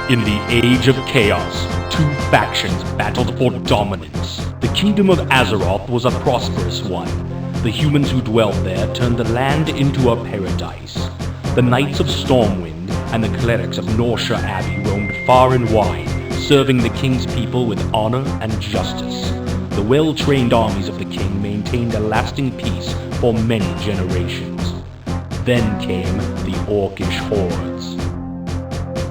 In the Age of Chaos, two factions battled for dominance. The Kingdom of Azeroth was a prosperous one. The humans who dwelled there turned the land into a paradise. The Knights of Stormwind and the clerics of Northrend Abbey roamed far and wide, serving the king's people with honor and justice. The well-trained armies of the king maintained a lasting peace for many generations. Then came the Orcish hordes.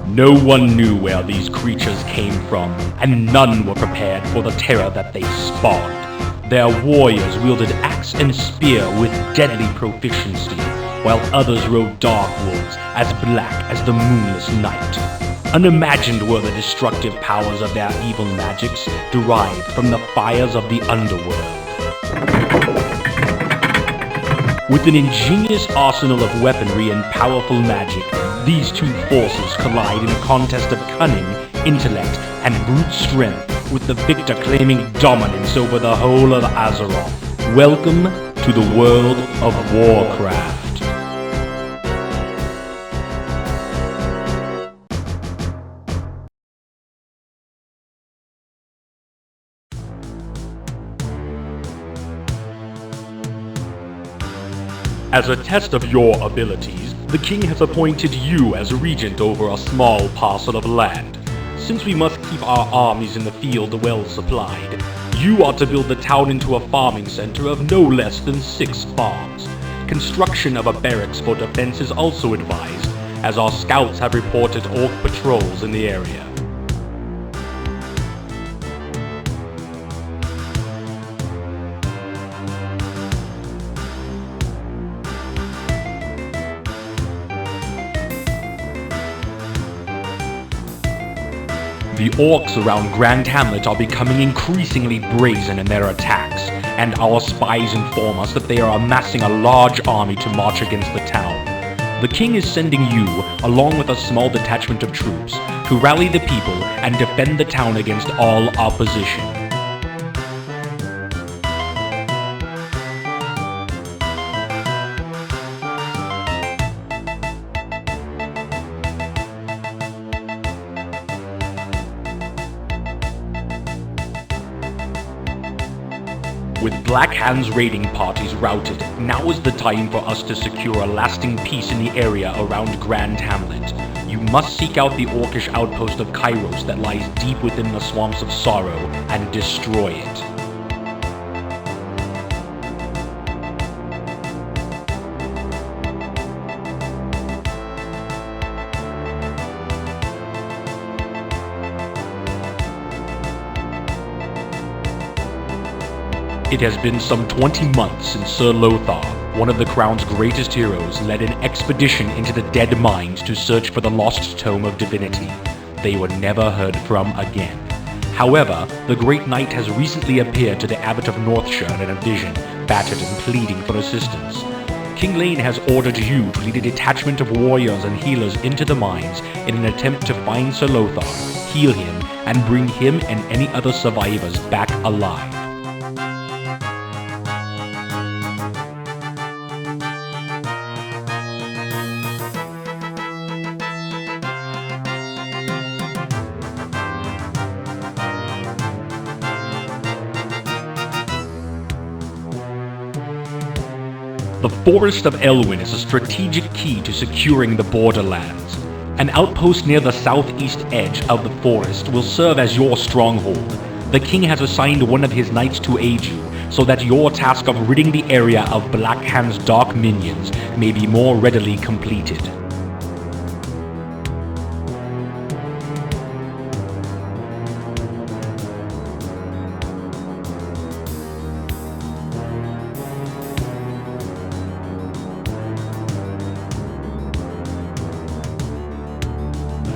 No one knew where these creatures came from, and none were prepared for the terror that they spawned. Their warriors wielded axe and spear with deadly proficiency, while others rode dark wolves as black as the moonless night. Unimagined were the destructive powers of their evil magics, derived from the fires of the underworld. With an ingenious arsenal of weaponry and powerful magic, these two forces collide in a contest of cunning, intellect, and brute strength, with the victor claiming dominance over the whole of Azeroth. Welcome to the world of Warcraft. As a test of your abilities, the king has appointed you as regent over a small parcel of land. Since we must keep our armies in the field well supplied, you are to build the town into a farming center of no less than 6 farms. Construction of a barracks for defense is also advised, as our scouts have reported orc patrols in the area. The orcs around Grand Hamlet are becoming increasingly brazen in their attacks, and our spies inform us that they are amassing a large army to march against the town. The king is sending you, along with a small detachment of troops, to rally the people and defend the town against all opposition. With Black Hand's raiding parties routed, now is the time for us to secure a lasting peace in the area around Grand Hamlet. You must seek out the orcish outpost of Kairos that lies deep within the Swamps of Sorrow and destroy it. It has been some 20 months since Sir Lothar, one of the Crown's greatest heroes, led an expedition into the Dead Mines to search for the lost Tome of Divinity. They were never heard from again. However, the Great Knight has recently appeared to the Abbot of Northrend in a vision, battered and pleading for assistance. King Lane has ordered you to lead a detachment of warriors and healers into the mines in an attempt to find Sir Lothar, heal him, and bring him and any other survivors back alive. The Forest of Elwyn is a strategic key to securing the borderlands. An outpost near the southeast edge of the forest will serve as your stronghold. The king has assigned one of his knights to aid you, so that your task of ridding the area of Black Hand's dark minions may be more readily completed.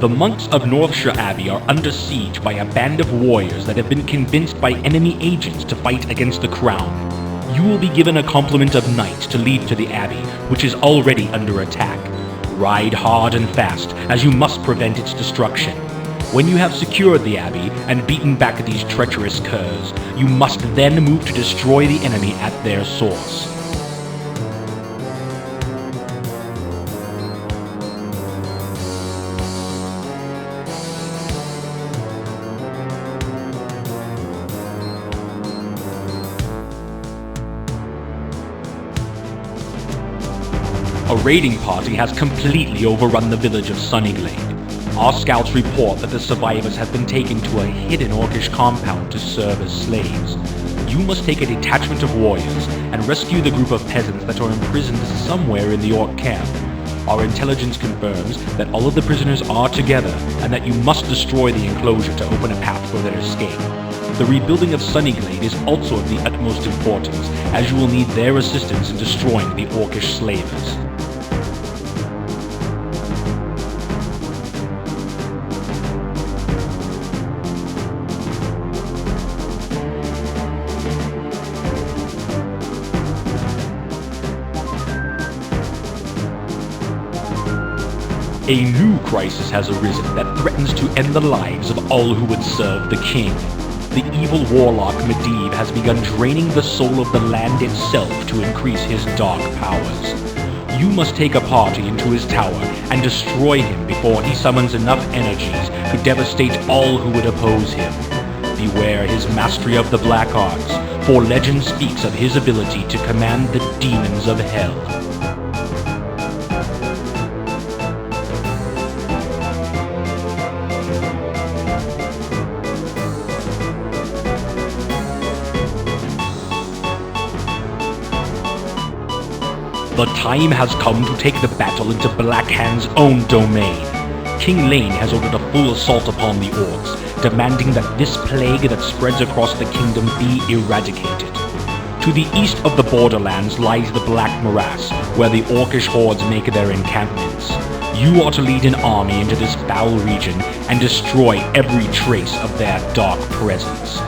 The monks of Northrend Abbey are under siege by a band of warriors that have been convinced by enemy agents to fight against the crown. You will be given a complement of knights to lead to the abbey, which is already under attack. Ride hard and fast, as you must prevent its destruction. When you have secured the abbey and beaten back these treacherous curs, you must then move to destroy the enemy at their source. raiding party has completely overrun the village of Sunnyglade. Our scouts report that the survivors have been taken to a hidden Orcish compound to serve as slaves. You must take a detachment of warriors and rescue the group of peasants that are imprisoned somewhere in the Orc camp. Our intelligence confirms that all of the prisoners are together and that you must destroy the enclosure to open a path for their escape. The rebuilding of Sunnyglade is also of the utmost importance, as you will need their assistance in destroying the Orcish slavers. A new crisis has arisen that threatens to end the lives of all who would serve the king. The evil warlock Medivh has begun draining the soul of the land itself to increase his dark powers. You must take a party into his tower and destroy him before he summons enough energies to devastate all who would oppose him. Beware his mastery of the black arts, for legend speaks of his ability to command the demons of hell. The time has come to take the battle into Blackhand's own domain. King Lane has ordered a full assault upon the orcs, demanding that this plague that spreads across the kingdom be eradicated. To the east of the borderlands lies the Black Morass, where the orcish hordes make their encampments. You are to lead an army into this foul region and destroy every trace of their dark presence.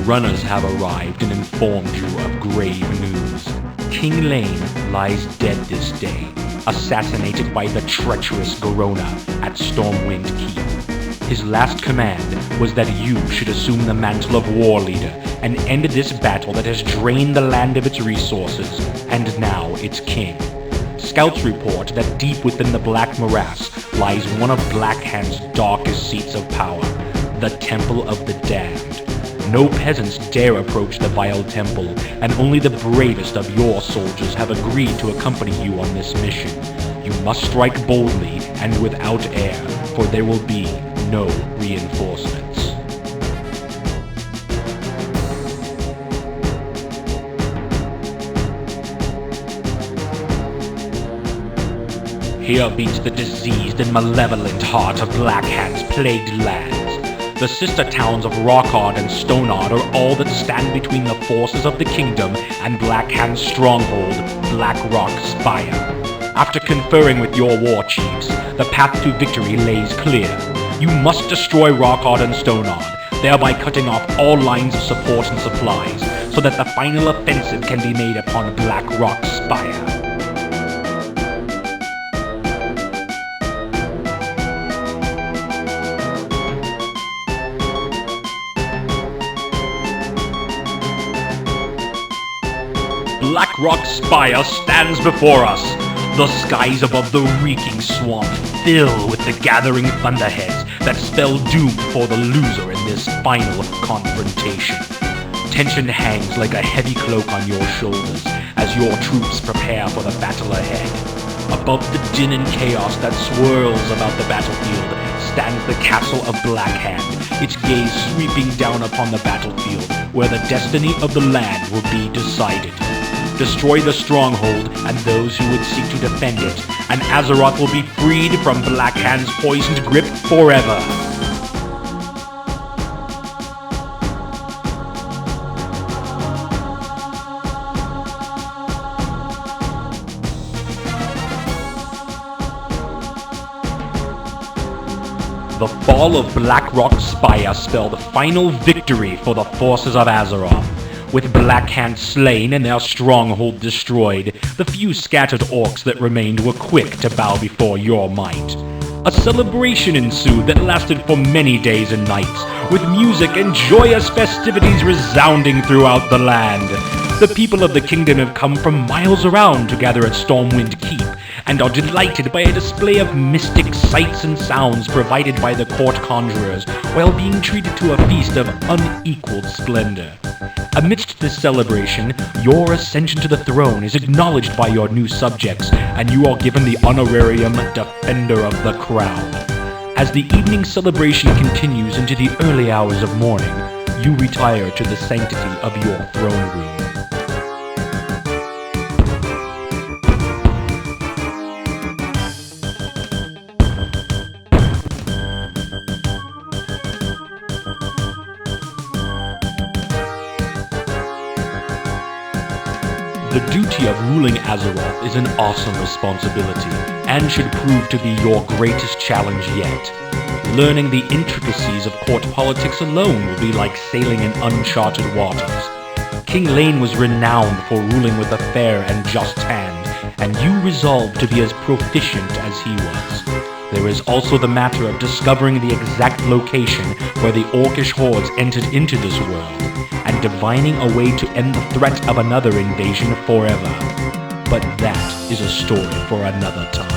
Runners have arrived and informed you of grave news. King Lane lies dead this day, assassinated by the treacherous Garona at Stormwind Keep. His last command was that you should assume the mantle of war leader and end this battle that has drained the land of its resources, and now its king. Scouts report that deep within the Black Morass lies one of Blackhand's darkest seats of power, the Temple of the Damned. No peasants dare approach the vile temple, and only the bravest of your soldiers have agreed to accompany you on this mission. You must strike boldly and without air, for there will be no reinforcements. Here beats the diseased and malevolent heart of Blackhand's plagued lands. The sister towns of Rockard and Stonard are all that stand between the forces of the kingdom and Blackhand's stronghold, Blackrock Spire. After conferring with your war chiefs, the path to victory lays clear. You must destroy Rockard and Stonard, thereby cutting off all lines of support and supplies, so that the final offensive can be made upon Blackrock Spire. Blackrock Spire stands before us. The skies above the reeking swamp fill with the gathering thunderheads that spell doom for the loser in this final confrontation. Tension hangs like a heavy cloak on your shoulders as your troops prepare for the battle ahead. Above the din and chaos that swirls about the battlefield stands the castle of Blackhand, its gaze sweeping down upon the battlefield where the destiny of the land will be decided. Destroy the stronghold and those who would seek to defend it, and Azeroth will be freed from Blackhand's poisoned grip forever. The fall of Blackrock Spire spelled the final victory for the forces of Azeroth. With Blackhand slain and their stronghold destroyed, the few scattered orcs that remained were quick to bow before your might. A celebration ensued that lasted for many days and nights, with music and joyous festivities resounding throughout the land. The people of the kingdom have come from miles around to gather at Stormwind Keep, and are delighted by a display of mystic sights and sounds provided by the court conjurers, while being treated to a feast of unequaled splendor. Amidst this celebration, your ascension to the throne is acknowledged by your new subjects, and you are given the honorarium Defender of the Crown. As the evening celebration continues into the early hours of morning, you retire to the sanctity of your throne room. The duty of ruling Azeroth is an awesome responsibility, and should prove to be your greatest challenge yet. Learning the intricacies of court politics alone will be like sailing in uncharted waters. King Lane was renowned for ruling with a fair and just hand, and you resolved to be as proficient as he was. There is also the matter of discovering the exact location where the Orcish hordes entered into this world, and divining a way to end the threat of another invasion forever. But that is a story for another time.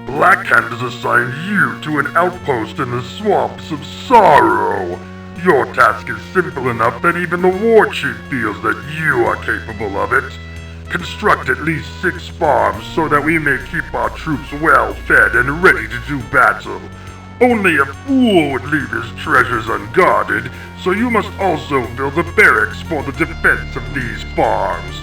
Blackhand has assigned you to an outpost in the Swamps of Sorrow. Your task is simple enough that even the war chief feels that you are capable of it. Construct at least 6 farms so that we may keep our troops well fed and ready to do battle. Only a fool would leave his treasures unguarded, so you must also build the barracks for the defense of these farms.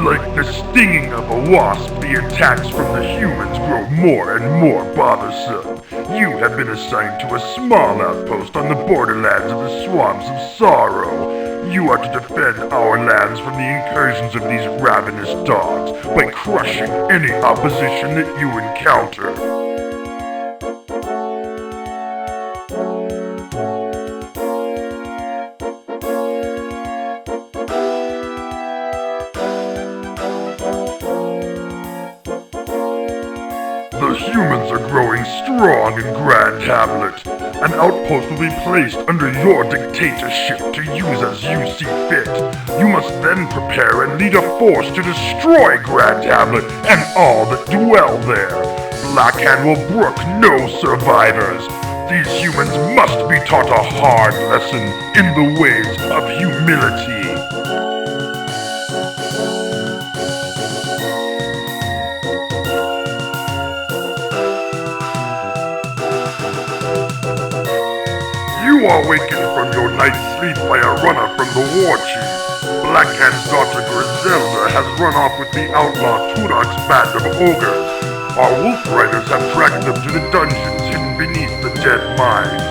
Like the stinging of a wasp, the attacks from the humans grow more and more bothersome. You have been assigned to a small outpost on the borderlands of the Swamps of Sorrow. You are to defend our lands from the incursions of these ravenous dogs by crushing any opposition that you encounter. The humans are growing strong in Grand Hamlet. An outpost will be placed under your dictatorship to use as you see fit. You must then prepare and lead a force to destroy Grand Hamlet and all that dwell there. Blackhand will brook no survivors. These humans must be taught a hard lesson in the ways of humility. You are wakened from your night's sleep by a runner from the war chief. Blackhand's daughter Griselda has run off with the outlaw Tudok's band of ogres. Our wolf riders have tracked them to the dungeons hidden beneath the dead mines.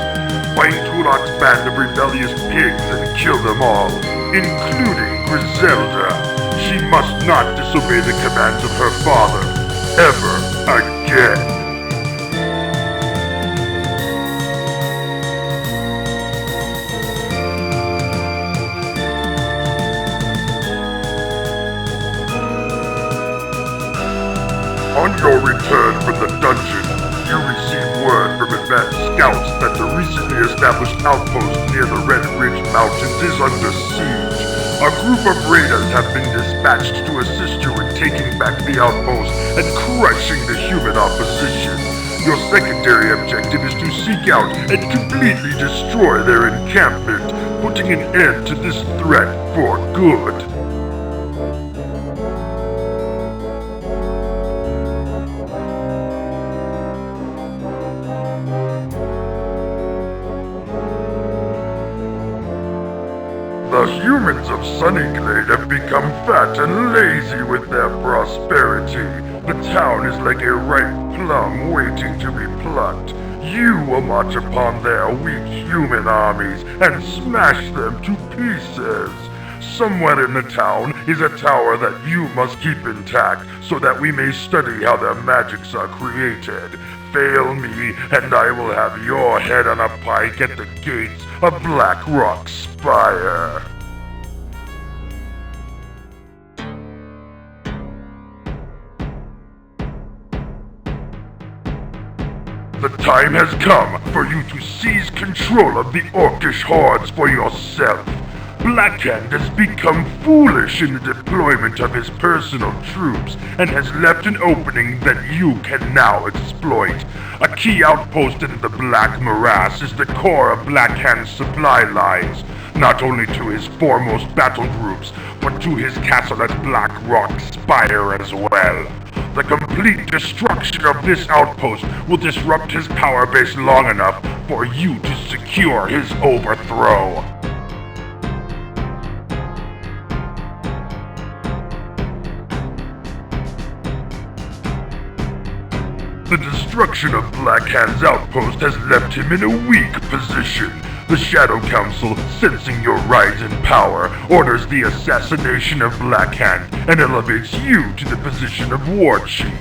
Find Tudok's band of rebellious pigs and kill them all, including Griselda. She must not disobey the commands of her father, ever again. On your return from the dungeon, you receive word from advanced scouts that the recently established outpost near the Red Ridge Mountains is under siege. A group of raiders have been dispatched to assist you in taking back the outpost and crushing the human opposition. Your secondary objective is to seek out and completely destroy their encampment, putting an end to this threat for good. The humans of Sunnyglade have become fat and lazy with their prosperity. The town is like a ripe plum waiting to be plucked. You will march upon their weak human armies and smash them to pieces. Somewhere in the town is a tower that you must keep intact so that we may study how their magics are created. Fail me, and I will have your head on a pike at the gates of Blackrock Spire. The time has come for you to seize control of the orcish hordes for yourself. Blackhand has become foolish in the deployment of his personal troops and has left an opening that you can now exploit. A key outpost in the Black Morass is the core of Blackhand's supply lines, not only to his foremost battle groups, but to his castle at Blackrock Spire as well. The complete destruction of this outpost will disrupt his power base long enough for you to secure his overthrow. The destruction of Blackhand's outpost has left him in a weak position. The Shadow Council, sensing your rise in power, orders the assassination of Blackhand and elevates you to the position of War Chief.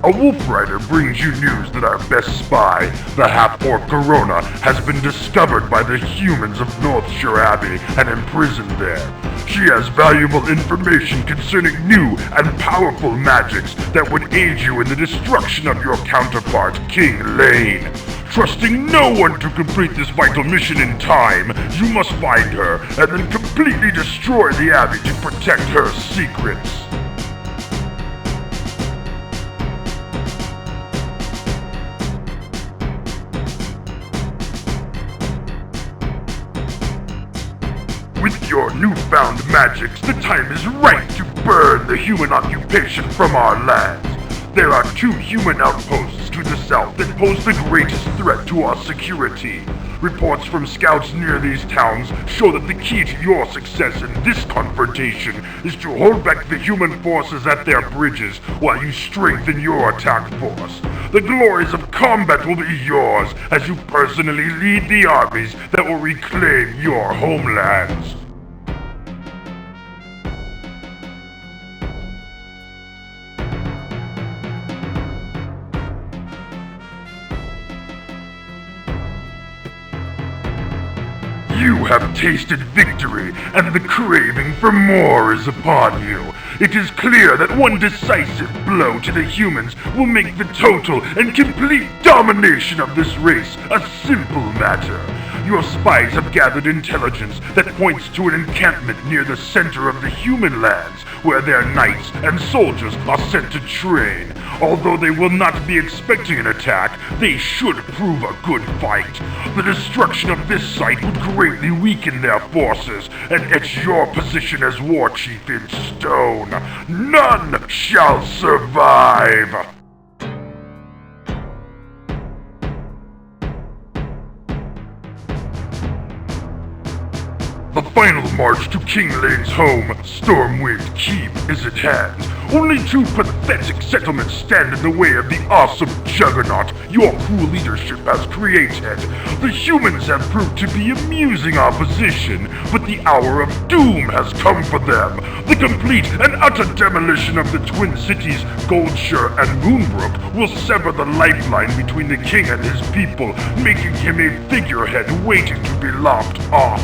A Wolf Rider brings you news that our best spy, the half-orc Corona, has been discovered by the humans of Northshire Abbey and imprisoned there. She has valuable information concerning new and powerful magics that would aid you in the destruction of your counterpart, King Lane. Trusting no one to complete this vital mission in time, you must find her and then completely destroy the Abbey to protect her secrets. With your newfound magics, the time is right to burn the human occupation from our lands. There are 2 human outposts to the south that pose the greatest threat to our security. Reports from scouts near these towns show that the key to your success in this confrontation is to hold back the human forces at their bridges while you strengthen your attack force. The glories of combat will be yours as you personally lead the armies that will reclaim your homelands. You have tasted victory, and the craving for more is upon you. It is clear that one decisive blow to the humans will make the total and complete domination of this race a simple matter. Your spies have gathered intelligence that points to an encampment near the center of the human lands, where their knights and soldiers are sent to train. Although they will not be expecting an attack, they should prove a good fight. The destruction of this site would greatly weaken their forces and etch your position as War Chief in stone. None shall survive! The final march to King Lane's home, Stormwind Keep, is at hand. Only 2 pathetic settlements stand in the way of the awesome juggernaut your cool leadership has created. The humans have proved to be amusing opposition, but the hour of doom has come for them. The complete and utter demolition of the Twin Cities, Goldshire and Moonbrook, will sever the lifeline between the king and his people, making him a figurehead waiting to be lopped off.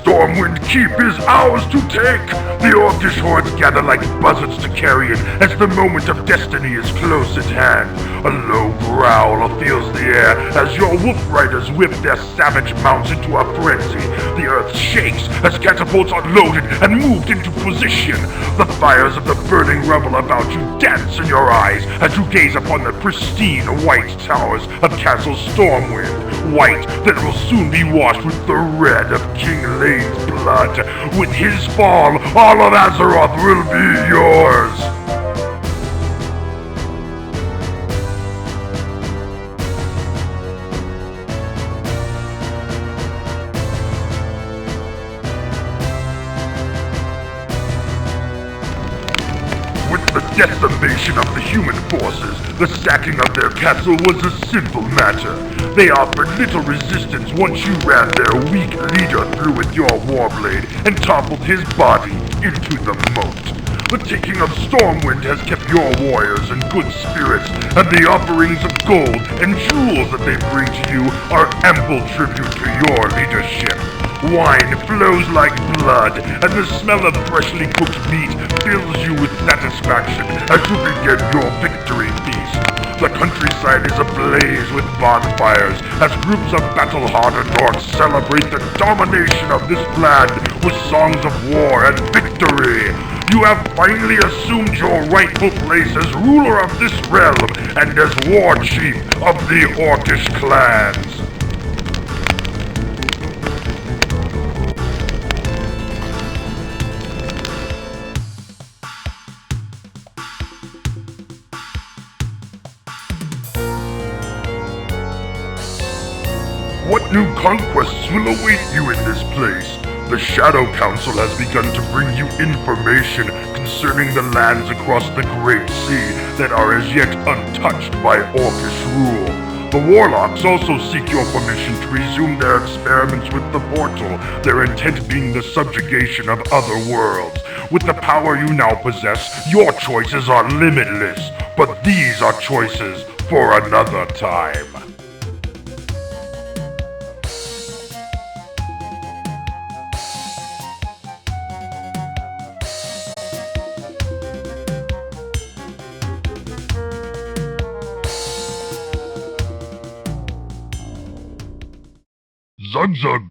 Stormwind Keep is ours to take! The orcish hordes gather like buzzards to carrion as the moment of destiny is close at hand. A low growl fills the air as your wolf riders whip their savage mounts into a frenzy. The earth shakes as catapults are loaded and moved into position. The fires of the burning rubble about you dance in your eyes as you gaze upon the pristine white towers of Castle Stormwind. White that will soon be washed with the red of King Lane's blood. With his fall, all of Azeroth will be yours! decimation of the human forces, the sacking of their castle was a simple matter. They offered little resistance once you ran their weak leader through with your warblade and toppled his body into the moat. The taking of Stormwind has kept your warriors in good spirits, and the offerings of gold and jewels that they bring to you are ample tribute to your leadership. Wine flows like blood, and the smell of freshly cooked meat fills you with satisfaction as you begin your victory feast. The countryside is ablaze with bonfires as groups of battle-hardened orcs celebrate the domination of this land with songs of war and victory. You have finally assumed your rightful place as ruler of this realm and as war chief of the Orcish clans. What new conquests will await you in this place? The Shadow Council has begun to bring you information concerning the lands across the Great Sea that are as yet untouched by Orcish rule. The Warlocks also seek your permission to resume their experiments with the portal, their intent being the subjugation of other worlds. With the power you now possess, your choices are limitless, but these are choices for another time. Zug Zug.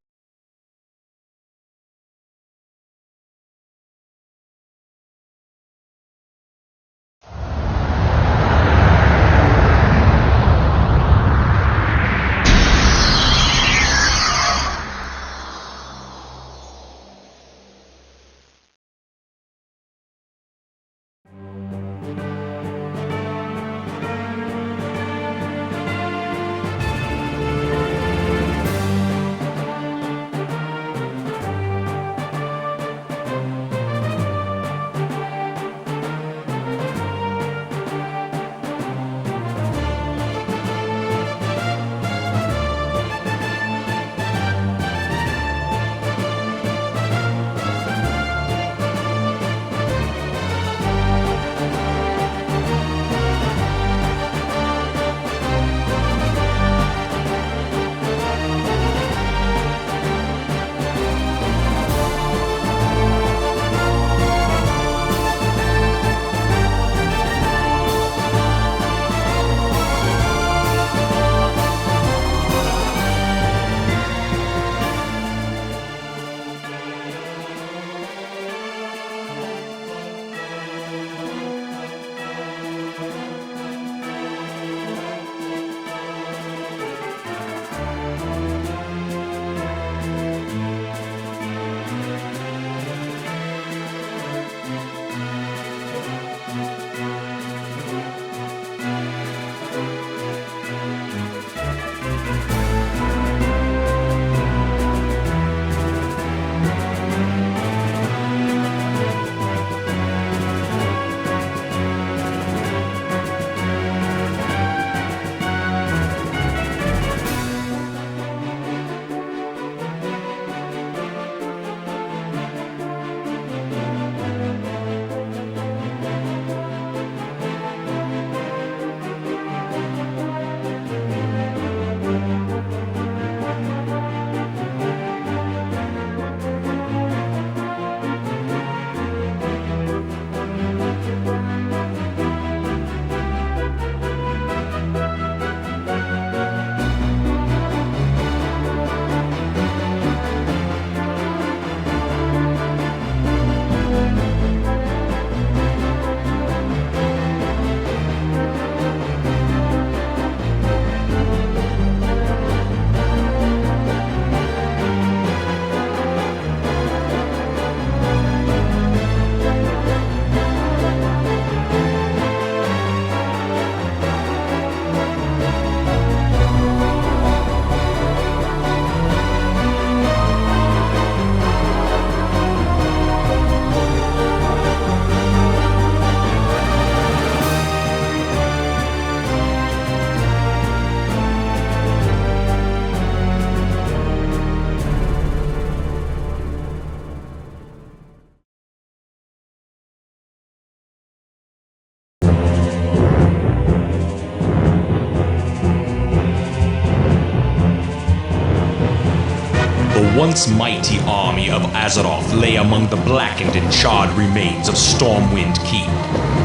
once mighty army of Azeroth lay among the blackened and charred remains of Stormwind Keep.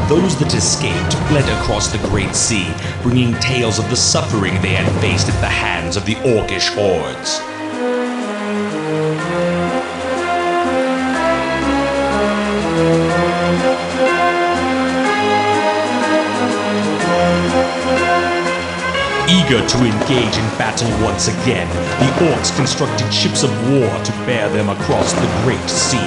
Those that escaped fled across the Great Sea, bringing tales of the suffering they had faced at the hands of the Orcish hordes. Eager to engage in battle once again, the Orcs constructed ships of war to bear them across the Great Sea.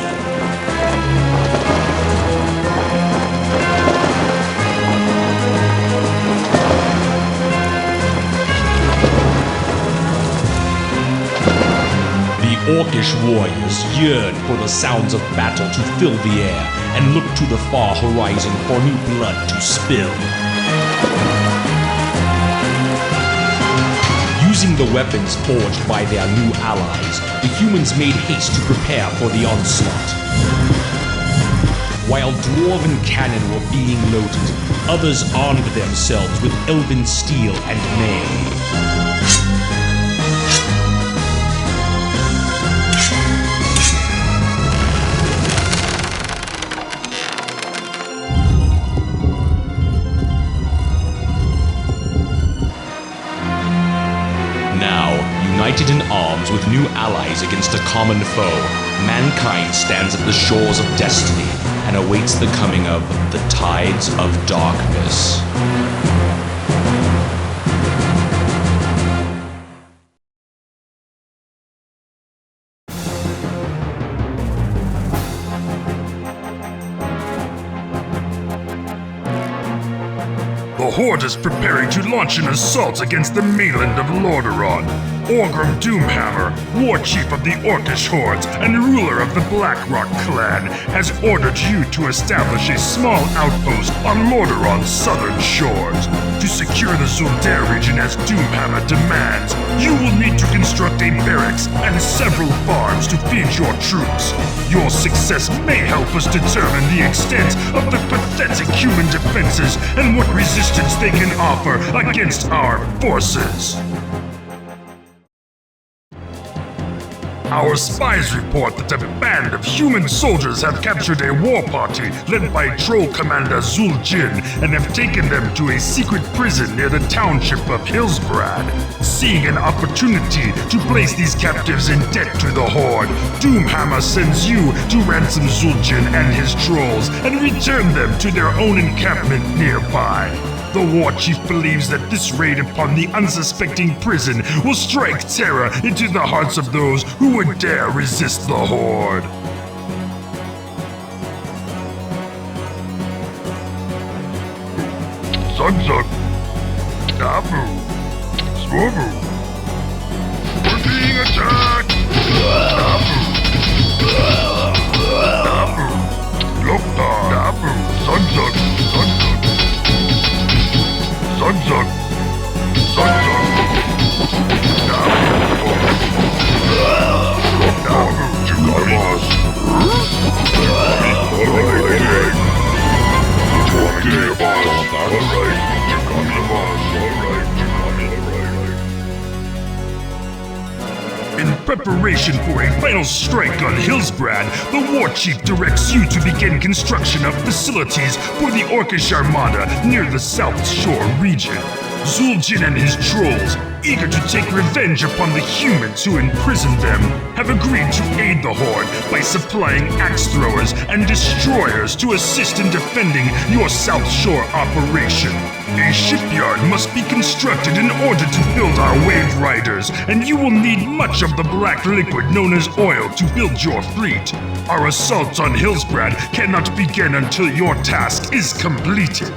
The Orcish warriors yearned for the sounds of battle to fill the air and looked to the far horizon for new blood to spill. Using the weapons forged by their new allies, the humans made haste to prepare for the onslaught. While dwarven cannon were being loaded, others armed themselves with elven steel and mail. United in arms with new allies against a common foe, mankind stands at the shores of destiny and awaits the coming of the Tides of Darkness. The Horde is preparing to launch an assault against the mainland of Lordaeron. Orgrim Doomhammer, war chief of the Orcish hordes and ruler of the Blackrock clan, has ordered you to establish a small outpost on Lordaeron's southern shores. To secure the Zuldair region as Doomhammer demands, you will need to construct a barracks and several farms to feed your troops. Your success may help us determine the extent of the pathetic human defenses and what resistance they can offer against our forces. Our spies report that a band of human soldiers have captured a war party led by troll commander Zul'jin and have taken them to a secret prison near the township of Hillsbrad. Seeing an opportunity to place these captives in debt to the Horde, Doomhammer sends you to ransom Zul'jin and his trolls and return them to their own encampment nearby. The war chief believes that this raid upon the unsuspecting prison will strike terror into the hearts of those who would dare resist the Horde. Zug-zug. Dabu. Swobu. We're being attacked. Dabu. Dabu. Lokta. Dabu. Zug-zug. Zug-zug. Zug-zug. Zug-zug. Dabu. Chukarimas. Alright. In preparation for a final strike on Hillsbrad, the War Chief directs you to begin construction of facilities for the Orcish Armada near the South Shore region. Zul'jin and his trolls, eager to take revenge upon the humans who imprisoned them, have agreed to aid the Horde by supplying axe throwers and destroyers to assist in defending your South Shore operation. A shipyard must be constructed in order to build our wave riders, and you will need much of the black liquid known as oil to build your fleet. Our assault on Hillsbrad cannot begin until your task is completed.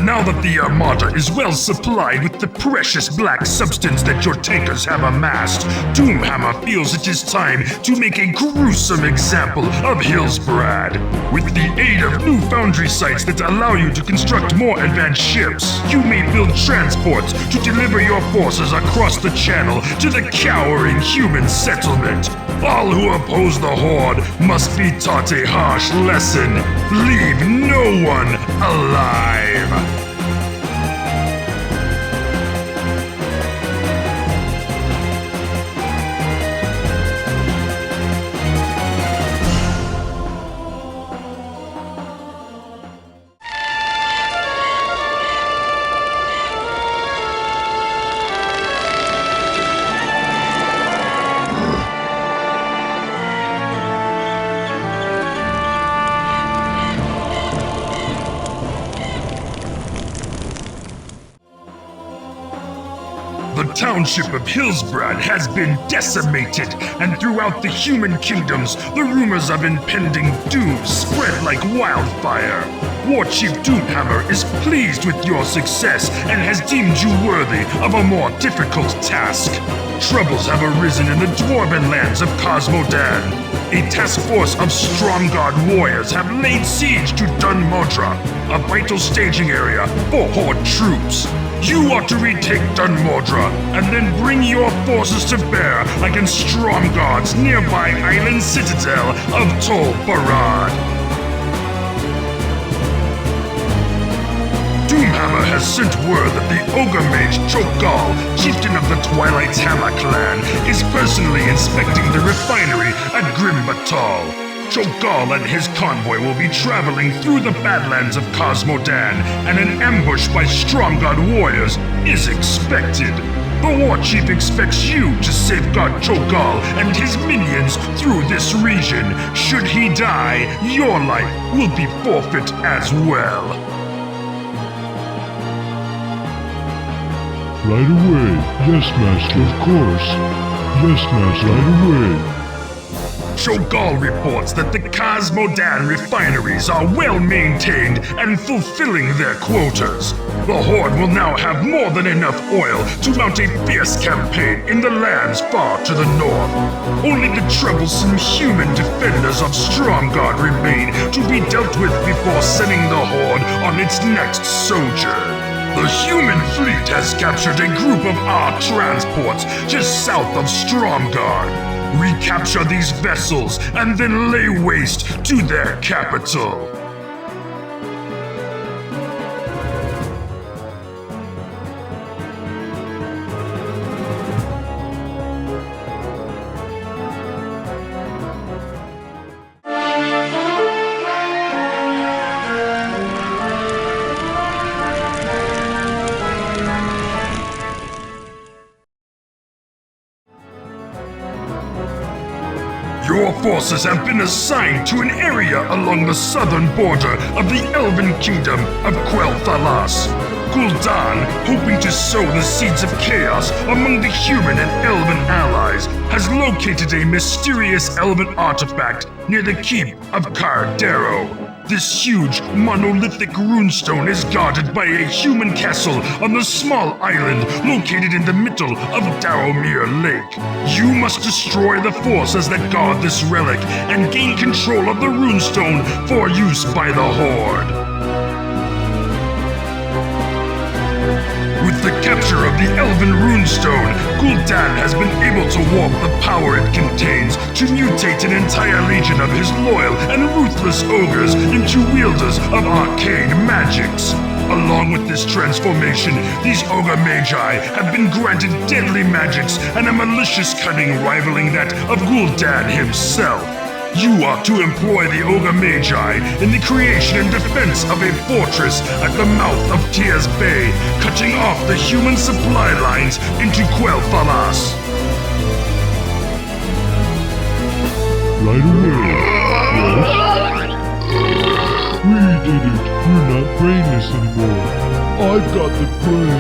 Now that the Armada is well supplied with the precious black substance that your tankers have amassed, Doomhammer feels it is time to make a gruesome example of Hillsbrad. With the aid of new foundry sites that allow you to construct more advanced ships, you may build transports to deliver your forces across the channel to the cowering human settlement. All who oppose the Horde must be taught a harsh lesson. Leave no one alive. time. The township of Hillsbrad has been decimated, and throughout the human kingdoms, the rumors of impending doom spread like wildfire. Warchief Doomhammer is pleased with your success and has deemed you worthy of a more difficult task. Troubles have arisen in the dwarven lands of Cosmodan. A task force of Strahnbrad warriors have laid siege to Dun Modra, a vital staging area for Horde troops. You are to retake Dun Modra and then bring your forces to bear against Strahnbrad's nearby island citadel of Tol Barad. Doomhammer has sent word that the Ogre Mage Cho'Gall, chieftain of the Twilight's Hammer clan, is personally inspecting the refinery at Grim Batal. Cho'Gall and his convoy will be traveling through the Badlands of Cosmodan, and an ambush by Strahnbrad warriors is expected. The War Chief expects you to safeguard Cho'Gall and his minions through this region. Should he die, your life will be forfeit as well. Right away. Yes, Master, of course. Yes, Master, right away. Cho'Gall reports that the Cosmodan refineries are well maintained and fulfilling their quotas. The Horde will now have more than enough oil to mount a fierce campaign in the lands far to the north. Only the troublesome human defenders of Strahnbrad remain to be dealt with before sending the Horde on its next sojourn. The human fleet has captured a group of our transports just south of Strahnbrad. Recapture these vessels and then lay waste to their capital. Your forces have been assigned to an area along the southern border of the Elven Kingdom of Quel'Thalas. Gul'dan, hoping to sow the seeds of chaos among the human and elven allies, has located a mysterious elven artifact near the keep of Cardero. This huge, monolithic runestone is guarded by a human castle on the small island located in the middle of Darrowmere Lake. You must destroy the forces that guard this relic and gain control of the runestone for use by the Horde. With the capture of the Elven Runestone, Gul'dan has been able to warp the power it contains to mutate an entire legion of his loyal and ruthless ogres into wielders of arcane magics. Along with this transformation, these ogre magi have been granted deadly magics and a malicious cunning rivaling that of Gul'dan himself. You are to employ the Ogre Magi in the creation and defense of a fortress at the mouth of Tears Bay, cutting off the human supply lines into Quel'Thalas. Right away. Yes? We did it. We're not brainless anymore. I've got the brain.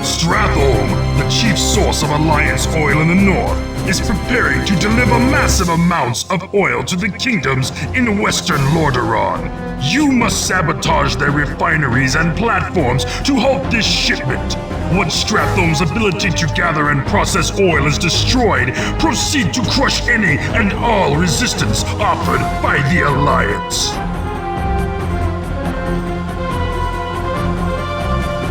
Stratholm, the chief source of Alliance oil in the north, is preparing to deliver massive amounts of oil to the kingdoms in western Lordaeron. You must sabotage their refineries and platforms to halt this shipment. Once Stratholm's ability to gather and process oil is destroyed, proceed to crush any and all resistance offered by the Alliance.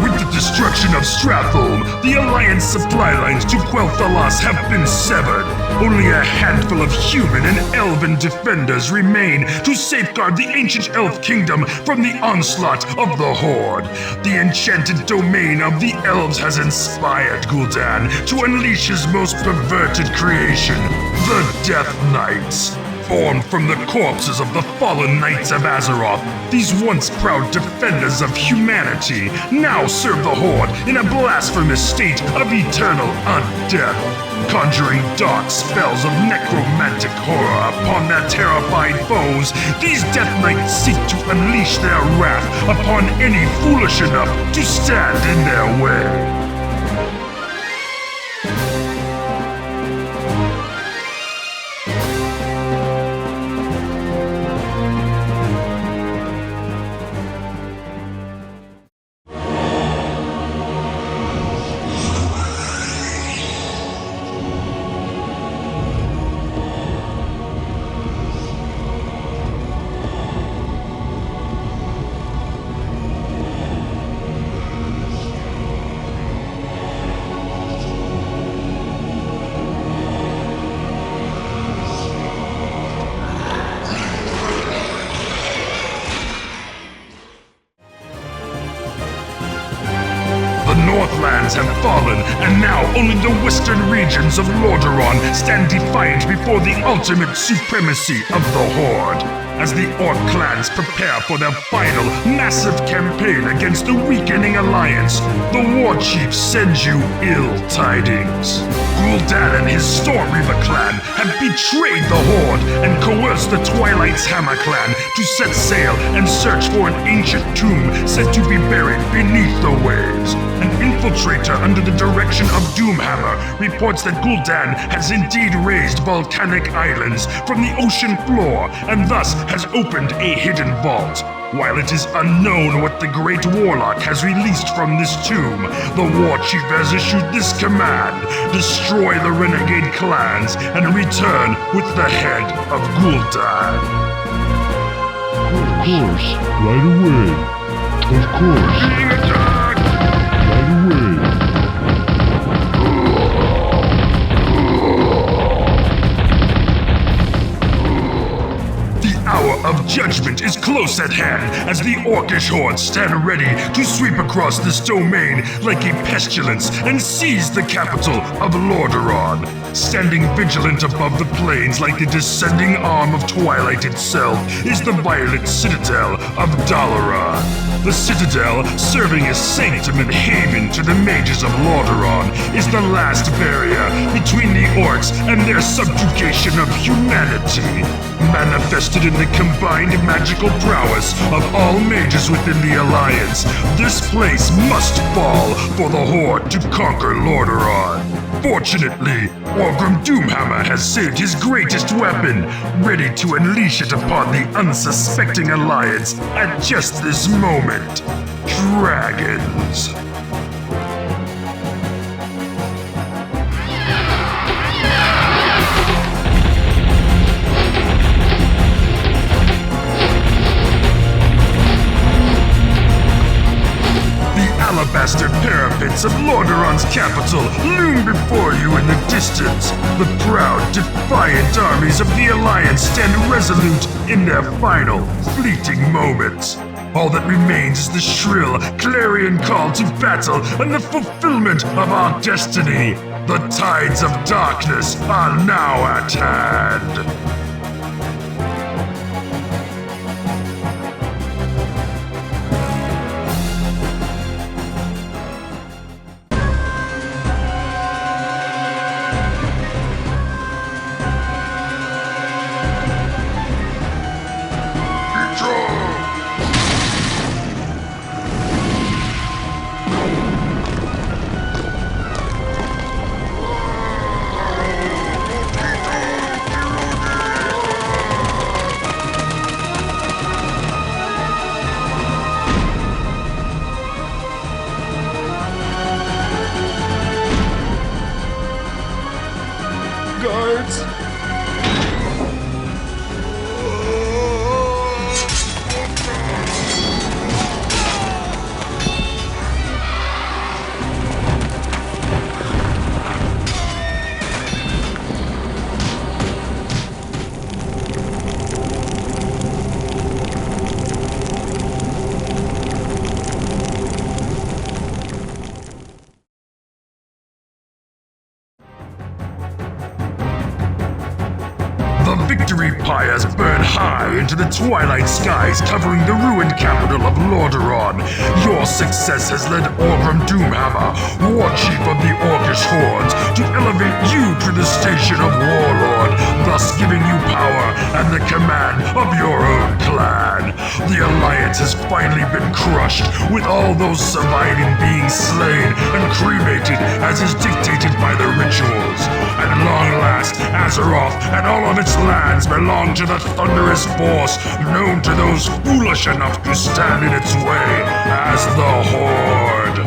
With the destruction destruction of Stratholme, the Alliance supply lines to Quel'Thalas have been severed. Only a handful of human and elven defenders remain to safeguard the ancient elf kingdom from the onslaught of the Horde. The enchanted domain of the elves has inspired Gul'dan to unleash his most perverted creation, the Death Knights. Formed from the corpses of the fallen Knights of Azeroth, these once proud defenders of humanity now serve the Horde in a blasphemous state of eternal undeath, conjuring dark spells of necromantic horror upon their terrified foes. These Death Knights seek to unleash their wrath upon any foolish enough to stand in their way. Have fallen, and now only the western regions of Lordaeron stand defiant before the ultimate supremacy of the Horde. As the Orc clans prepare for their final, massive campaign against the weakening Alliance, the War Chief sends you ill tidings. Gul'dan and his Stormreaver clan have betrayed the Horde and coerced the Twilight's Hammer clan to set sail and search for an ancient tomb said to be buried beneath the waves. An infiltrator under the direction of Doomhammer reports that Gul'dan has indeed raised volcanic islands from the ocean floor and thus has opened a hidden vault. While it is unknown what the Great Warlock has released from this tomb, the War Chief has issued this command: destroy the renegade clans and return with the head of Gul'dan. Of course, right away. Of course. Being attacked! Right away. The hour of judgment is close at hand as the Orcish hordes stand ready to sweep across this domain like a pestilence and seize the capital of Lordaeron. Standing vigilant above the plains like the descending arm of Twilight itself is the violet citadel of Dalaran. The citadel, serving as sanctum and haven to the mages of Lordaeron, is the last barrier between the orcs and their subjugation of humanity. Manifested in the combined magical prowess of all mages within the Alliance, this place must fall for the Horde to conquer Lordaeron. Fortunately, Orgrim Doomhammer has saved his greatest weapon, ready to unleash it upon the unsuspecting Alliance at just this moment. Dragons. Alabaster parapets of Lordaeron's capital loom before you in the distance. The proud, defiant armies of the Alliance stand resolute in their final, fleeting moments. All that remains is the shrill, clarion call to battle and the fulfillment of our destiny. The tides of darkness are now at hand. to the twilight skies covering the ruined capital of Lordaeron. Your success has led Orgrim Doomhammer, War Chief of the Orcish Hordes, to elevate you to the station of Warlord, thus giving you power and the command of your own clan. The Alliance has finally been crushed, with all those surviving being slain and cremated as is dictated by the rituals. At long last, Azeroth and all of its lands belong to the thunderous force known to those foolish enough to stand in its way as the Horde.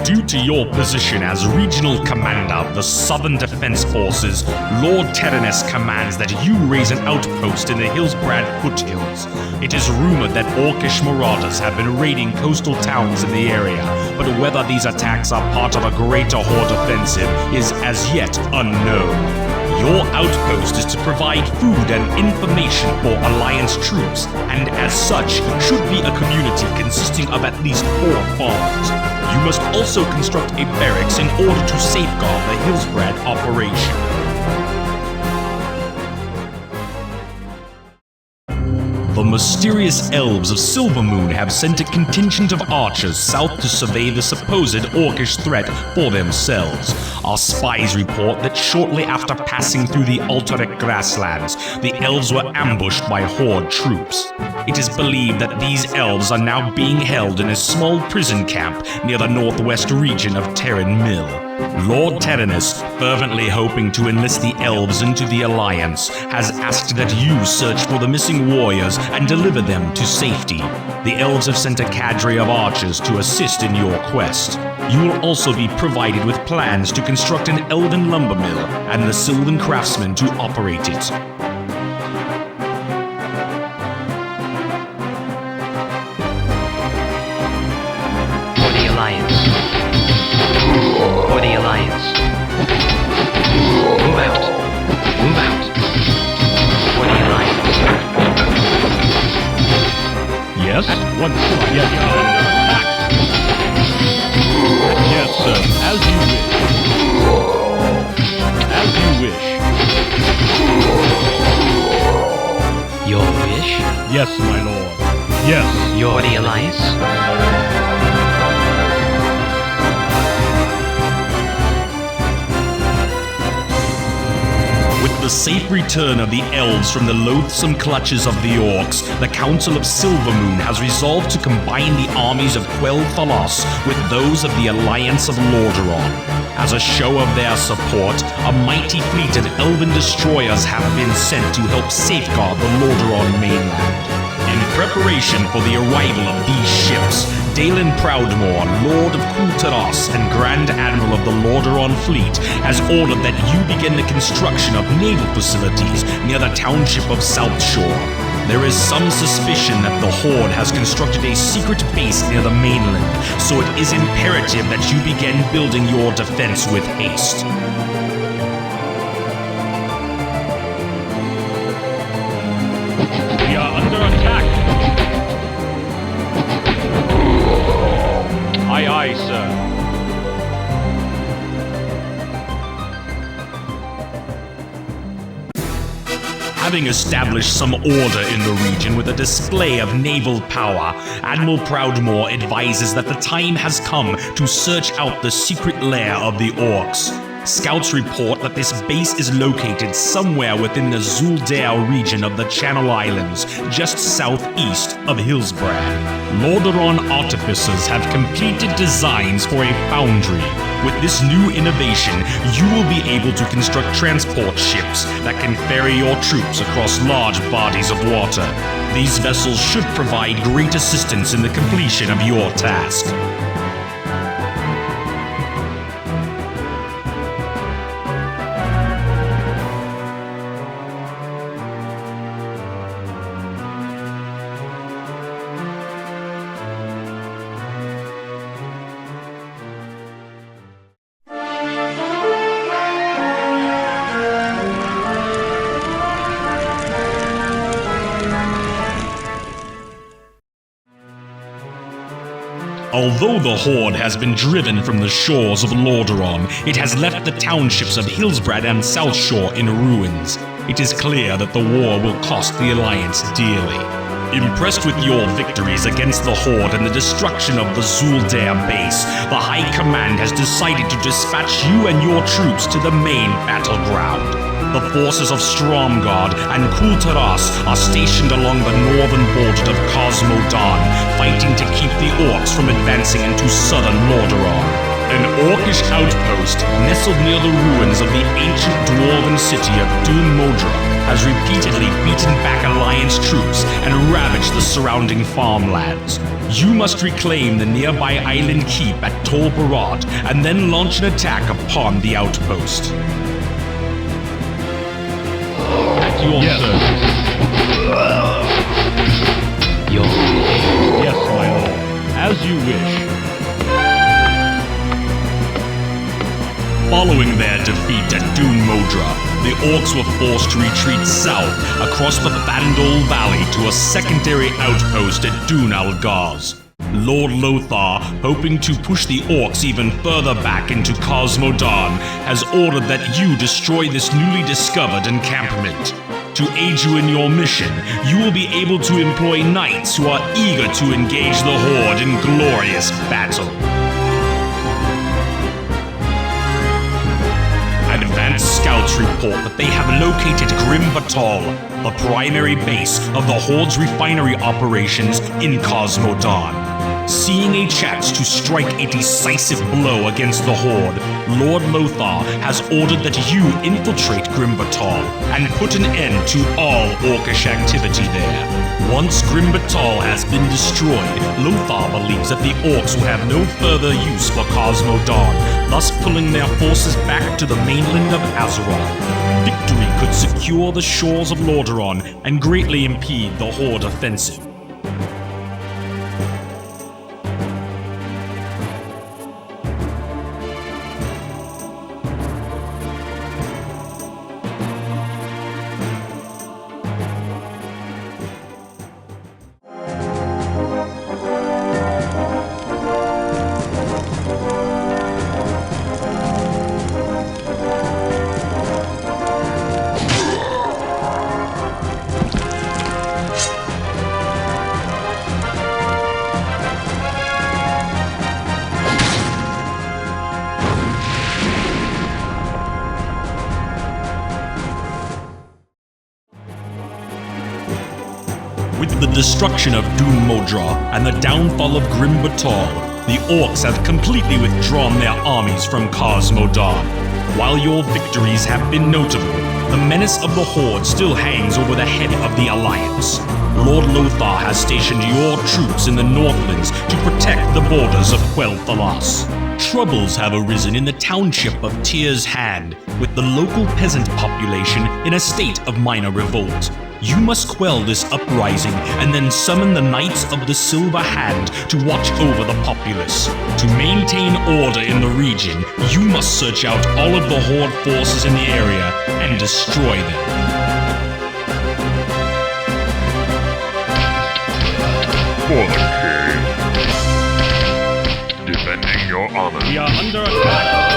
Due to your position as regional commander of the Southern Defense Forces, Lord Terenas commands that you raise an outpost in the Hillsbrad foothills. It is rumored that Orcish marauders have been raiding coastal towns in the area, but whether these attacks are part of a greater Horde offensive is as yet unknown. Your outpost is to provide food and information for Alliance troops, and as such, should be a community consisting of at least 4 farms. You must also construct a barracks in order to safeguard the Hillsbrad operation. The mysterious elves of Silvermoon have sent a contingent of archers south to survey the supposed Orcish threat for themselves. Our spies report that shortly after passing through the Altaric grasslands, the elves were ambushed by Horde troops. It is believed that these elves are now being held in a small prison camp near the northwest region of Terran Mill. Lord Terenas, fervently hoping to enlist the elves into the Alliance, has asked that you search for the missing warriors and deliver them to safety. The elves have sent a cadre of archers to assist in your quest. You will also be provided with plans to construct an elven lumber mill and the Sylvan craftsmen to operate it. For the Alliance. For the Alliance. Move out. Move out. For the Alliance. Yes? Once again under attack. Yes, sir. As you wish. As you wish. Your wish? Yes, my lord. Yes. For the Alliance. With the safe return of the elves from the loathsome clutches of the orcs, the Council of Silvermoon has resolved to combine the armies of Quell Thalos with those of the Alliance of Lordaeron. As a show of their support, a mighty fleet of elven destroyers have been sent to help safeguard the Lordaeron mainland. In preparation for the arrival of these ships, Dalen Proudmoore, Lord of Kultaros and Grand Admiral of the Lordaeron Fleet, has ordered that you begin the construction of naval facilities near the township of South Shore. There is some suspicion that the Horde has constructed a secret base near the mainland, so it is imperative that you begin building your defense with haste. We are under attack. Aye, aye, sir. Having established some order in the region with a display of naval power, Admiral Proudmoore advises that the time has come to search out the secret lair of the orcs. Scouts report that this base is located somewhere within the Zuldair region of the Channel Islands, just southeast of Hillsbrad. Lordaeron artificers have completed designs for a foundry. With this new innovation, you will be able to construct transport ships that can ferry your troops across large bodies of water. These vessels should provide great assistance in the completion of your task. Although the Horde has been driven from the shores of Lordaeron, it has left the townships of Hillsbrad and South Shore in ruins. It is clear that the war will cost the Alliance dearly. Impressed with your victories against the Horde and the destruction of the Zul'Dare base, the High Command has decided to dispatch you and your troops to the main battleground. The forces of Strahnbrad and Kul'Tiras are stationed along the northern border of Cosmodan, fighting to keep the Orcs from advancing into southern Lordaeron. An Orcish outpost nestled near the ruins of the ancient dwarven city of Dun Modra has repeatedly beaten back Alliance troops and ravaged the surrounding farmlands. You must reclaim the nearby island keep at Tol Barad and then launch an attack upon the outpost. At your service. Yes, my lord. As you wish. Following their defeat at Dun Modra, the Orcs were forced to retreat south across the Vandal Valley to a secondary outpost at Dun Algaz. Lord Lothar, hoping to push the Orcs even further back into Cosmodan, has ordered that you destroy this newly discovered encampment. To aid you in your mission, you will be able to employ knights who are eager to engage the Horde in glorious battle. Advanced scouts report that they have located Grim Batal, the primary base of the Horde's refinery operations in Cosmodan. Seeing a chance to strike a decisive blow against the Horde, Lord Lothar has ordered that you infiltrate Grim Batal and put an end to all Orcish activity there. Once Grim Batal has been destroyed, Lothar believes that the Orcs will have no further use for Cosmodan, thus pulling their forces back to the mainland of Azeroth. Victory could secure the shores of Lordaeron and greatly impede the Horde offensive. With the destruction of Dun Modra and the downfall of Grim Batal, the Orcs have completely withdrawn their armies from Cosmodan. While your victories have been notable, the menace of the Horde still hangs over the head of the Alliance. Lord Lothar has stationed your troops in the Northlands to protect the borders of Quel'Thalas. Troubles have arisen in the township of Tyr's Hand, with the local peasant population in a state of minor revolt. You must quell this uprising and then summon the Knights of the Silver Hand to watch over the populace. To maintain order in the region, you must search out all of the Horde forces in the area and destroy them. For the king. Defending your honor. We are under attack.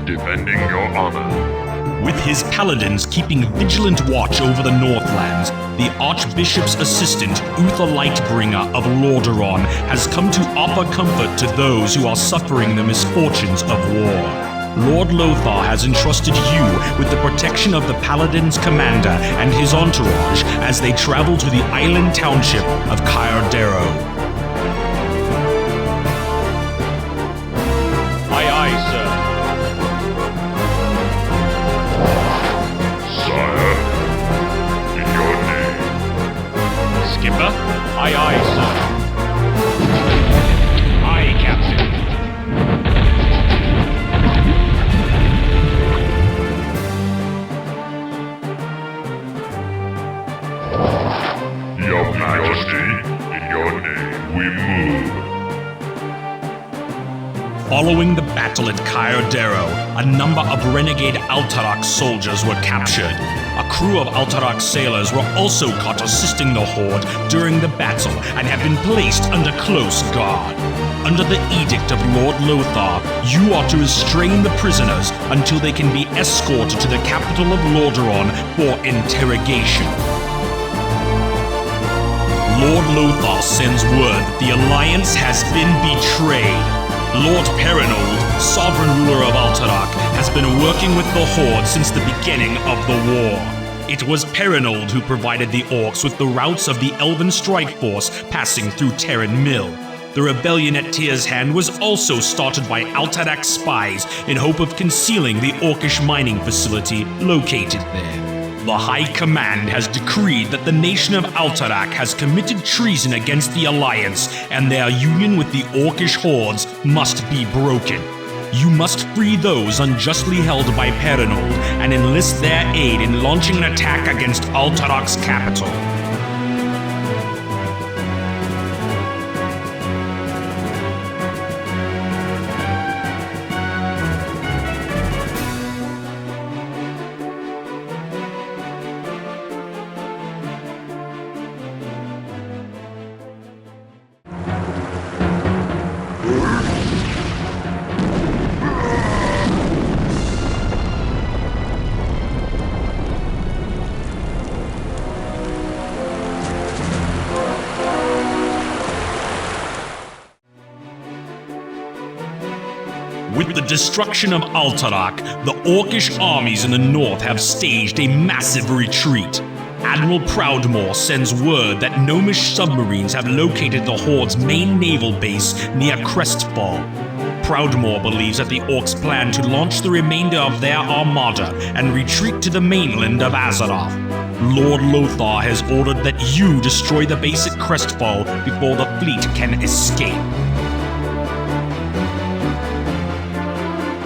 Defending your honor. With his paladins keeping vigilant watch over the Northlands, the Archbishop's assistant, Uther Lightbringer of Lordaeron, has come to offer comfort to those who are suffering the misfortunes of war. Lord Lothar has entrusted you with the protection of the Paladin's commander and his entourage as they travel to the island township of Kyardero. Aye, aye, sir. Sire, in your name. Skipper? Aye, aye, sir. Aye, Captain. Your Majesty, in your name. Following the battle at Kyodero, a number of renegade Alterac soldiers were captured. A crew of Alterac sailors were also caught assisting the Horde during the battle and have been placed under close guard. Under the edict of Lord Lothar, you are to restrain the prisoners until they can be escorted to the capital of Lordaeron for interrogation. Lord Lothar sends word that the Alliance has been betrayed. Lord Perinold, sovereign ruler of Alterac, has been working with the Horde since the beginning of the war. It was Perinold who provided the Orcs with the routes of the Elven Strike Force passing through Terran Mill. The rebellion at Tyr's Hand was also started by Alterac spies in hope of concealing the Orcish mining facility located there. The High Command has decreed that the nation of Alterac has committed treason against the Alliance, and their union with the Orcish hordes must be broken. You must free those unjustly held by Perinold and enlist their aid in launching an attack against Alterac's capital. With the destruction of Alterac, the Orcish armies in the north have staged a massive retreat. Admiral Proudmoore sends word that Gnomish submarines have located the Horde's main naval base near Crestfall. Proudmoore believes that the Orcs plan to launch the remainder of their armada and retreat to the mainland of Azeroth. Lord Lothar has ordered that you destroy the base at Crestfall before the fleet can escape.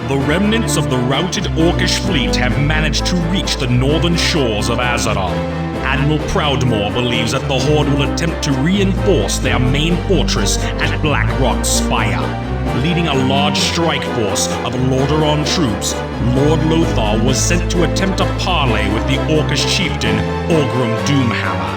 The remnants of the routed Orcish fleet have managed to reach the northern shores of Azeroth. Admiral Proudmoore believes that the Horde will attempt to reinforce their main fortress at Blackrock Spire. Leading a large strike force of Lordaeron troops, Lord Lothar was sent to attempt a parley with the Orcish chieftain Orgrim Doomhammer.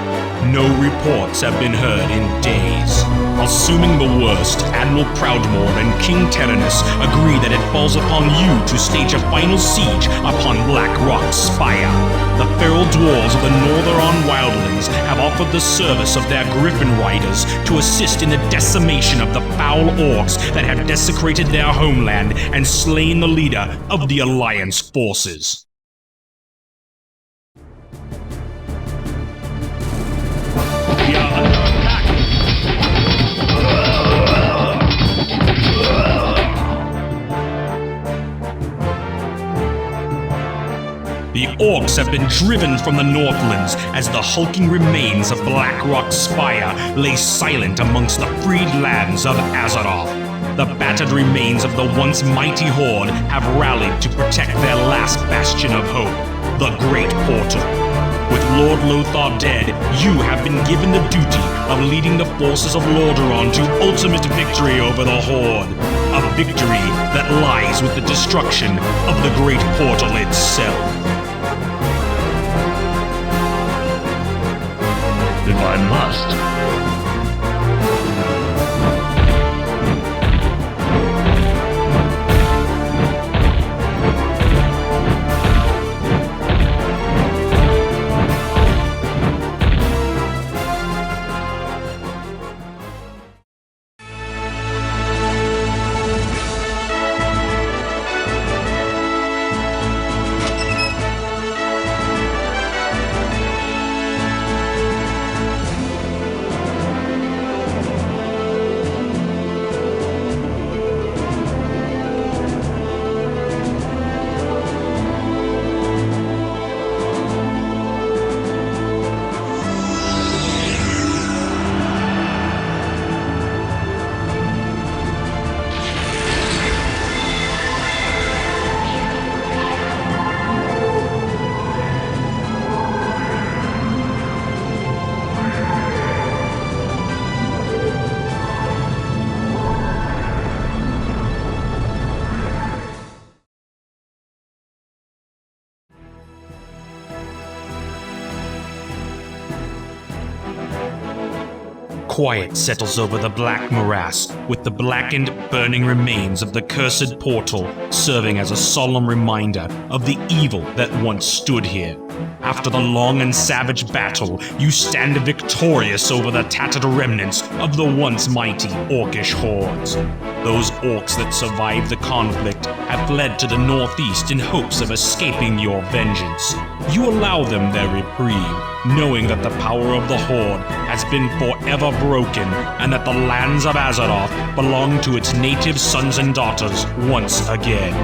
No reports have been heard in days. Assuming the worst, Admiral Proudmoore and King Terenas agree that it falls upon you to stage a final siege upon Blackrock Spire. The feral dwarves of the Northrend wildlands have offered the service of their griffin riders to assist in the decimation of the foul orcs that have desecrated their homeland and slain the leader of the Alliance forces. We are under attack! The Orcs have been driven from the Northlands as the hulking remains of Blackrock Spire lay silent amongst the freed lands of Azeroth. The battered remains of the once mighty Horde have rallied to protect their last bastion of hope, the Great Portal. With Lord Lothar dead, you have been given the duty of leading the forces of Lordaeron to ultimate victory over the Horde. A victory that lies with the destruction of the Great Portal itself. If I must. quiet settles over the black morass, with the blackened, burning remains of the cursed portal serving as a solemn reminder of the evil that once stood here. After the long and savage battle, you stand victorious over the tattered remnants of the once mighty Orcish hordes. Those orcs that survived the conflict have fled to the northeast in hopes of escaping your vengeance. You allow them their reprieve, knowing that the power of the Horde has been forever broken and that the lands of Azeroth belong to its native sons and daughters once again.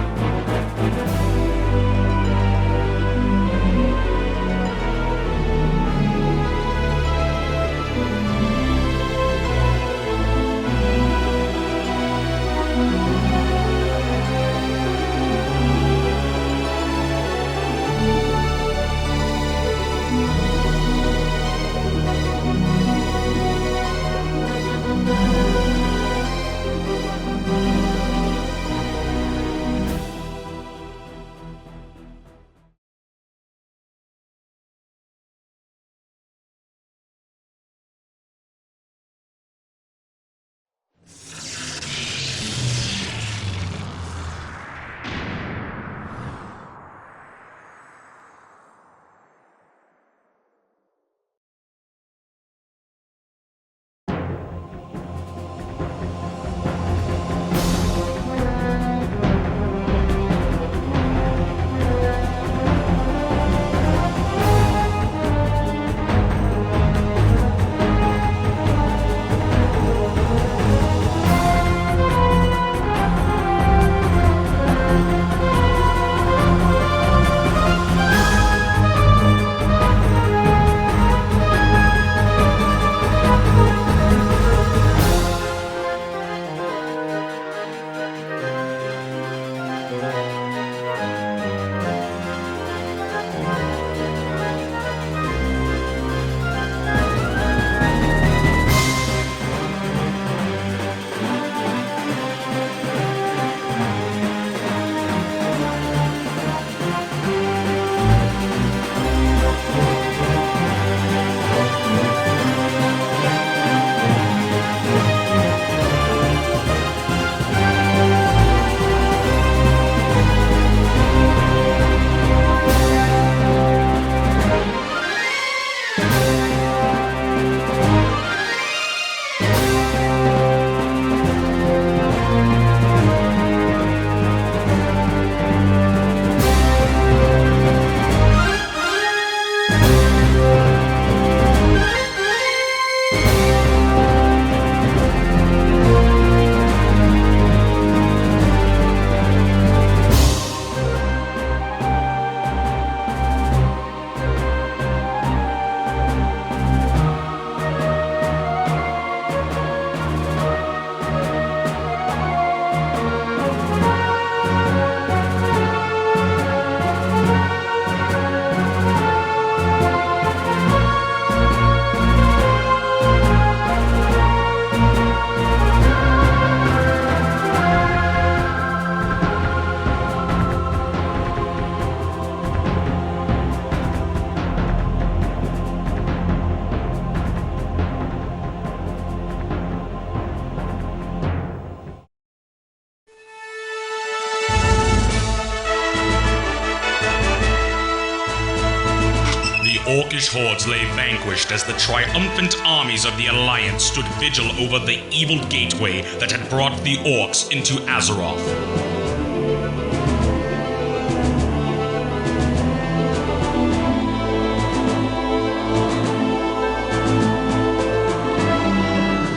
Orcish hordes lay vanquished as the triumphant armies of the Alliance stood vigil over the evil gateway that had brought the Orcs into Azeroth.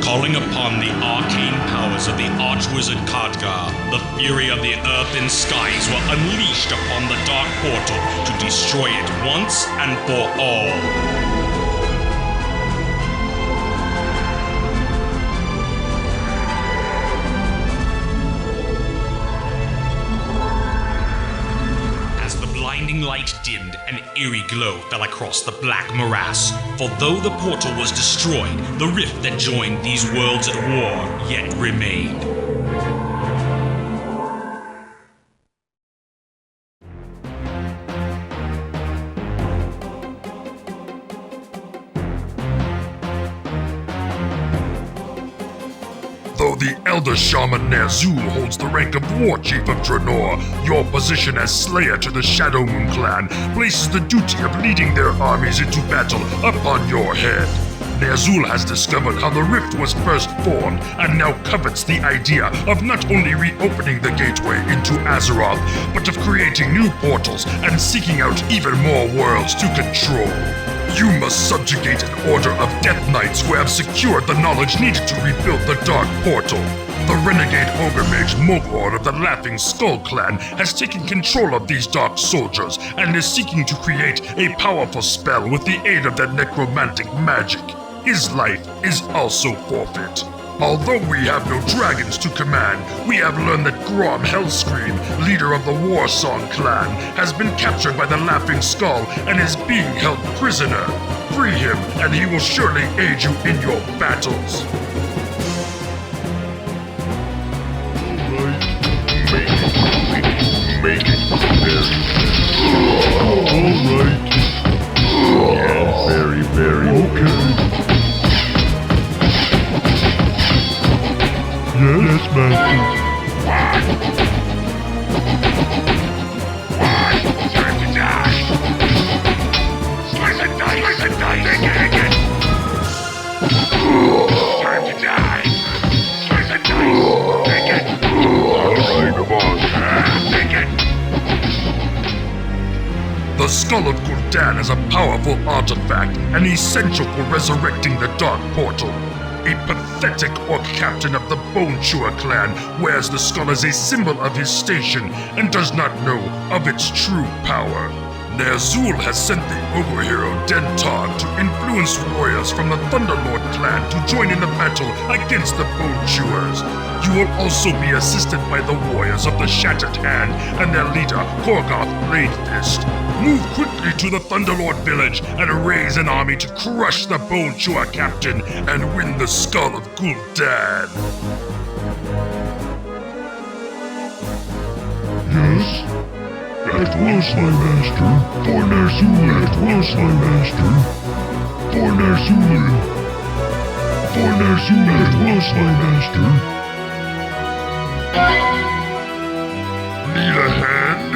Calling upon the arcane powers of the Archwizard Khadgar, the fury of the earth and skies were unleashed upon the Dark Portal to destroy it once and for all. Light dimmed, an eerie glow fell across the black morass, for though the portal was destroyed, the rift that joined these worlds at war yet remained. The Elder Shaman Ner'zhul holds the rank of War Chief of Draenor. Your position as Slayer to the Shadowmoon clan places the duty of leading their armies into battle upon your head. Ner'zhul has discovered how the Rift was first formed and now covets the idea of not only reopening the gateway into Azeroth, but of creating new portals and seeking out even more worlds to control. You must subjugate an order of Death Knights who have secured the knowledge needed to rebuild the Dark Portal. The renegade ogre mage Mogor of the Laughing Skull clan has taken control of these dark soldiers and is seeking to create a powerful spell with the aid of that necromantic magic. His life is also forfeit. Although we have no dragons to command, we have learned that Grom Hellscream, leader of the Warsong clan, has been captured by the Laughing Skull and is being held prisoner. Free him, and he will surely aid you in your battles. Make it Alright. Yes, very okay. Yes, Master. Time to die! Slice and dice! Take it! Time to die! Slice and dice! Take it! Alright, come on. Take it! The Skull of Gul'dan is a powerful artifact and essential for resurrecting the Dark Portal. A pathetic orc captain of the Bone Chewer clan wears the skull as a symbol of his station and does not know of its true power. Ner'zhul has sent the ogre hero Dentard to influence warriors from the Thunderlord clan to join in the battle against the Bone Chewers. You will also be assisted by the warriors of the Shattered Hand and their leader, Korgoth Bladefist. Move quickly to the Thunderlord village and raise an army to crush the Bone Chewer captain and win the Skull of Gul'dan. Yes? That was my master. For Ner'zhul, that was my master. For Ner'zhul. For Ner'zhul, that was my master. Need a hand?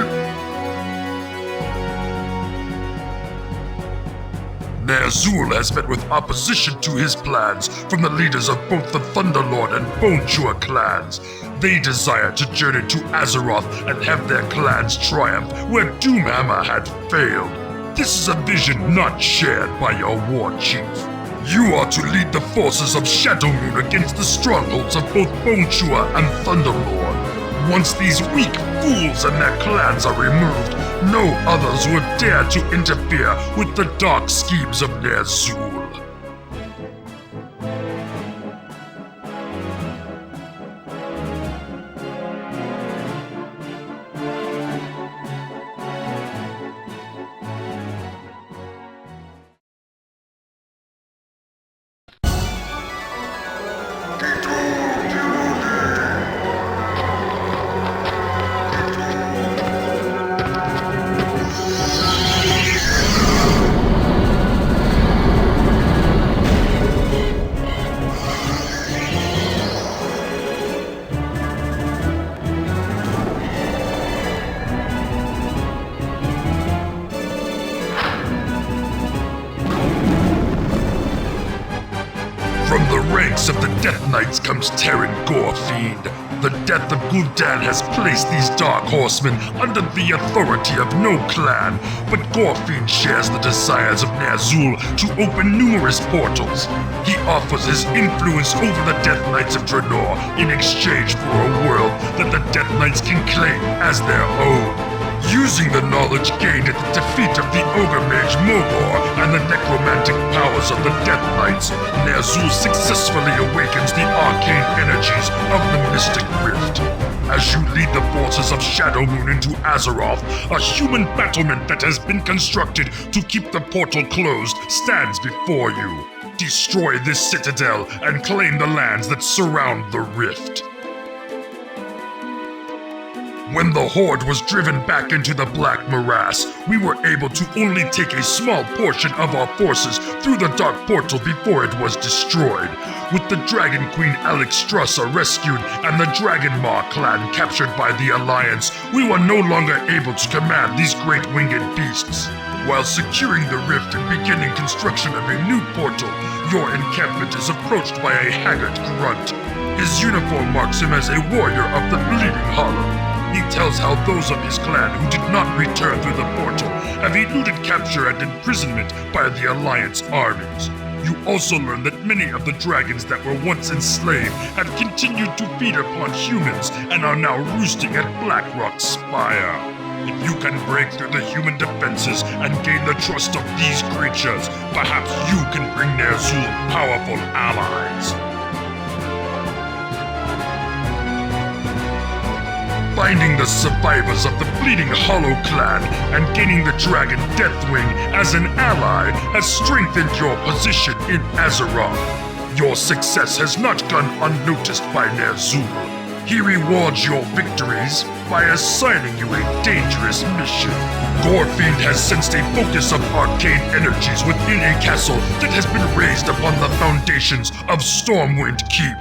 Ner'zhul has met with opposition to his plans from the leaders of both the Thunderlord and Bone Chewer clans. They desire to journey to Azeroth and have their clans triumph where Doomhammer had failed. This is a vision not shared by your war chief. You are to lead the forces of Shadowmoon against the strongholds of both Bone Chewer and Thunderlord. Once these weak fools and their clans are removed, no others will dare to interfere with the dark schemes of Ner'zhul. Of the Death Knights comes Terran Gorefiend. The death of Gul'dan has placed these Dark Horsemen under the authority of no clan, but Gorefiend shares the desires of Ner'zhul to open numerous portals. He offers his influence over the Death Knights of Draenor in exchange for a world that the Death Knights can claim as their own. Using the knowledge gained at the defeat of the Ogre Mage Mogor and the necromantic powers of the Death Knights, Ner'zhul successfully awakens the arcane energies of the Mystic Rift. As you lead the forces of Shadowmoon into Azeroth, a human battlement that has been constructed to keep the portal closed stands before you. Destroy this citadel and claim the lands that surround the rift. When the Horde was driven back into the Black Morass, we were able to only take a small portion of our forces through the Dark Portal before it was destroyed. With the Dragon Queen Alexstrasza rescued and the Dragon Maw clan captured by the Alliance, we were no longer able to command these great winged beasts. While securing the rift and beginning construction of a new portal, your encampment is approached by a haggard grunt. His uniform marks him as a warrior of the Bleeding Hollow. He tells how those of his clan who did not return through the portal have eluded capture and imprisonment by the Alliance armies. You also learn that many of the dragons that were once enslaved have continued to feed upon humans and are now roosting at Blackrock's spire. If you can break through the human defenses and gain the trust of these creatures, perhaps you can bring Ner'zhul powerful allies. Finding the survivors of the Bleeding Hollow clan and gaining the dragon Deathwing as an ally has strengthened your position in Azeroth. Your success has not gone unnoticed by Ner'zhul. He rewards your victories by assigning you a dangerous mission. Gorfiend has sensed a focus of arcane energies within a castle that has been raised upon the foundations of Stormwind Keep.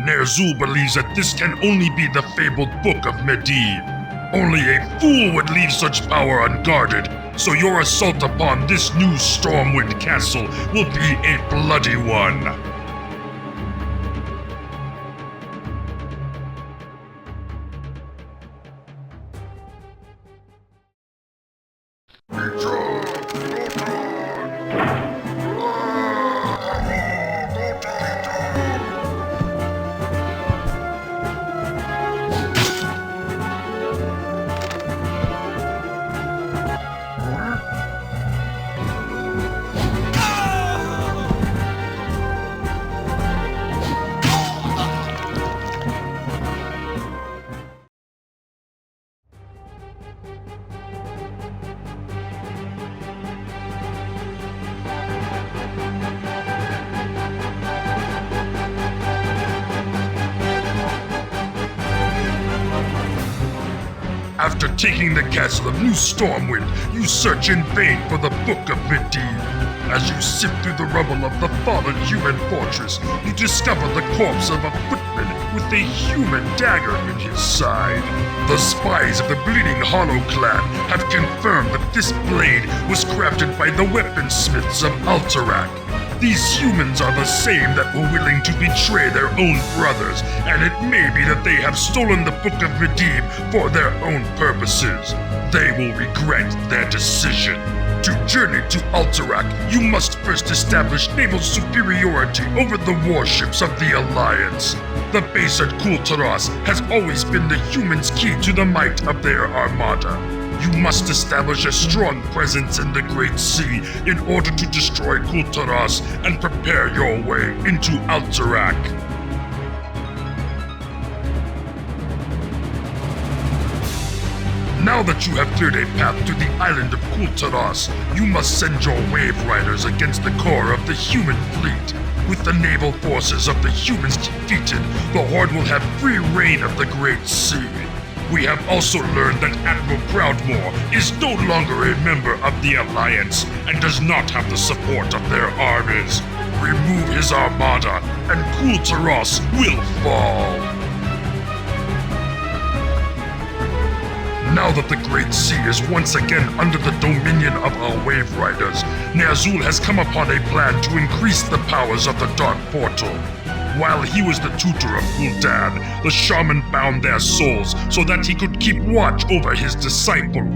Ner'zhul believes that this can only be the fabled Book of Medivh. Only a fool would leave such power unguarded, so your assault upon this new Stormwind castle will be a bloody one. After taking the castle of New Stormwind, you search in vain for the Book of Medivh. As you sift through the rubble of the fallen human fortress, you discover the corpse of a footman with a human dagger in his side. The spies of the Bleeding Hollow clan have confirmed that this blade was crafted by the weaponsmiths of Alterac. These humans are the same that were willing to betray their own brothers, and it may be that they have stolen the Book of Medivh for their own purposes. They will regret their decision. To journey to Alterac, you must first establish naval superiority over the warships of the Alliance. The base at Kul'Taras has always been the humans' key to the might of their armada. You must establish a strong presence in the Great Sea in order to destroy Kul'Taras and prepare your way into Alterac. Now that you have cleared a path to the island of Kul'Taras, you must send your wave riders against the core of the human fleet. With the naval forces of the humans defeated, the Horde will have free reign of the Great Sea. We have also learned that Admiral Proudmoore is no longer a member of the Alliance and does not have the support of their armies. Remove his armada, and Kul'Taras will fall. Now that the Great Sea is once again under the dominion of our Wave Riders, Ner'zhul has come upon a plan to increase the powers of the Dark Portal. While he was the tutor of Gul'dan, the shaman bound their souls so that he could keep watch over his disciple.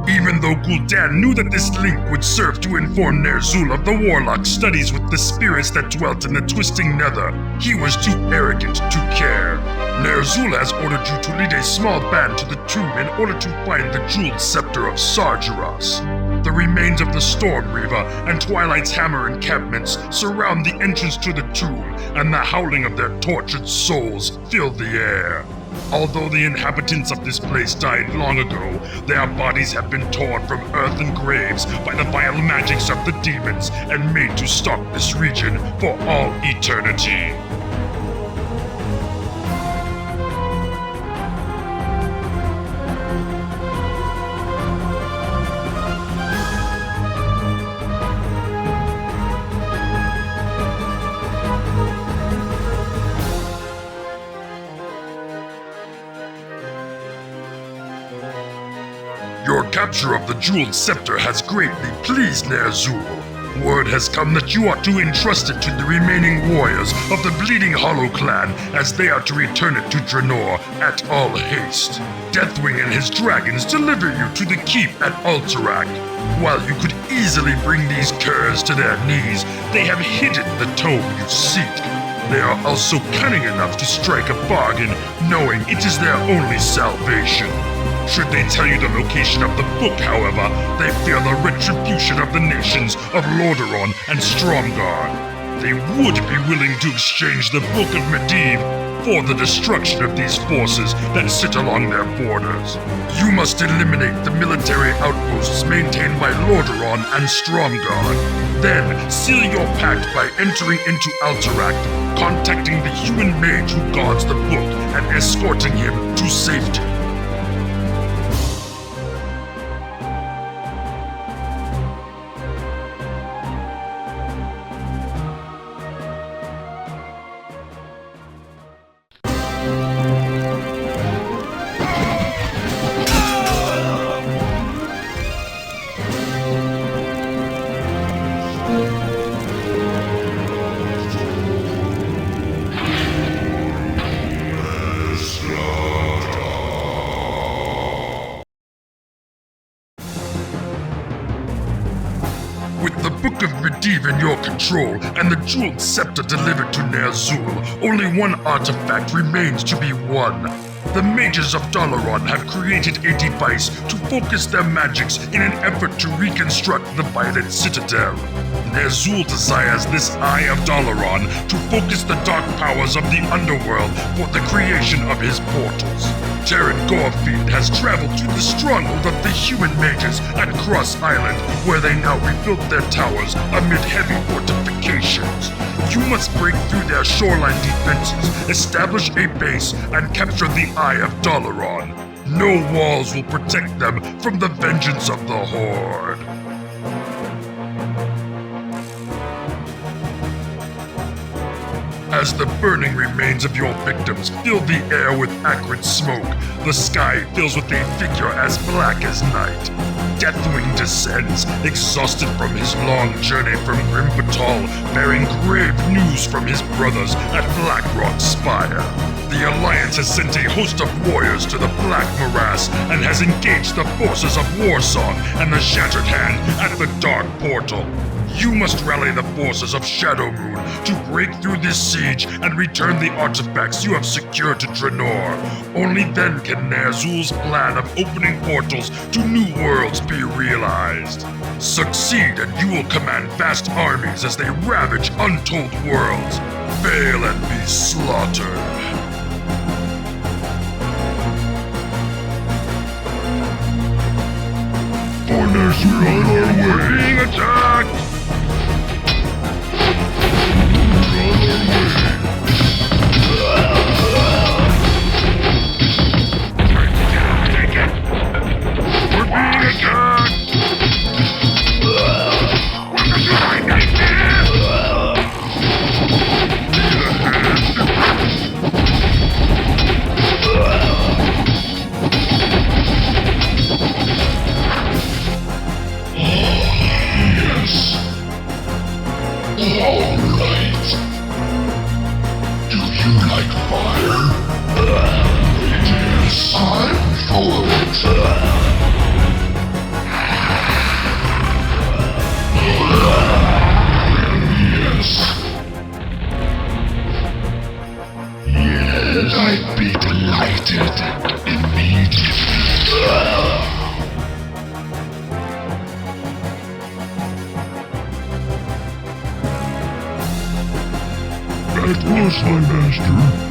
Even though Gul'dan knew that this link would serve to inform Ner'zhul of the warlock studies with the spirits that dwelt in the twisting nether, he was too arrogant to care. Ner'zhul has ordered you to lead a small band to the tomb in order to find the jeweled scepter of Sargeras. The remains of the Storm Reaver and Twilight's Hammer encampments surround the entrance to the tomb, and the howling of their tortured souls fill the air. Although the inhabitants of this place died long ago, their bodies have been torn from earthen graves by the vile magics of the demons and made to stalk this region for all eternity. Your capture of the Jeweled Scepter has greatly pleased Ner'zhul. Word has come that you are to entrust it to the remaining warriors of the Bleeding Hollow clan as they are to return it to Draenor at all haste. Deathwing and his dragons deliver you to the keep at Alterac. While you could easily bring these curs to their knees, they have hidden the tome you seek. They are also cunning enough to strike a bargain, knowing it is their only salvation. Should they tell you the location of the book, however, they fear the retribution of the nations of Lordaeron and Strahnbrad. They would be willing to exchange the Book of Medivh for the destruction of these forces that sit along their borders. You must eliminate the military outposts maintained by Lordaeron and Strahnbrad. Then, seal your pact by entering into Alterac, contacting the human mage who guards the book, and escorting him to safety. With the Book of Medivh in your control and the Jeweled Scepter delivered to Ner'zhul, only one artifact remains to be won. The mages of Dalaran have created a device to focus their magics in an effort to reconstruct the Violet Citadel. Ner'zhul desires this Eye of Dalaran to focus the dark powers of the underworld for the creation of his portals. Terran Gorfield has traveled to the stronghold of the human mages at Cross Island, where they now rebuilt their towers amid heavy fortifications. You must break through their shoreline defenses, establish a base, and capture the Eye of Dalaran. No walls will protect them from the vengeance of the Horde. As the burning remains of your victims fill the air with acrid smoke, the sky fills with a figure as black as night. Deathwing descends, exhausted from his long journey from Grim Batal, bearing grave news from his brothers at Blackrock Spire. The Alliance has sent a host of warriors to the Black Morass and has engaged the forces of Warsong and the Shattered Hand at the Dark Portal. You must rally the forces of Shadowmoon to break through this siege and return the artifacts you have secured to Draenor. Only then can Ner'zhul's plan of opening portals to new worlds be realized. Succeed and you will command vast armies as they ravage untold worlds. Fail and be slaughtered. For Ner'zhul on our way! Being attacked! I'd be delighted immediately. That was my master.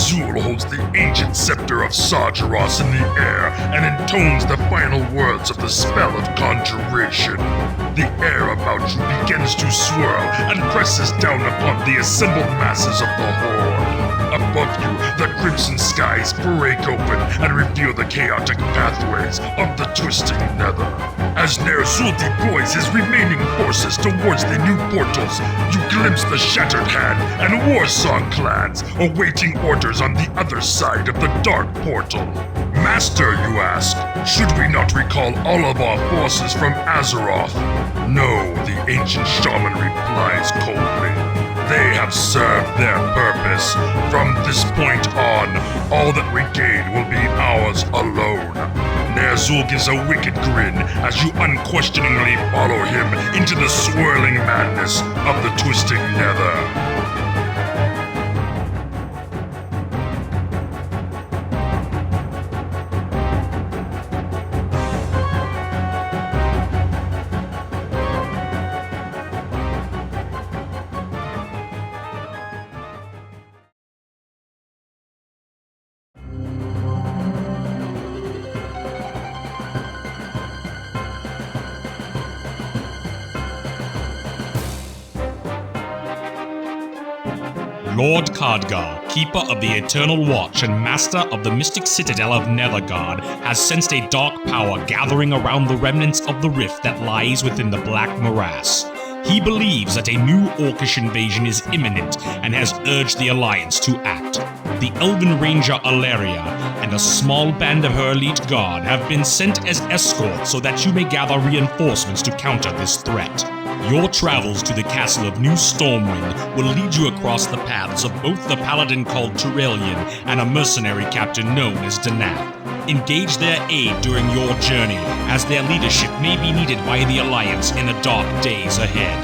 Ner'zhul holds the ancient scepter of Sargeras in the air and intones the final words of the spell of conjuration. The air about you begins to swirl and presses down upon the assembled masses of the Horde. Above you, the crimson skies break open and reveal the chaotic pathways of the twisting nether. As Ner'zhul deploys his remaining forces towards the new portals, you glimpse the Shattered Hand and Warsong clans awaiting orders on the other side of the dark portal. Master, you ask, should we not recall all of our forces from Azeroth? No, the ancient shaman replies coldly. They have served their purpose. From this point on, all that we gain will be ours alone. Ner'zhul gives a wicked grin as you unquestioningly follow him into the swirling madness of the twisting nether. Lord Khadgar, Keeper of the Eternal Watch and Master of the Mystic Citadel of Nethergard, has sensed a dark power gathering around the remnants of the rift that lies within the Black Morass. He believes that a new Orcish invasion is imminent and has urged the Alliance to act. The Elven Ranger Alleria and a small band of her elite guard have been sent as escorts so that you may gather reinforcements to counter this threat. Your travels to the castle of New Stormwind will lead you across the paths of both the paladin called Turelian and a mercenary captain known as Danap. Engage their aid during your journey, as their leadership may be needed by the Alliance in the dark days ahead.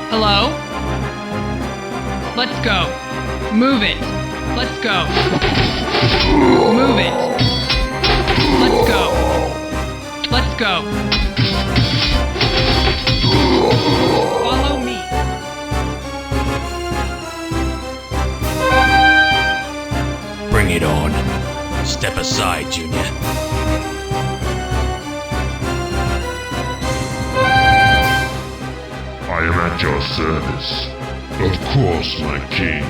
Hello? Let's go. Move it. Let's go. Move it. Let's go. Let's go. Follow me. Bring it on. Step aside, Junior. I am at your service. Of course, my king.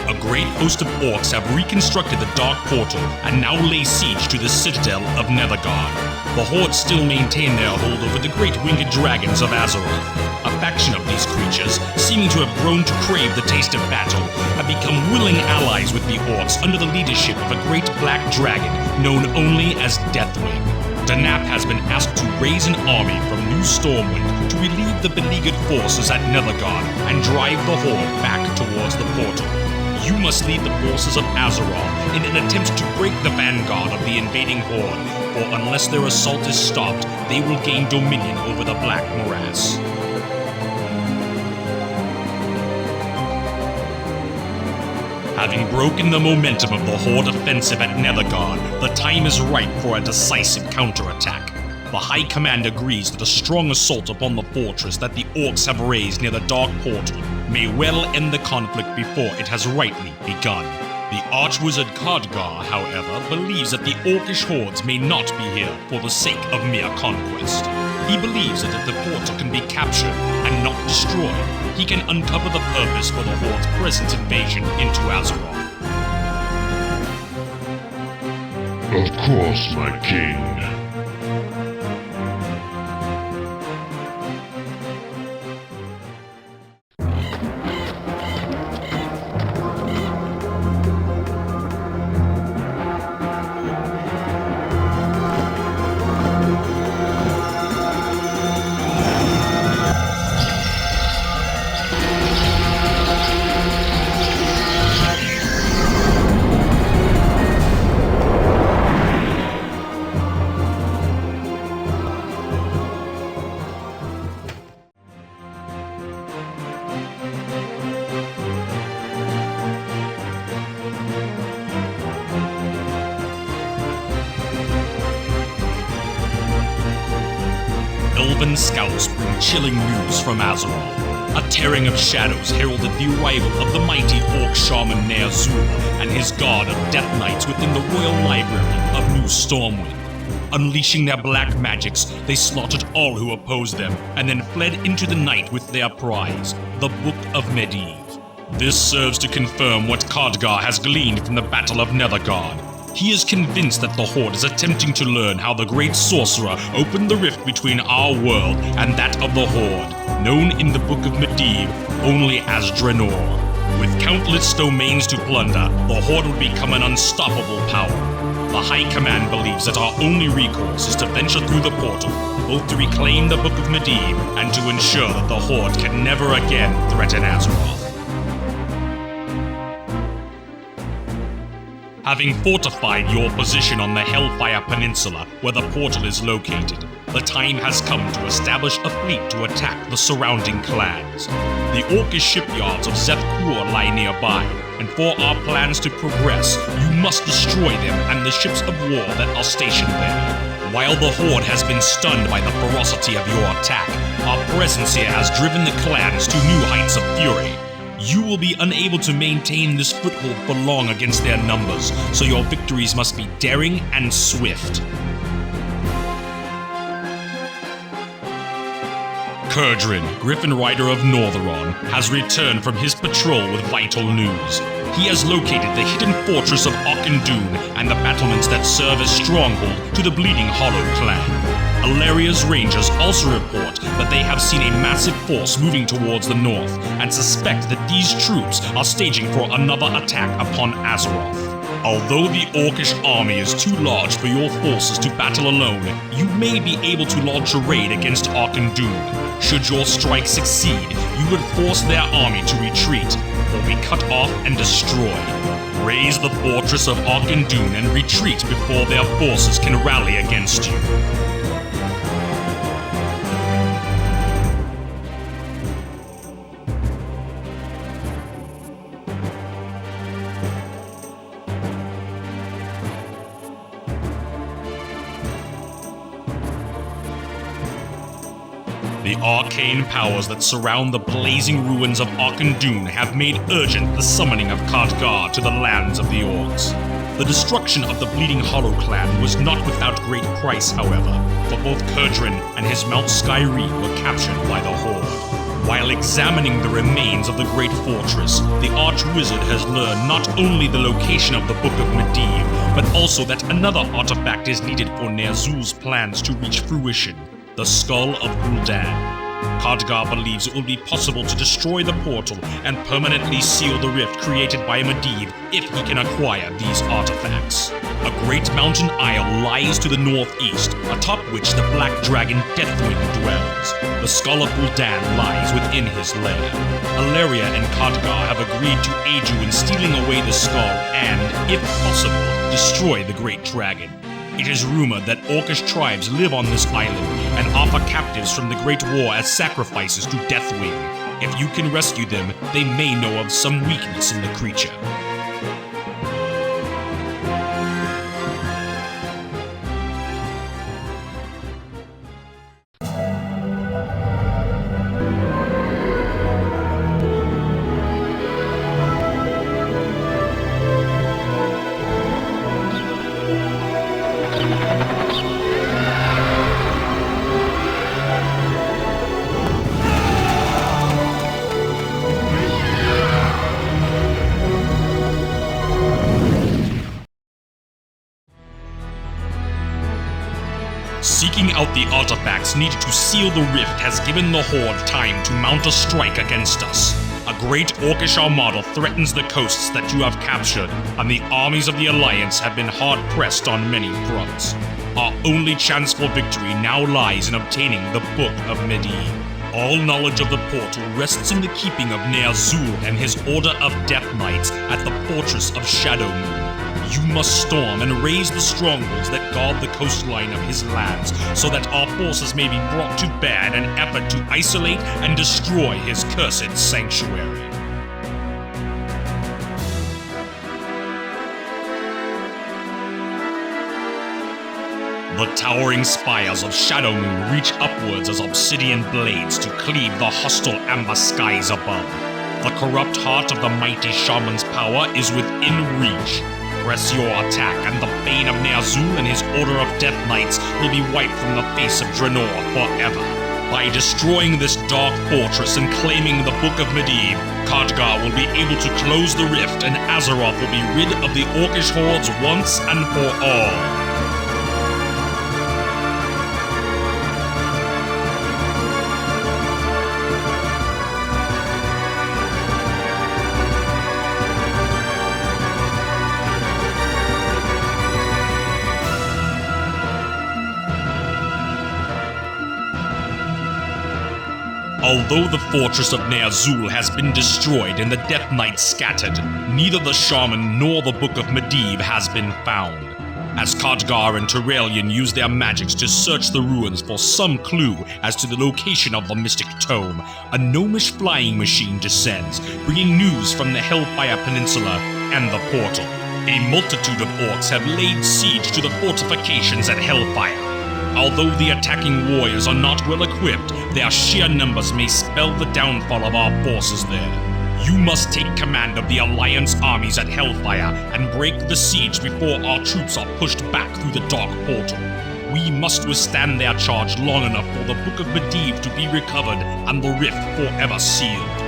A great host of orcs have reconstructed the Dark Portal and now lay siege to the citadel of Nethergard. The Horde still maintain their hold over the great winged dragons of Azeroth. A faction of these creatures, seeming to have grown to crave the taste of battle, have become willing allies with the orcs under the leadership of a great black dragon known only as Deathwing. Danap has been asked to raise an army from New Stormwind to relieve the beleaguered forces at Nethergard and drive the Horde back towards the portal. You must lead the forces of Azeroth in an attempt to break the vanguard of the invading Horde, for unless their assault is stopped, they will gain dominion over the Black Morass. Having broken the momentum of the Horde offensive at Nethergard, the time is ripe for a decisive counterattack. The High Command agrees that a strong assault upon the fortress that the Orcs have raised near the Dark Portal may well end the conflict before it has rightly begun. The Archwizard Khadgar, however, believes that the Orcish hordes may not be here for the sake of mere conquest. He believes that if the portal can be captured and not destroyed, he can uncover the purpose for the Horde's present invasion into Azeroth. Of course, my king. Elven scouts bring chilling news from Azeroth. A tearing of shadows heralded the arrival of the mighty Orc shaman Ner'zhul and his guard of Death Knights within the royal library of New Stormwind. Unleashing their black magics, they slaughtered all who opposed them, and then fled into the night with their prize, the Book of Medivh. This serves to confirm what Khadgar has gleaned from the Battle of Nethergard. He is convinced that the Horde is attempting to learn how the great sorcerer opened the rift between our world and that of the Horde, known in the Book of Medivh only as Draenor. With countless domains to plunder, the Horde would become an unstoppable power. The High Command believes that our only recourse is to venture through the portal, both to reclaim the Book of Medivh and to ensure that the Horde can never again threaten Azeroth. Having fortified your position on the Hellfire Peninsula, where the portal is located, the time has come to establish a fleet to attack the surrounding clans. The Orcish shipyards of Zeth'Kur lie nearby, and for our plans to progress, you must destroy them and the ships of war that are stationed there. While the Horde has been stunned by the ferocity of your attack, our presence here has driven the clans to new heights of fury. You will be unable to maintain this foothold for long against their numbers, so your victories must be daring and swift. Kurdrin, Griffin Rider of Northrend, has returned from his patrol with vital news. He has located the hidden fortress of Auchindoun and the battlements that serve as stronghold to the Bleeding Hollow clan. Alaria's rangers also report that they have seen a massive force moving towards the north and suspect that these troops are staging for another attack upon Azeroth. Although the Orcish army is too large for your forces to battle alone, you may be able to launch a raid against Auchindoun. Should your strike succeed, you would force their army to retreat, or be cut off and destroyed. Raise the fortress of Auchindoun and retreat before their forces can rally against you. The arcane powers that surround the blazing ruins of Auchindoun have made urgent the summoning of Khadgar to the lands of the Orcs. The destruction of the Bleeding Hollow clan was not without great price, however, for both Kurdrin and his Mount Skyreed were captured by the Horde. While examining the remains of the great fortress, the Archwizard has learned not only the location of the Book of Medivh, but also that another artifact is needed for Ner'zhul's plans to reach fruition. The Skull of Gul'dan. Khadgar believes it will be possible to destroy the portal and permanently seal the rift created by Medivh if he can acquire these artifacts. A great mountain isle lies to the northeast, atop which the black dragon Deathwing dwells. The Skull of Gul'dan lies within his lair. Alaria and Khadgar have agreed to aid you in stealing away the skull and, if possible, destroy the great dragon. It is rumored that Orcish tribes live on this island and offer captives from the Great War as sacrifices to Deathwing. If you can rescue them, they may know of some weakness in the creature. Seeking out the artifacts needed to seal the rift has given the Horde time to mount a strike against us. A great Orcish armada threatens the coasts that you have captured, and the armies of the Alliance have been hard-pressed on many fronts. Our only chance for victory now lies in obtaining the Book of Medivh. All knowledge of the portal rests in the keeping of Ner'zhul and his Order of Death Knights at the Fortress of Shadowmoon. You must storm and raise the strongholds that guard the coastline of his lands, so that our forces may be brought to bear in an effort to isolate and destroy his cursed sanctuary. The towering spires of Shadowmoon reach upwards as obsidian blades to cleave the hostile amber skies above. The corrupt heart of the mighty shaman's power is within reach. Press your attack, and the Bane of Ner'zhul and his Order of Death Knights will be wiped from the face of Draenor forever. By destroying this dark fortress and claiming the Book of Medivh, Khadgar will be able to close the rift, and Azeroth will be rid of the Orcish hordes once and for all. Although the fortress of Ner'zhul has been destroyed and the Death Knights scattered, neither the Shaman nor the Book of Medivh has been found. As Khadgar and Turalyon use their magics to search the ruins for some clue as to the location of the Mystic Tome, a gnomish flying machine descends, bringing news from the Hellfire Peninsula and the portal. A multitude of orcs have laid siege to the fortifications at Hellfire. Although the attacking warriors are not well equipped, their sheer numbers may spell the downfall of our forces there. You must take command of the Alliance armies at Hellfire and break the siege before our troops are pushed back through the Dark Portal. We must withstand their charge long enough for the Book of Medivh to be recovered and the rift forever sealed.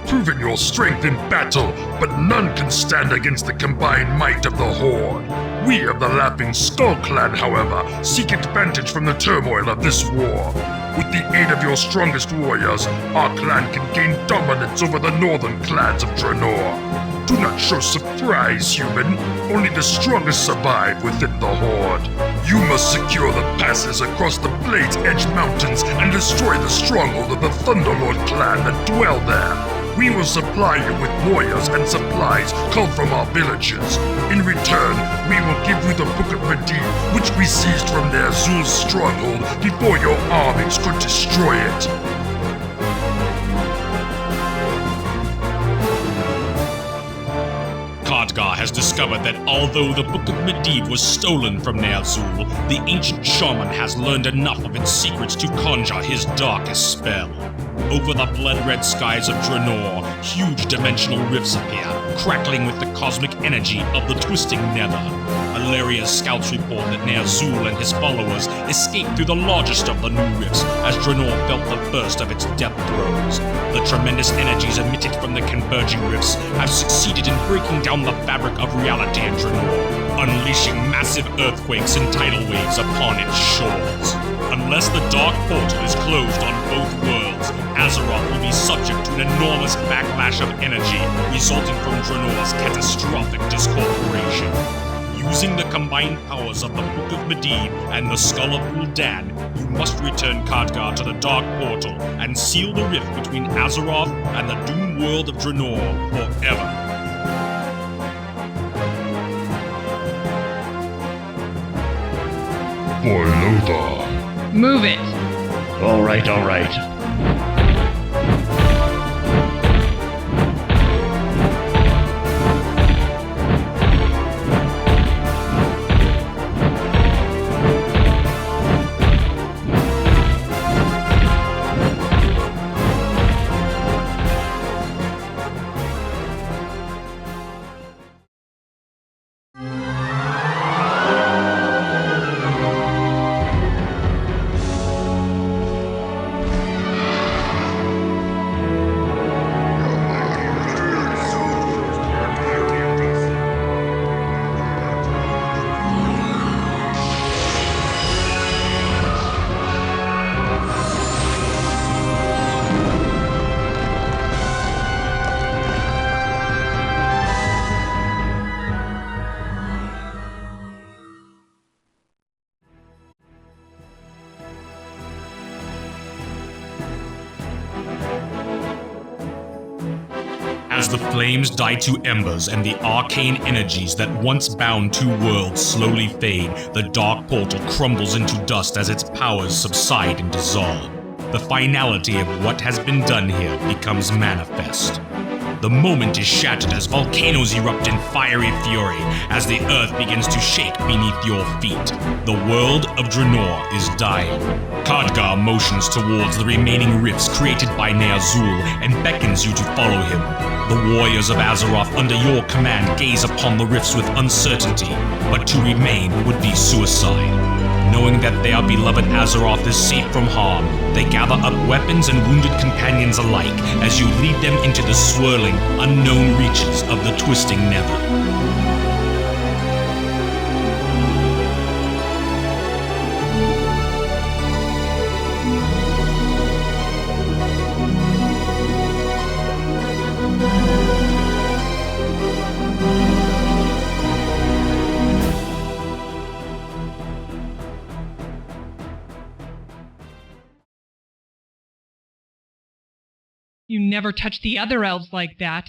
Proven your strength in battle, but none can stand against the combined might of the Horde. We of the Laughing Skull clan, however, seek advantage from the turmoil of this war. With the aid of your strongest warriors, our clan can gain dominance over the northern clans of Draenor. Do not show surprise, human. Only the strongest survive within the Horde. You must secure the passes across the Blade's Edge Mountains and destroy the stronghold of the Thunderlord clan that dwell there. We will supply you with warriors and supplies culled from our villages. In return, we will give you the Book of Medivh, which we seized from Ner'zhul's stronghold before your armies could destroy it. Khadgar has discovered that although the Book of Medivh was stolen from Ner'zhul, the ancient shaman has learned enough of its secrets to conjure his darkest spell. Over the blood-red skies of Draenor, huge dimensional rifts appear, crackling with the cosmic energy of the twisting nether. Alaria's scouts report that Ner'zhul and his followers escaped through the largest of the new rifts as Draenor felt the first of its death throes. The tremendous energies emitted from the converging rifts have succeeded in breaking down the fabric of reality in Draenor, unleashing massive earthquakes and tidal waves upon its shores. Unless the Dark Portal is closed on both worlds, Azeroth will be subject to an enormous backlash of energy resulting from Draenor's catastrophic discorporation. Using the combined powers of the Book of Medivh and the Skull of Gul'dan, you must return Khadgar to the Dark Portal and seal the rift between Azeroth and the doomed world of Draenor forever. For Lothar. Move it! All right. As the flames die to embers and the arcane energies that once bound two worlds slowly fade, the dark portal crumbles into dust as its powers subside and dissolve. The finality of what has been done here becomes manifest. The moment is shattered as volcanoes erupt in fiery fury, as the earth begins to shake beneath your feet. The world of Draenor is dying. Khadgar motions towards the remaining rifts created by Ner'zhul and beckons you to follow him. The warriors of Azeroth under your command gaze upon the rifts with uncertainty, but to remain would be suicide. Knowing that their beloved Azeroth is safe from harm, they gather up weapons and wounded companions alike as you lead them into the swirling, unknown reaches of the twisting Nether. You never touch the other elves like that.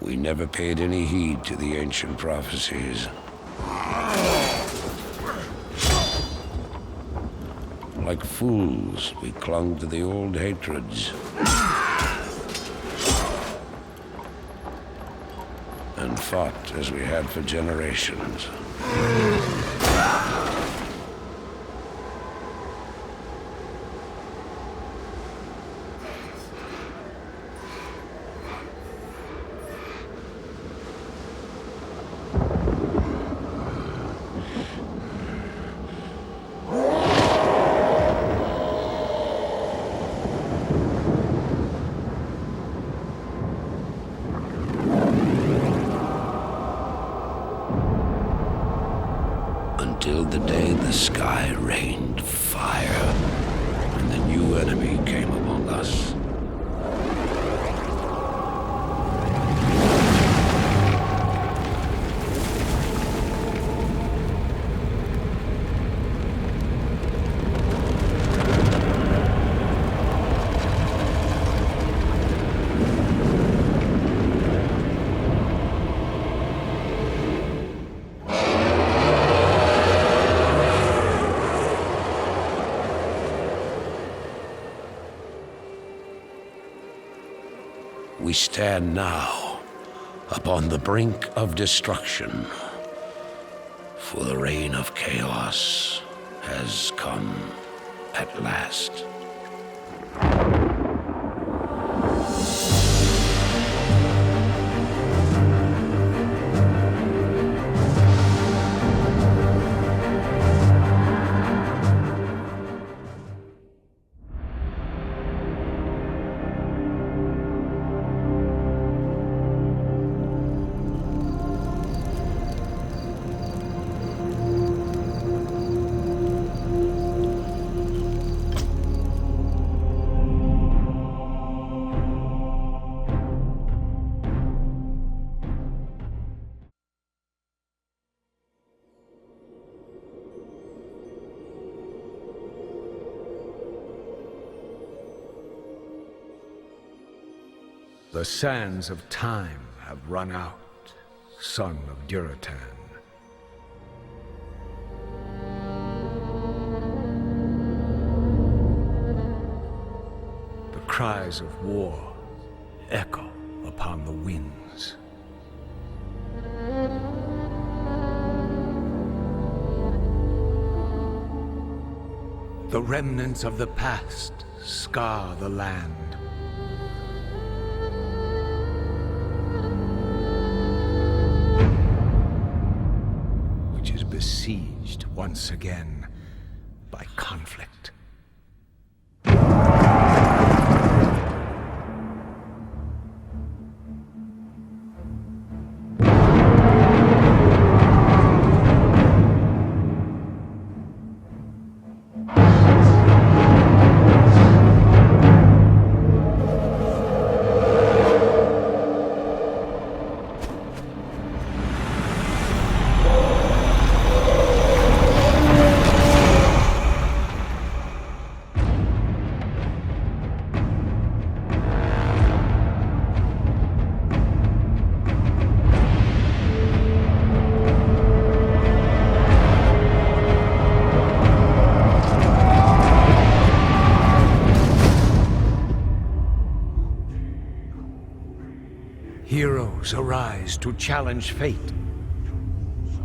We never paid any heed to the ancient prophecies. Like fools, we clung to the old hatreds. And fought as we had for generations. Until the day the sky rained fire, and the new enemy came among us. We stand now upon the brink of destruction, for the reign of chaos has come at last. The sands of time have run out, son of Duratan. The cries of war echo upon the winds. The remnants of the past scar the land. Besieged once again by conflict. Heroes arise to challenge fate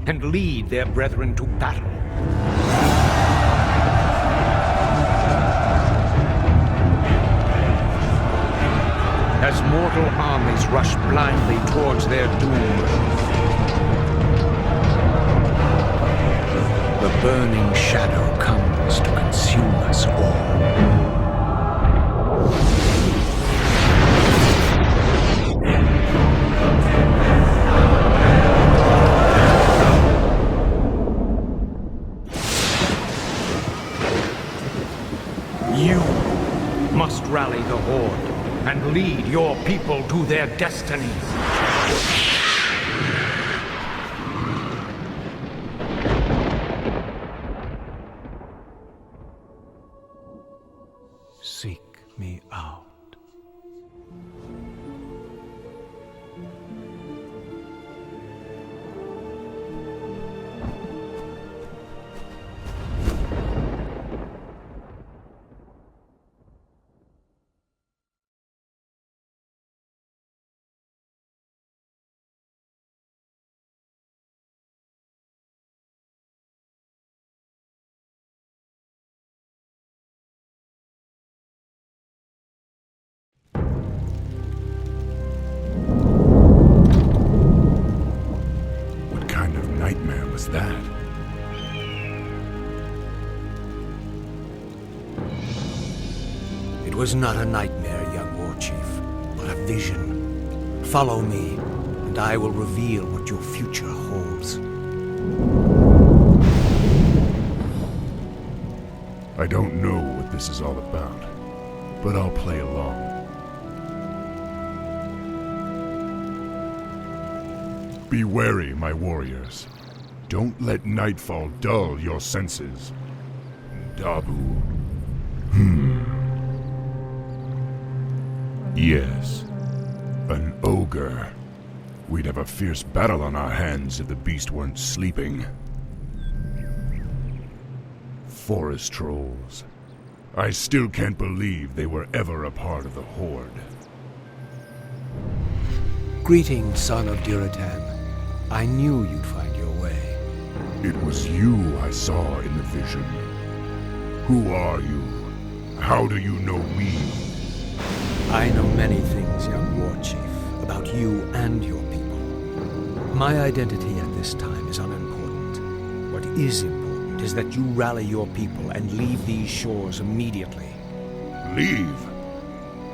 and lead their brethren to battle. As mortal armies rush blindly towards their doom, the burning shadow comes to consume us all. You must rally the Horde and lead your people to their destiny. Seek me out. was not a nightmare, young war chief, but a vision. Follow me, and I will reveal what your future holds. I don't know what this is all about, but I'll play along. Be wary, my warriors. Don't let nightfall dull your senses. Dabu. Yes. An ogre. We'd have a fierce battle on our hands if the beast weren't sleeping. Forest trolls. I still can't believe they were ever a part of the Horde. Greetings, son of Duratan. I knew you'd find your way. It was you I saw in the vision. Who are you? How do you know me? I know many things, young war chief, about you and your people. My identity at this time is unimportant. What is important is that you rally your people and leave these shores immediately. Leave?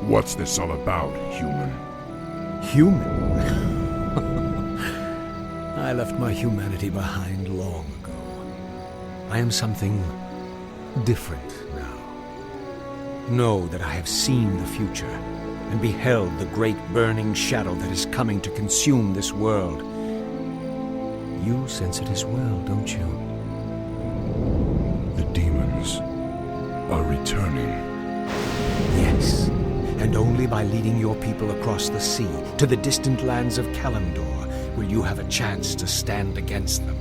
What's this all about, human? Human? I left my humanity behind long ago. I am something different now. Know that I have seen the future and beheld the great burning shadow that is coming to consume this world. You sense it as well, don't you? The demons are returning. Yes, and only by leading your people across the sea to the distant lands of Kalimdor will you have a chance to stand against them.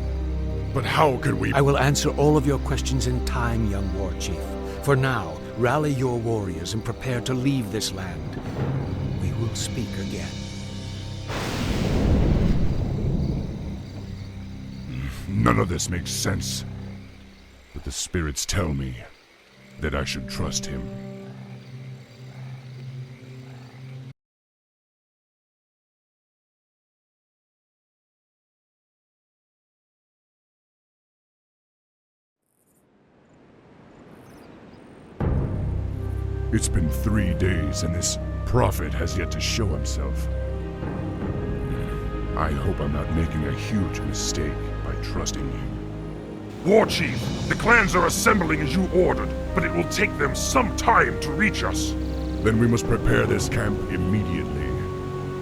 But how could we— I will answer all of your questions in time, young war chief. For now, rally your warriors and prepare to leave this land. We will speak again. None of this makes sense. But the spirits tell me that I should trust him. It's been 3 days and this prophet has yet to show himself. I hope I'm not making a huge mistake by trusting you. War Chief, the clans are assembling as you ordered, but it will take them some time to reach us. Then we must prepare this camp immediately.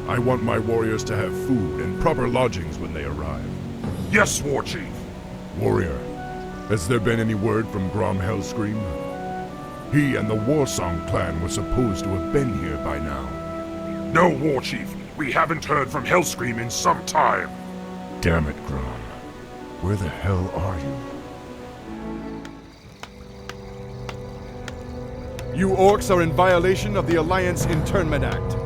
I want my warriors to have food and proper lodgings when they arrive. Yes, War Chief. Warrior, has there been any word from Grom Hellscream? He and the Warsong clan were supposed to have been here by now. No, War Chief. We haven't heard from Hellscream in some time. Damn it, Grom. Where the hell are you? You orcs are in violation of the Alliance Internment Act.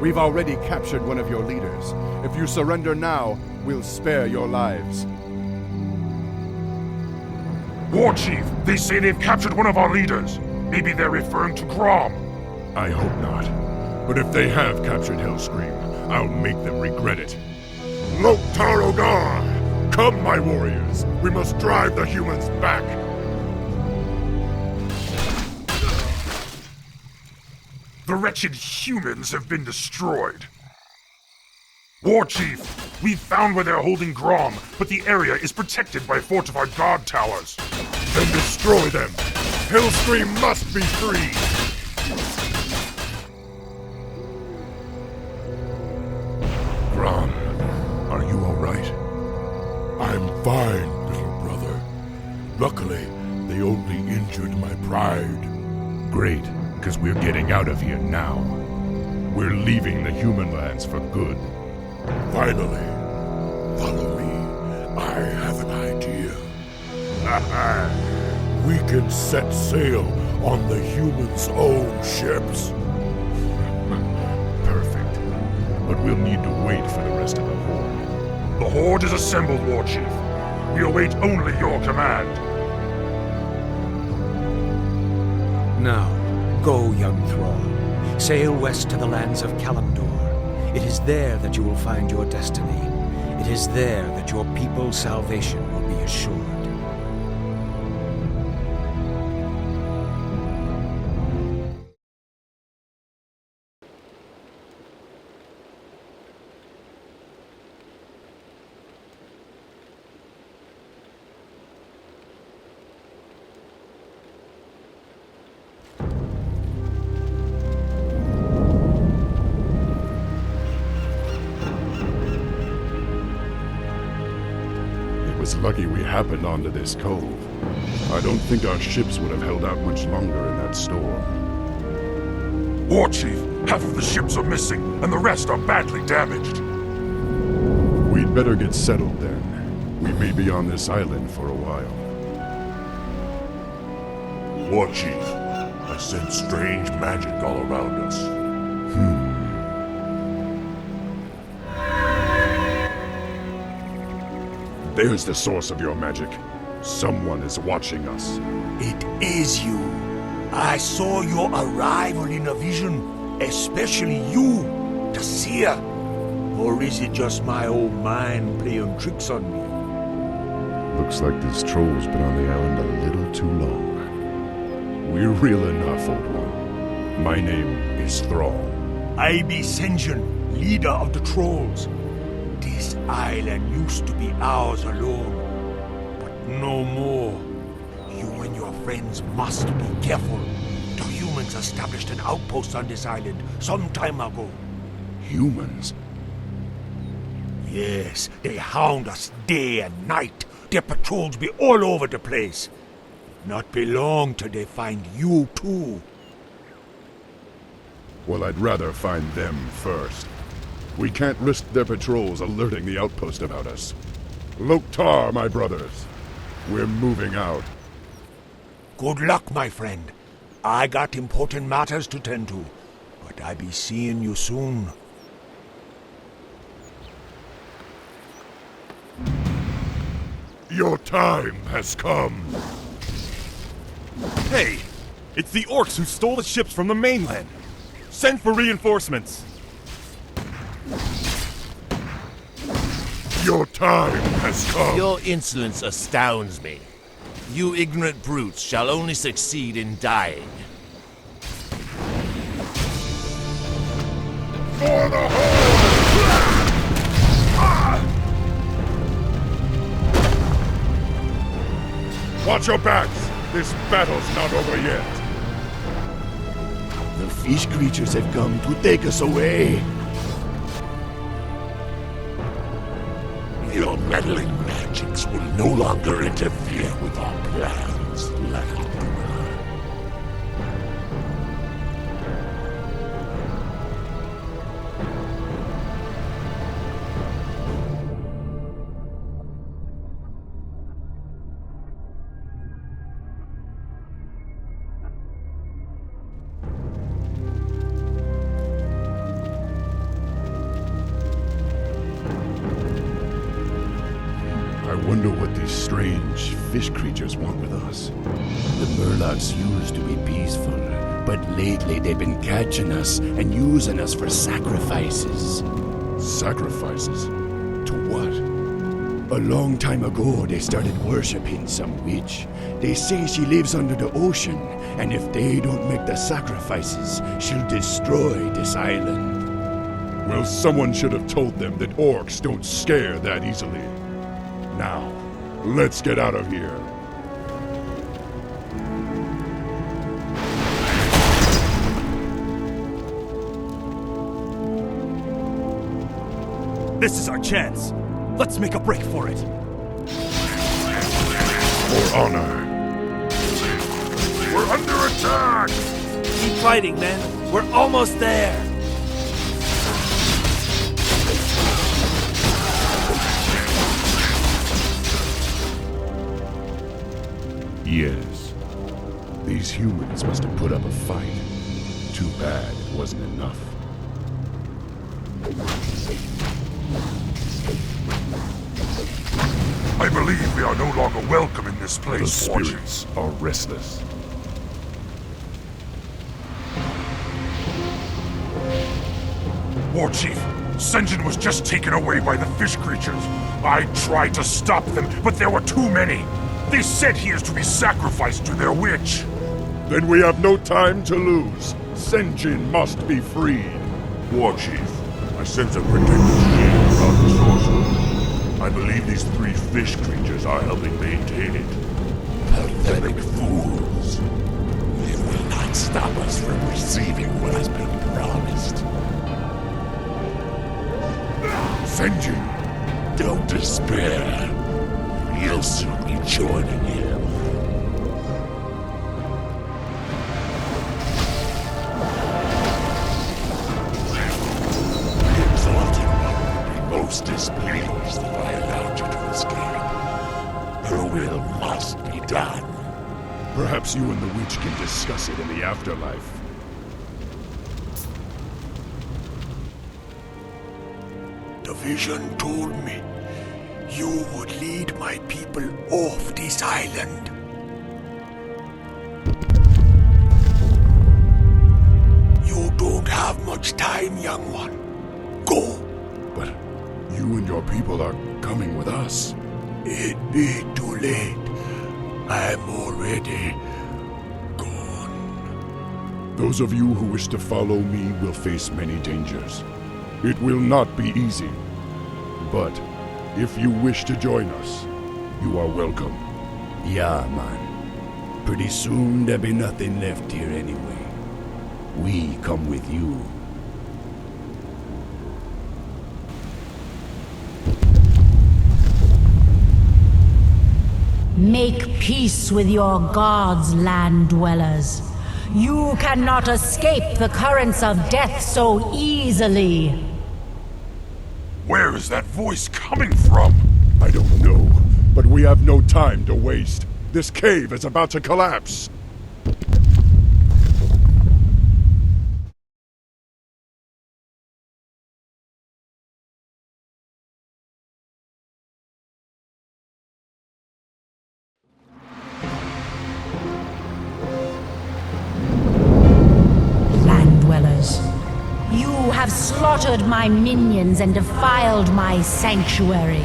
We've already captured one of your leaders. If you surrender now, we'll spare your lives. War Chief, they say they've captured one of our leaders. Maybe they're referring to Grom. I hope not. But if they have captured Hellscream, I'll make them regret it. Loktar Ogar! Come, my warriors! We must drive the humans back! The wretched humans have been destroyed. War Chief, we've found where they're holding Grom, but the area is protected by fortified guard towers. Then destroy them! Hellscream must be free! Grom, are you alright? I'm fine, little brother. Luckily, they only injured my pride. Great, because we're getting out of here now. We're leaving the human lands for good. Finally. Follow me. I have an idea. We can set sail on the humans' own ships. Perfect. But we'll need to wait for the rest of the Horde. The Horde is assembled, War Chief. We await only your command. Now, go, young Thrall. Sail west to the lands of Kalimdor. It is there that you will find your destiny. It is there that your people's salvation will be assured. was lucky we happened onto this cove. I don't think our ships would have held out much longer in that storm. War Chief, half of the ships are missing, and the rest are badly damaged. We'd better get settled then. We may be on this island for a while. War Chief, I sense strange magic all around us. There's the source of your magic. Someone is watching us. It is you. I saw your arrival in a vision, especially you, the seer. Or is it just my old mind playing tricks on me? Looks like this troll's been on the island a little too long. We're real enough, old one. My name is Thrall. I be Dissension, leader of the trolls. This island used to be ours alone, but no more. You and your friends must be careful. The humans established an outpost on this island some time ago. Humans? Yes, they hound us day and night. Their patrols be all over the place. Not be long till they find you too. Well, I'd rather find them first. We can't risk their patrols alerting the outpost about us. Loktar, my brothers. We're moving out. Good luck, my friend. I got important matters to tend to, but I be seeing you soon. Your time has come. Hey! It's the orcs who stole the ships from the mainland! Send for reinforcements! Your time has come. Your insolence astounds me. You ignorant brutes shall only succeed in dying. For the Horde! Watch your backs! This battle's not over yet. The fish creatures have come to take us away. Your meddling magics will no longer interfere with our plans, Landfall. I wonder what these strange fish creatures want with us. The Murlocs used to be peaceful, but lately they've been catching us and using us for sacrifices. Sacrifices? To what? A long time ago, they started worshipping some witch. They say she lives under the ocean, and if they don't make the sacrifices, she'll destroy this island. Well, someone should have told them that orcs don't scare that easily. Now, let's get out of here. This is our chance. Let's make a break for it. For honor. We're under attack! Keep fighting, men. We're almost there. Yes. These humans must have put up a fight. Too bad it wasn't enough. I believe we are no longer welcome in this place, The spirits are restless. War Chief, Dissension was just taken away by the fish creatures. I tried to stop them, but there were too many. They said he is to be sacrificed to their witch. Then we have no time to lose. Dissension must be freed. War Chief, I sense a protective shield around the source room. I believe these three fish creatures are helping maintain it. Pathetic fools. They will not stop us from receiving what has been promised. Dissension, don't despair. You'll soon be joining him. The Exalted One will be most displeased that I allowed you to escape. Your will must be done. Perhaps you and the witch can discuss it in the afterlife. The vision told me you would lead my people off this island. You don't have much time, young one. Go. But you and your people are coming with us. It'd be too late. I'm already gone. Those of you who wish to follow me will face many dangers. It will not be easy. But if you wish to join us, you are welcome. Yeah, man. Pretty soon there'll be nothing left here anyway. We come with you. Make peace with your gods, land dwellers. You cannot escape the currents of death so easily. Where is that voice coming from? I don't know, but we have no time to waste. This cave is about to collapse. You have slaughtered my minions and defiled my sanctuary.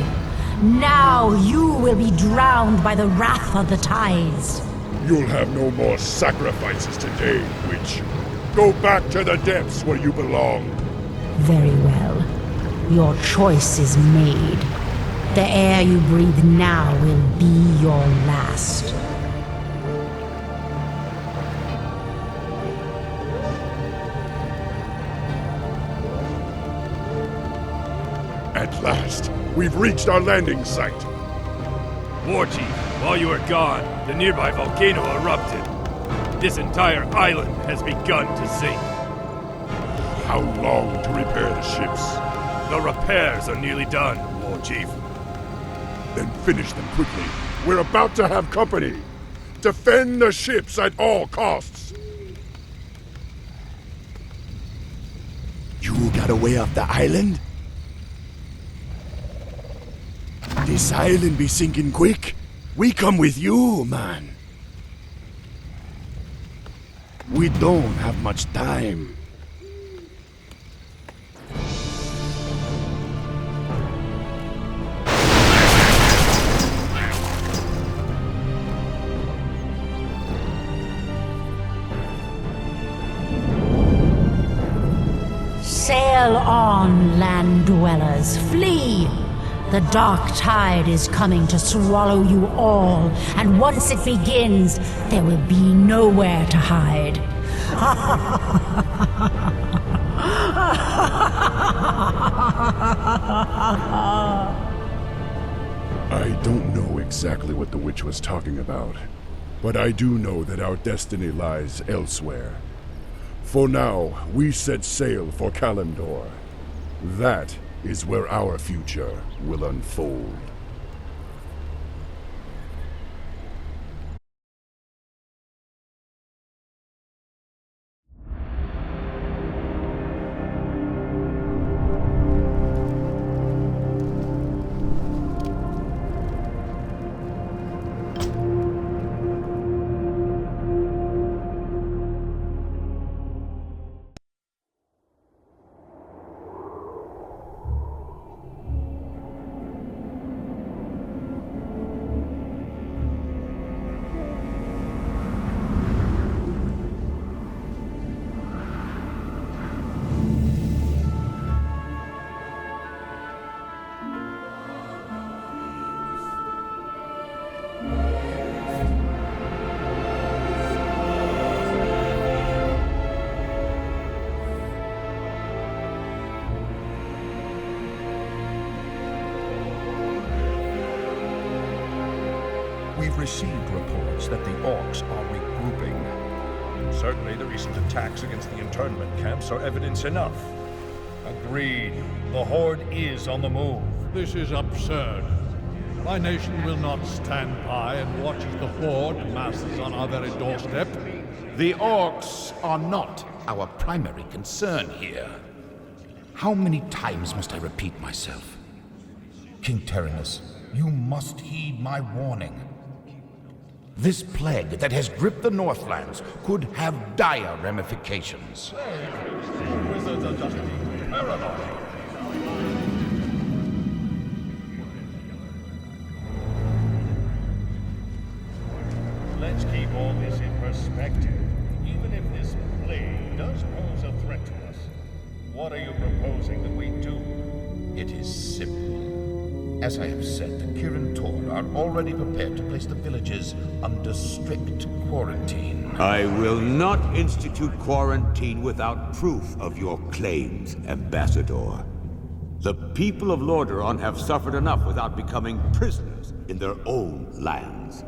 Now you will be drowned by the wrath of the tides. You'll have no more sacrifices today, witch. Go back to the depths where you belong. Very well. Your choice is made. The air you breathe now will be your last. At last, we've reached our landing site. Warchief, while you were gone, the nearby volcano erupted. This entire island has begun to sink. How long to repair the ships? The repairs are nearly done, Warchief. Then finish them quickly. We're about to have company. Defend the ships at all costs. You got away off the island? This island be sinking quick. We come with you, man. We don't have much time. Sail on, land dwellers. Flee! The dark tide is coming to swallow you all, and once it begins, there will be nowhere to hide. I don't know exactly what the witch was talking about, but I do know that our destiny lies elsewhere. For now, we set sail for Kalimdor. That is where our future will unfold. We've received reports that the Orcs are regrouping. Certainly the recent attacks against the internment camps are evidence enough. Agreed. The Horde is on the move. This is absurd. My nation will not stand by and watch as the Horde masses on our very doorstep. The Orcs are not our primary concern here. How many times must I repeat myself? King Tyrannus, you must heed my warning. This plague that has gripped the Northlands could have dire ramifications. Wizards are just being paranoid. Let's keep all this in perspective. Even if this plague does pose a threat to us, what are you proposing that we do? It is simple. As I have said, the Kirin Tor are already prepared to place the villages under strict quarantine. I will not institute quarantine without proof of your claims, Ambassador. The people of Lordaeron have suffered enough without becoming prisoners in their own lands.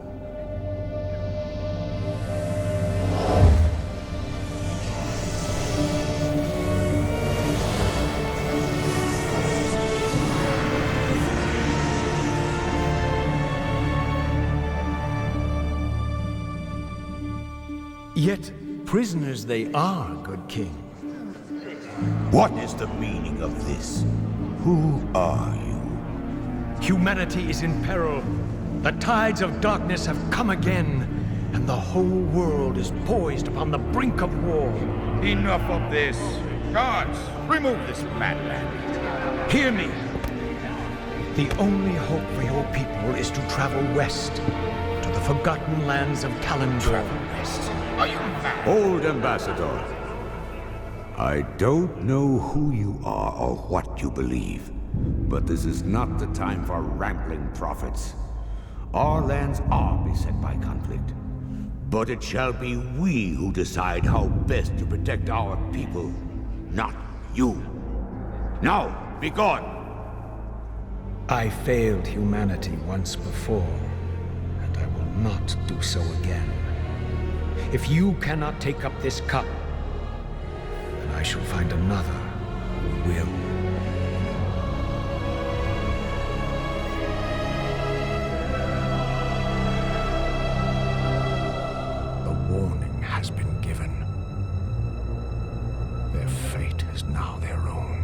Yet prisoners they are, good king. What is the meaning of this? Who are you? Humanity is in peril. The tides of darkness have come again, and the whole world is poised upon the brink of war. Enough of this. Guards, remove this madman. Hear me. The only hope for your people is to travel west, to the forgotten lands of Kalendor. Travel west? Are you mad? Old Ambassador, I don't know who you are or what you believe, but this is not the time for rambling prophets. Our lands are beset by conflict, but it shall be we who decide how best to protect our people, not you. Now, be gone! I failed humanity once before, and I will not do so again. If you cannot take up this cup, then I shall find another who will. The warning has been given. Their fate is now their own.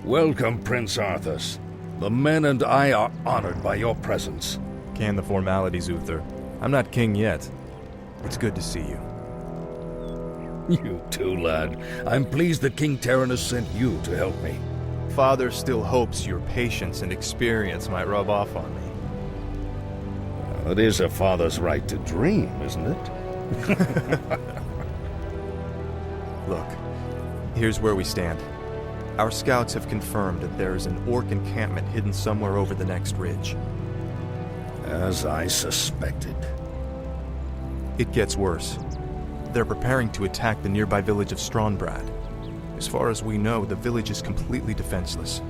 Welcome, Prince Arthas. The men and I are honored by your presence. Can the formalities, Uther. I'm not king yet. It's good to see you. You too, lad. I'm pleased that King Tyrannus sent you to help me. Father still hopes your patience and experience might rub off on me. Well, it is a father's right to dream, isn't it? Look, here's where we stand. Our scouts have confirmed that there is an orc encampment hidden somewhere over the next ridge. As I suspected. It gets worse. They're preparing to attack the nearby village of Strahnbrad. As far as we know, the village is completely defenseless.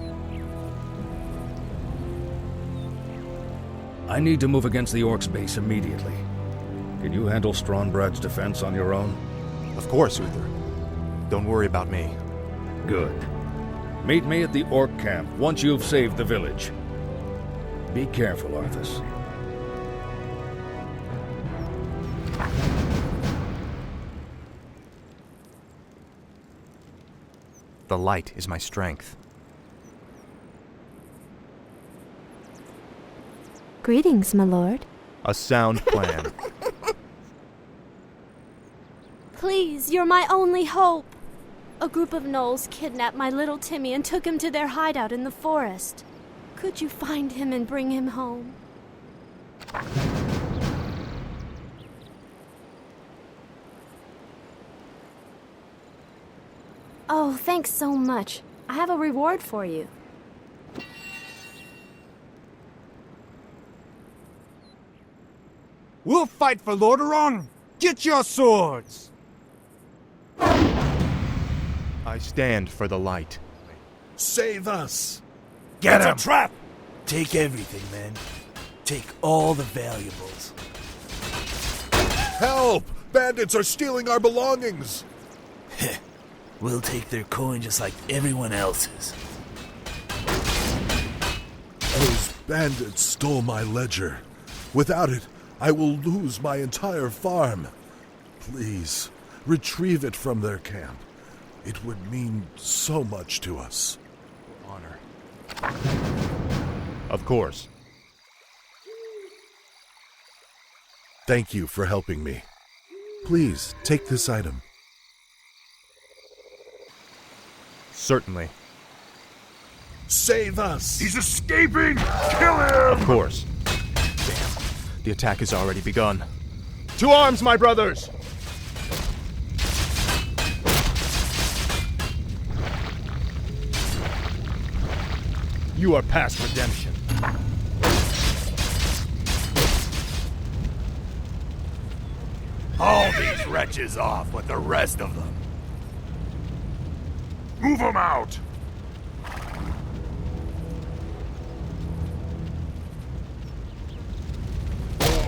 I need to move against the Orcs' base immediately. Can you handle Strahnbrad's defense on your own? Of course, Uther. Don't worry about me. Good. Meet me at the Orc camp once you've saved the village. Be careful, Arthas. The light is my strength. Greetings, my lord. A sound plan. Please, you're my only hope. A group of gnolls kidnapped my little Timmy and took him to their hideout in the forest. Could you find him and bring him home? Oh, thanks so much. I have a reward for you. We'll fight for Lordaeron! Get your swords! I stand for the light. Save us! Get him! It's a trap! Take everything, man. Take all the valuables. Help! Bandits are stealing our belongings! We'll take their coin just like everyone else's. Those bandits stole my ledger. Without it, I will lose my entire farm. Please, retrieve it from their camp. It would mean so much to us. Honor. Of course. Thank you for helping me. Please, take this item. Certainly. Save us! He's escaping! Kill him! Of course. Damn. The attack has already begun. To arms, my brothers! You are past redemption. Haul these wretches off with the rest of them. Move him out!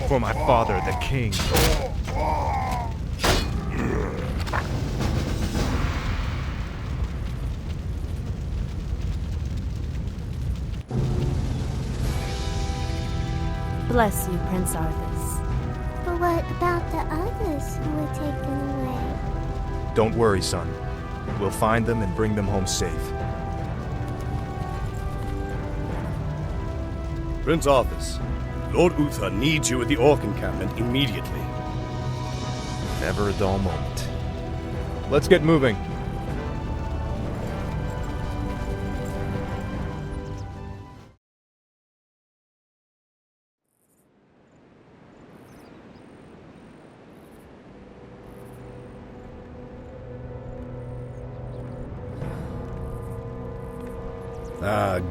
For my father, the king. Bless you, Prince Arthas. But what about the others who were taken away? Don't worry, son. We'll find them and bring them home safe. Prince Arthas, Lord Uther needs you at the Orc encampment immediately. Never a dull moment. Let's get moving.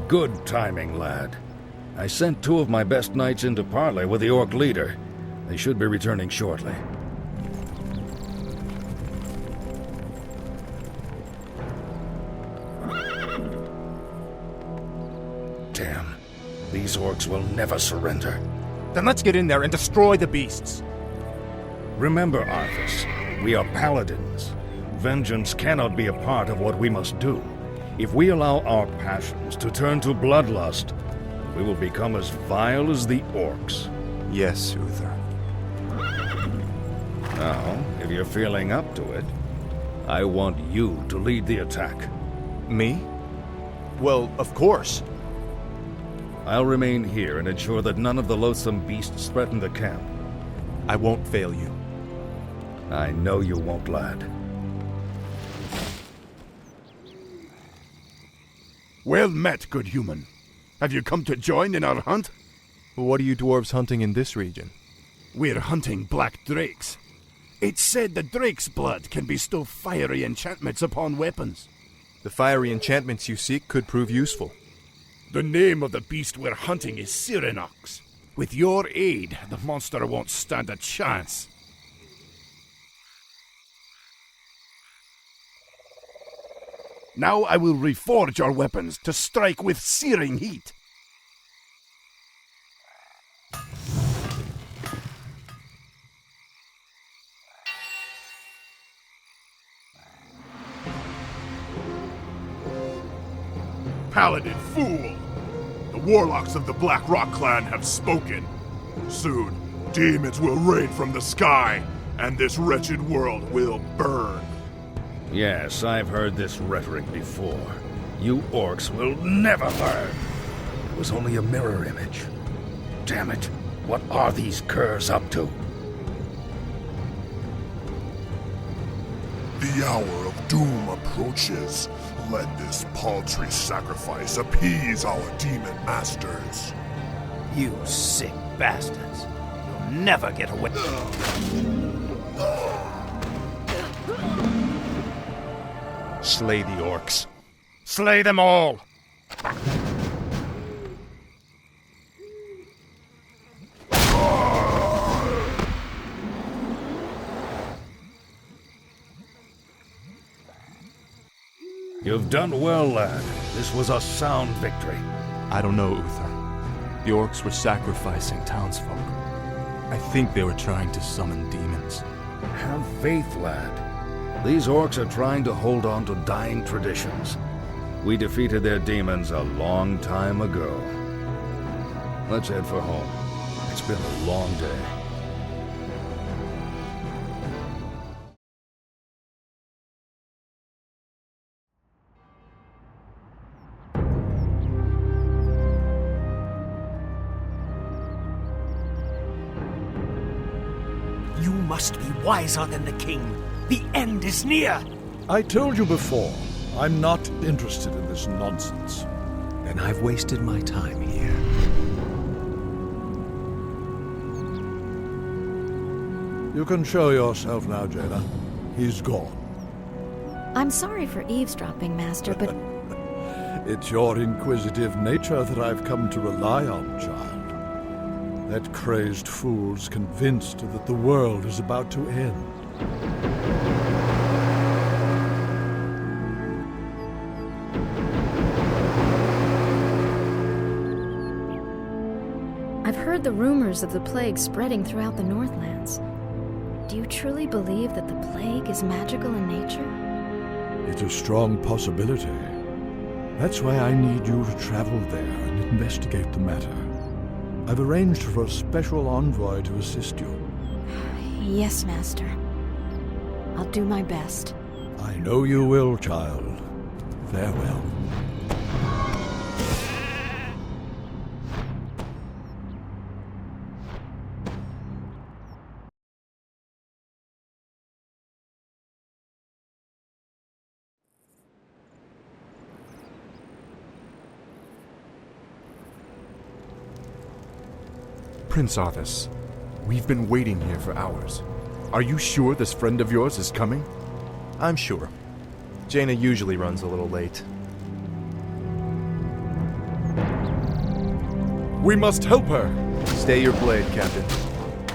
Good timing, lad. I sent 2 of my best knights into parley with the Orc leader. They should be returning shortly. Damn. These Orcs will never surrender. Then let's get in there and destroy the beasts. Remember, Arthas, we are paladins. Vengeance cannot be a part of what we must do. If we allow our passions to turn to bloodlust, we will become as vile as the Orcs. Yes, Uther. Now, if you're feeling up to it, I want you to lead the attack. Me? Well, of course. I'll remain here and ensure that none of the loathsome beasts threaten the camp. I won't fail you. I know you won't, lad. Well met, good human. Have you come to join in our hunt? What are you dwarves hunting in this region? We're hunting black drakes. It's said that drake's blood can bestow fiery enchantments upon weapons. The fiery enchantments you seek could prove useful. The name of the beast we're hunting is Cyranox. With your aid, the monster won't stand a chance. Now I will reforge your weapons to strike with searing heat. Paladin fool! The warlocks of the Blackrock clan have spoken. Soon, demons will rain from the sky, and this wretched world will burn. Yes, I've heard this rhetoric before. You Orcs will never learn. It was only a mirror image. Damn it, what are these curs up to? The hour of doom approaches. Let this paltry sacrifice appease our demon masters. You sick bastards. You'll never get away. Slay the orcs. Slay them all! You've done well, lad. This was a sound victory. I don't know, Uther. The orcs were sacrificing townsfolk. I think they were trying to summon demons. Have faith, lad. These orcs are trying to hold on to dying traditions. We defeated their demons a long time ago. Let's head for home. It's been a long day. You must be wiser than the king. The end is near. I told you before, I'm not interested in this nonsense. Then I've wasted my time here. You can show yourself now, Jaina. He's gone. I'm sorry for eavesdropping, Master, but... It's your inquisitive nature that I've come to rely on, child. That crazed fool's convinced that the world is about to end. I've heard the rumors of the plague spreading throughout the Northlands. Do you truly believe that the plague is magical in nature? It's a strong possibility. That's why I need you to travel there and investigate the matter. I've arranged for a special envoy to assist you. Yes, Master. I'll do my best. I know you will, child. Farewell. Prince Arthas, we've been waiting here for hours. Are you sure this friend of yours is coming? I'm sure. Jaina usually runs a little late. We must help her! Stay your blade, Captain.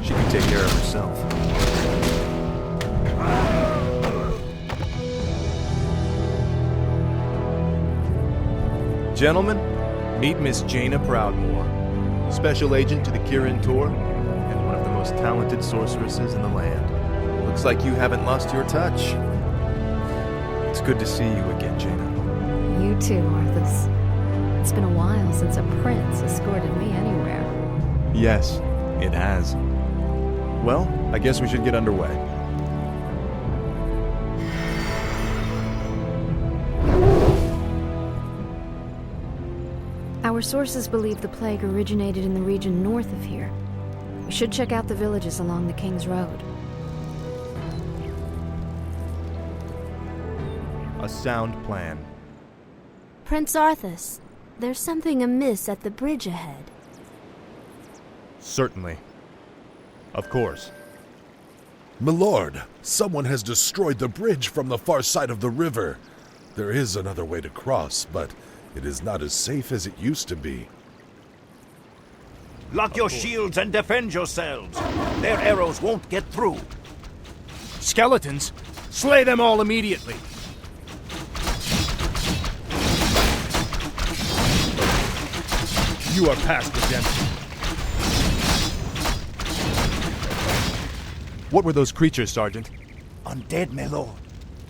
She can take care of herself. Gentlemen, meet Miss Jaina Proudmoore, Special Agent to the Kirin Tor, and one of the most talented sorceresses in the land. Looks like you haven't lost your touch. It's good to see you again, Jaina. You too, Arthas. It's been a while since a prince escorted me anywhere. Yes, it has. Well, I guess we should get underway. Our sources believe the plague originated in the region north of here. We should check out the villages along the King's Road. A sound plan. Prince Arthas, there's something amiss at the bridge ahead. Certainly. Of course. Milord, someone has destroyed the bridge from the far side of the river. There is another way to cross, but it is not as safe as it used to be. Lock your shields and defend yourselves. Their arrows won't get through. Skeletons? Slay them all immediately. You are past redemption. What were those creatures, Sergeant? Undead, my lord.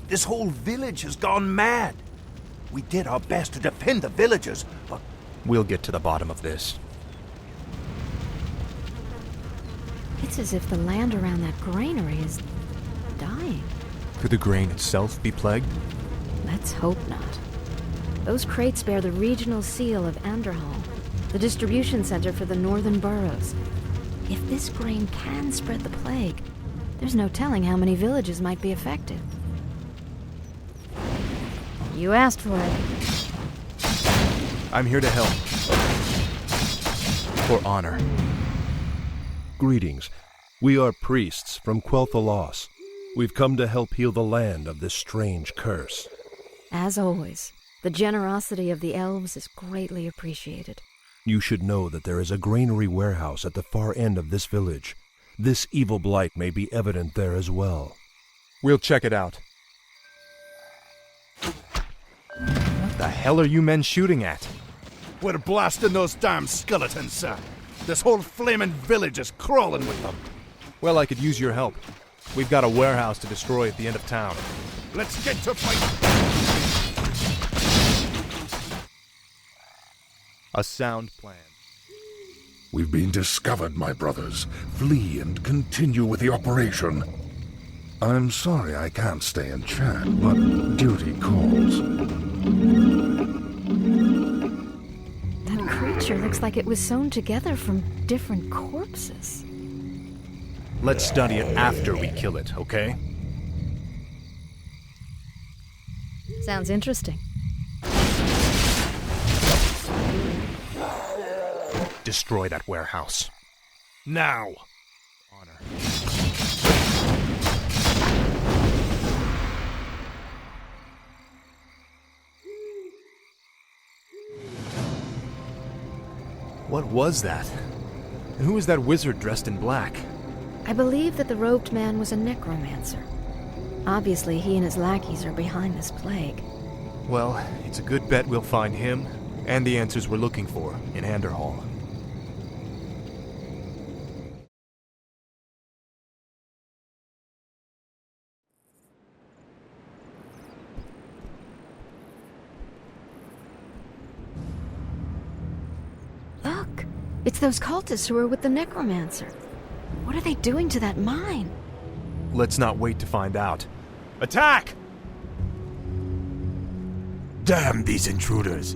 This whole village has gone mad. We did our best to defend the villagers, but... We'll get to the bottom of this. It's as if the land around that granary is dying. Could the grain itself be plagued? Let's hope not. Those crates bear the regional seal of Anderhall, the distribution center for the northern boroughs. If this grain can spread the plague, there's no telling how many villages might be affected. You asked for it. I'm here to help. For honor. Greetings. We are priests from Quel'Thalas. We've come to help heal the land of this strange curse. As always, the generosity of the elves is greatly appreciated. You should know that there is a granary warehouse at the far end of this village. This evil blight may be evident there as well. We'll check it out. What the hell are you men shooting at? We're blasting those damn skeletons, sir. This whole flaming village is crawling with them. Well, I could use your help. We've got a warehouse to destroy at the end of town. Let's get to fight! A sound plan. We've been discovered, my brothers. Flee and continue with the operation. I'm sorry I can't stay and chat, but duty calls. That creature looks like it was sewn together from different corpses. Let's study it after we kill it, okay? Sounds interesting. Destroy that warehouse. Now! Honor. What was that? And who is that wizard dressed in black? I believe that the robed man was a necromancer. Obviously, he and his lackeys are behind this plague. Well, it's a good bet we'll find him and the answers we're looking for in Anderhall. Look! It's those cultists who are with the necromancer. What are they doing to that mine? Let's not wait to find out. Attack! Damn these intruders.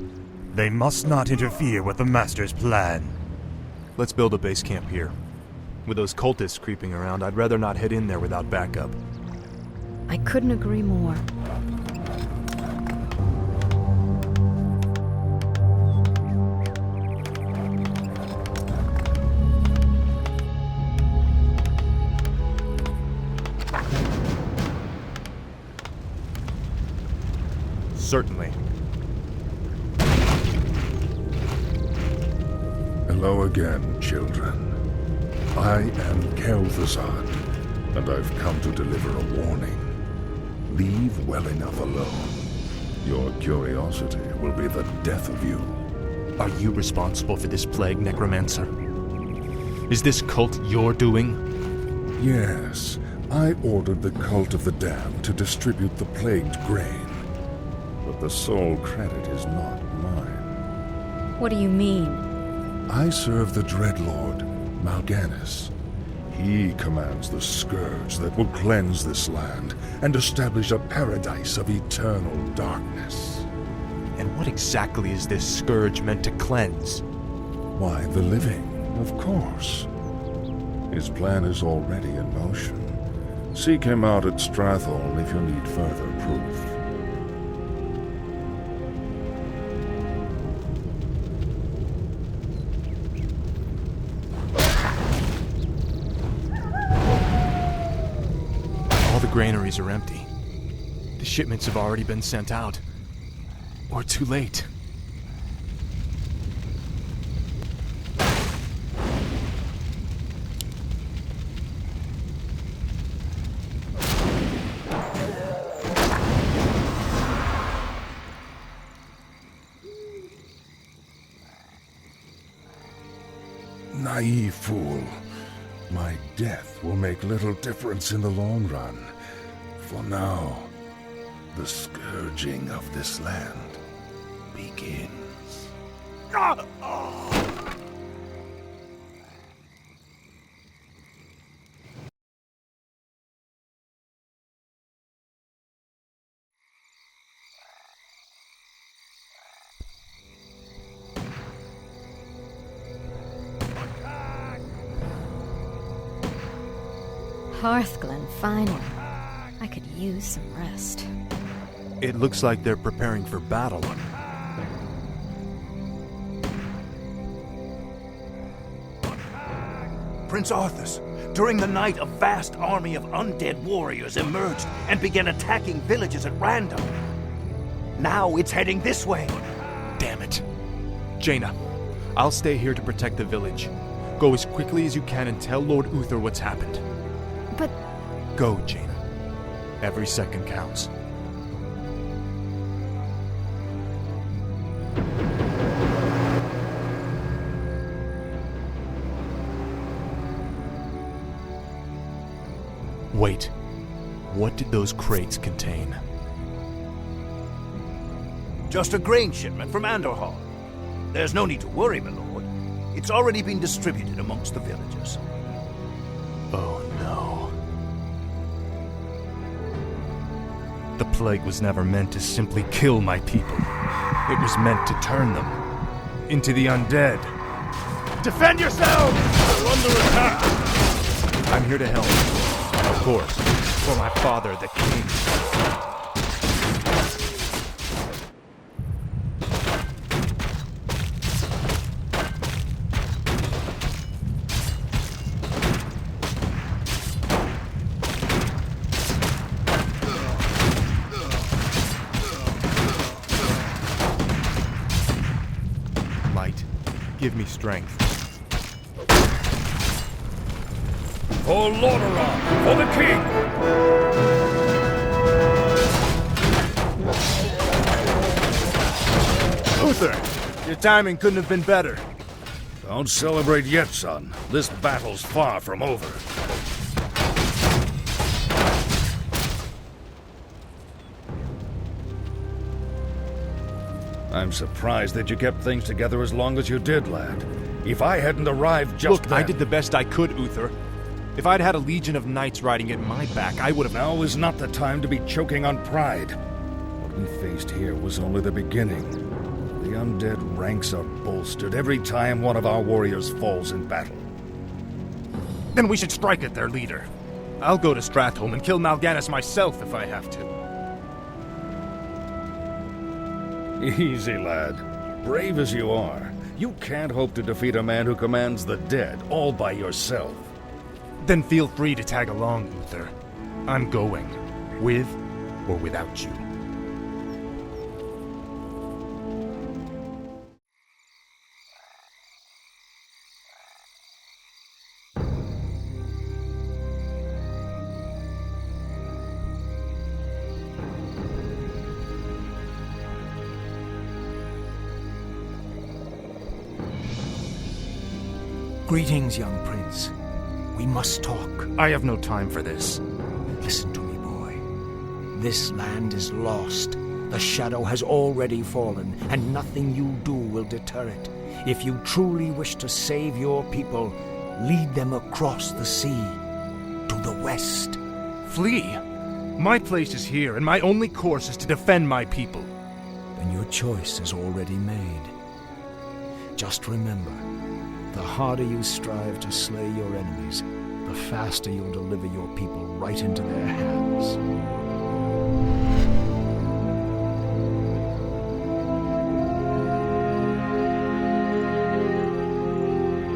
They must not interfere with the Master's plan. Let's build a base camp here. With those cultists creeping around, I'd rather not head in there without backup. I couldn't agree more. Certainly. Hello again, children. I am Kel'Thuzad, and I've come to deliver a warning. Leave well enough alone. Your curiosity will be the death of you. Are you responsible for this plague, Necromancer? Is this cult your doing? Yes, I ordered the Cult of the Damned to distribute the plagued grain. But the sole credit is not mine. What do you mean? I serve the Dreadlord, Mal'Ganis. He commands the Scourge that will cleanse this land and establish a paradise of eternal darkness. And what exactly is this Scourge meant to cleanse? Why, the living, of course. His plan is already in motion. Seek him out at Strathall if you need further proof. Granaries are empty. The shipments have already been sent out. Or too late. Naive fool. My death will make little difference in the long run. For now, the scourging of this land begins. Hearthglen, finally. I could use some rest. It looks like they're preparing for battle. Prince Arthas, during the night a vast army of undead warriors emerged and began attacking villages at random. Now it's heading this way. Damn it. Jaina, I'll stay here to protect the village. Go as quickly as you can and tell Lord Uther what's happened. But... Go, Jaina. Every second counts. Wait. What did those crates contain? Just a grain shipment from Andorhal. There's no need to worry, my lord. It's already been distributed amongst the villagers. Oh no. The plague was never meant to simply kill my people. It was meant to turn them into the undead. Defend yourselves! We're under attack! I'm here to help. Of course, for my father, the king. Light, give me strength. For Lordaeron! For the king! Uther! Your timing couldn't have been better. Don't celebrate yet, son. This battle's far from over. I'm surprised that you kept things together as long as you did, lad. If I hadn't arrived just Look, then... I did the best I could, Uther. If I'd had a legion of knights riding at my back, I would have... Now is not the time to be choking on pride. What we faced here was only the beginning. The undead ranks are bolstered every time one of our warriors falls in battle. Then we should strike at their leader. I'll go to Stratholme and kill Mal'Ganis myself if I have to. Easy, lad. Brave as you are, you can't hope to defeat a man who commands the dead all by yourself. Then feel free to tag along, Uther. I'm going, with or without you. Greetings, young prince. We must talk. I have no time for this. Listen to me, boy. This land is lost. The shadow has already fallen, and nothing you do will deter it. If you truly wish to save your people, lead them across the sea, to the west. Flee? My place is here, and my only course is to defend my people. Then your choice is already made. Just remember, the harder you strive to slay your enemies, the faster you'll deliver your people right into their hands.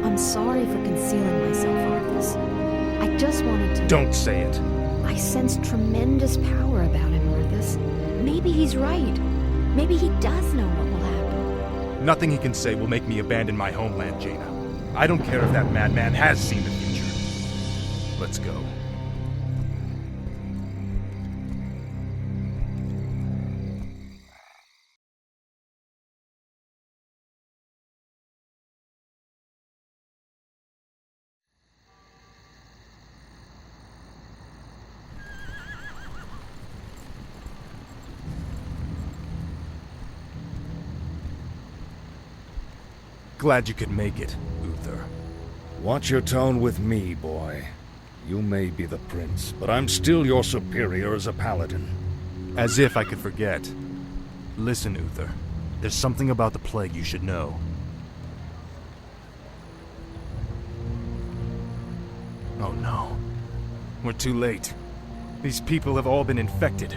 I'm sorry for concealing myself, Arthas. I just wanted to... Don't say it. I sense tremendous power about him, Arthas. Maybe he's right. Maybe he does know what will happen. Nothing he can say will make me abandon my homeland, Jaina. I don't care if that madman has seen the future. Let's go. Glad you could make it, Uther. Watch your tone with me, boy. You may be the prince, but I'm still your superior as a paladin. As if I could forget. Listen, Uther. There's something about the plague you should know. Oh no. We're too late. These people have all been infected.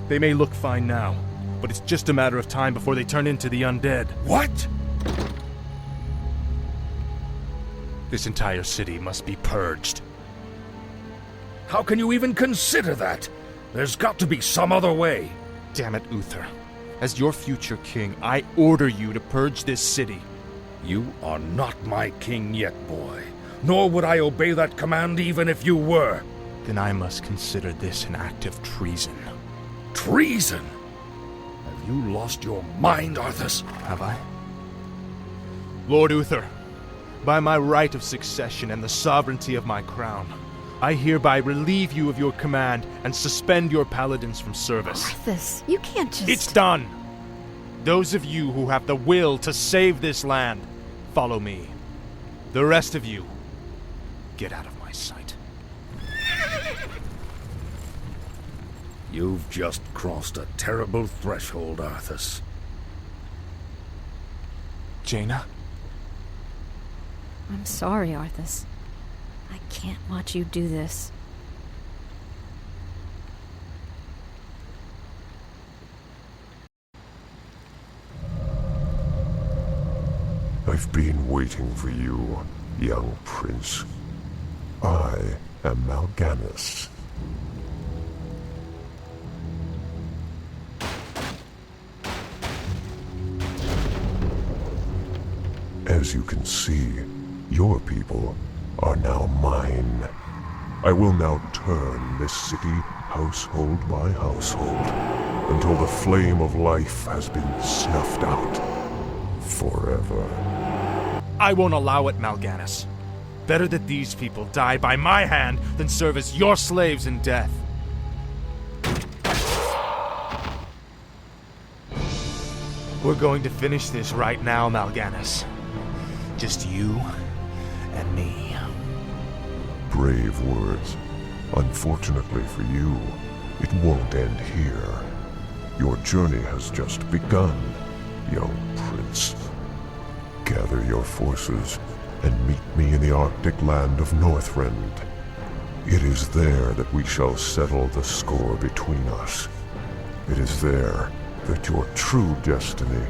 They may look fine now, but it's just a matter of time before they turn into the undead. What? This entire city must be purged. How can you even consider that? There's got to be some other way. Damn it, Uther. As your future king, I order you to purge this city. You are not my king yet, boy. Nor would I obey that command even if you were. Then I must consider this an act of treason. Treason? Have you lost your mind, Arthas? Have I? Lord Uther, by my right of succession and the sovereignty of my crown, I hereby relieve you of your command and suspend your paladins from service. Arthas, you can't just... It's done! Those of you who have the will to save this land, follow me. The rest of you, get out of my sight. You've just crossed a terrible threshold, Arthas. Jaina? I'm sorry, Arthas. I can't watch you do this. I've been waiting for you, young prince. I am Mal'Ganis. As you can see, your people are now mine. I will now turn this city household by household until the flame of life has been snuffed out forever. I won't allow it, Mal'Ganis. Better that these people die by my hand than serve as your slaves in death. We're going to finish this right now, Mal'Ganis. Just you and me. Brave words. Unfortunately for you, it won't end here. Your journey has just begun, young prince. Gather your forces and meet me in the Arctic land of Northrend. It is there that we shall settle the score between us. It is there that your true destiny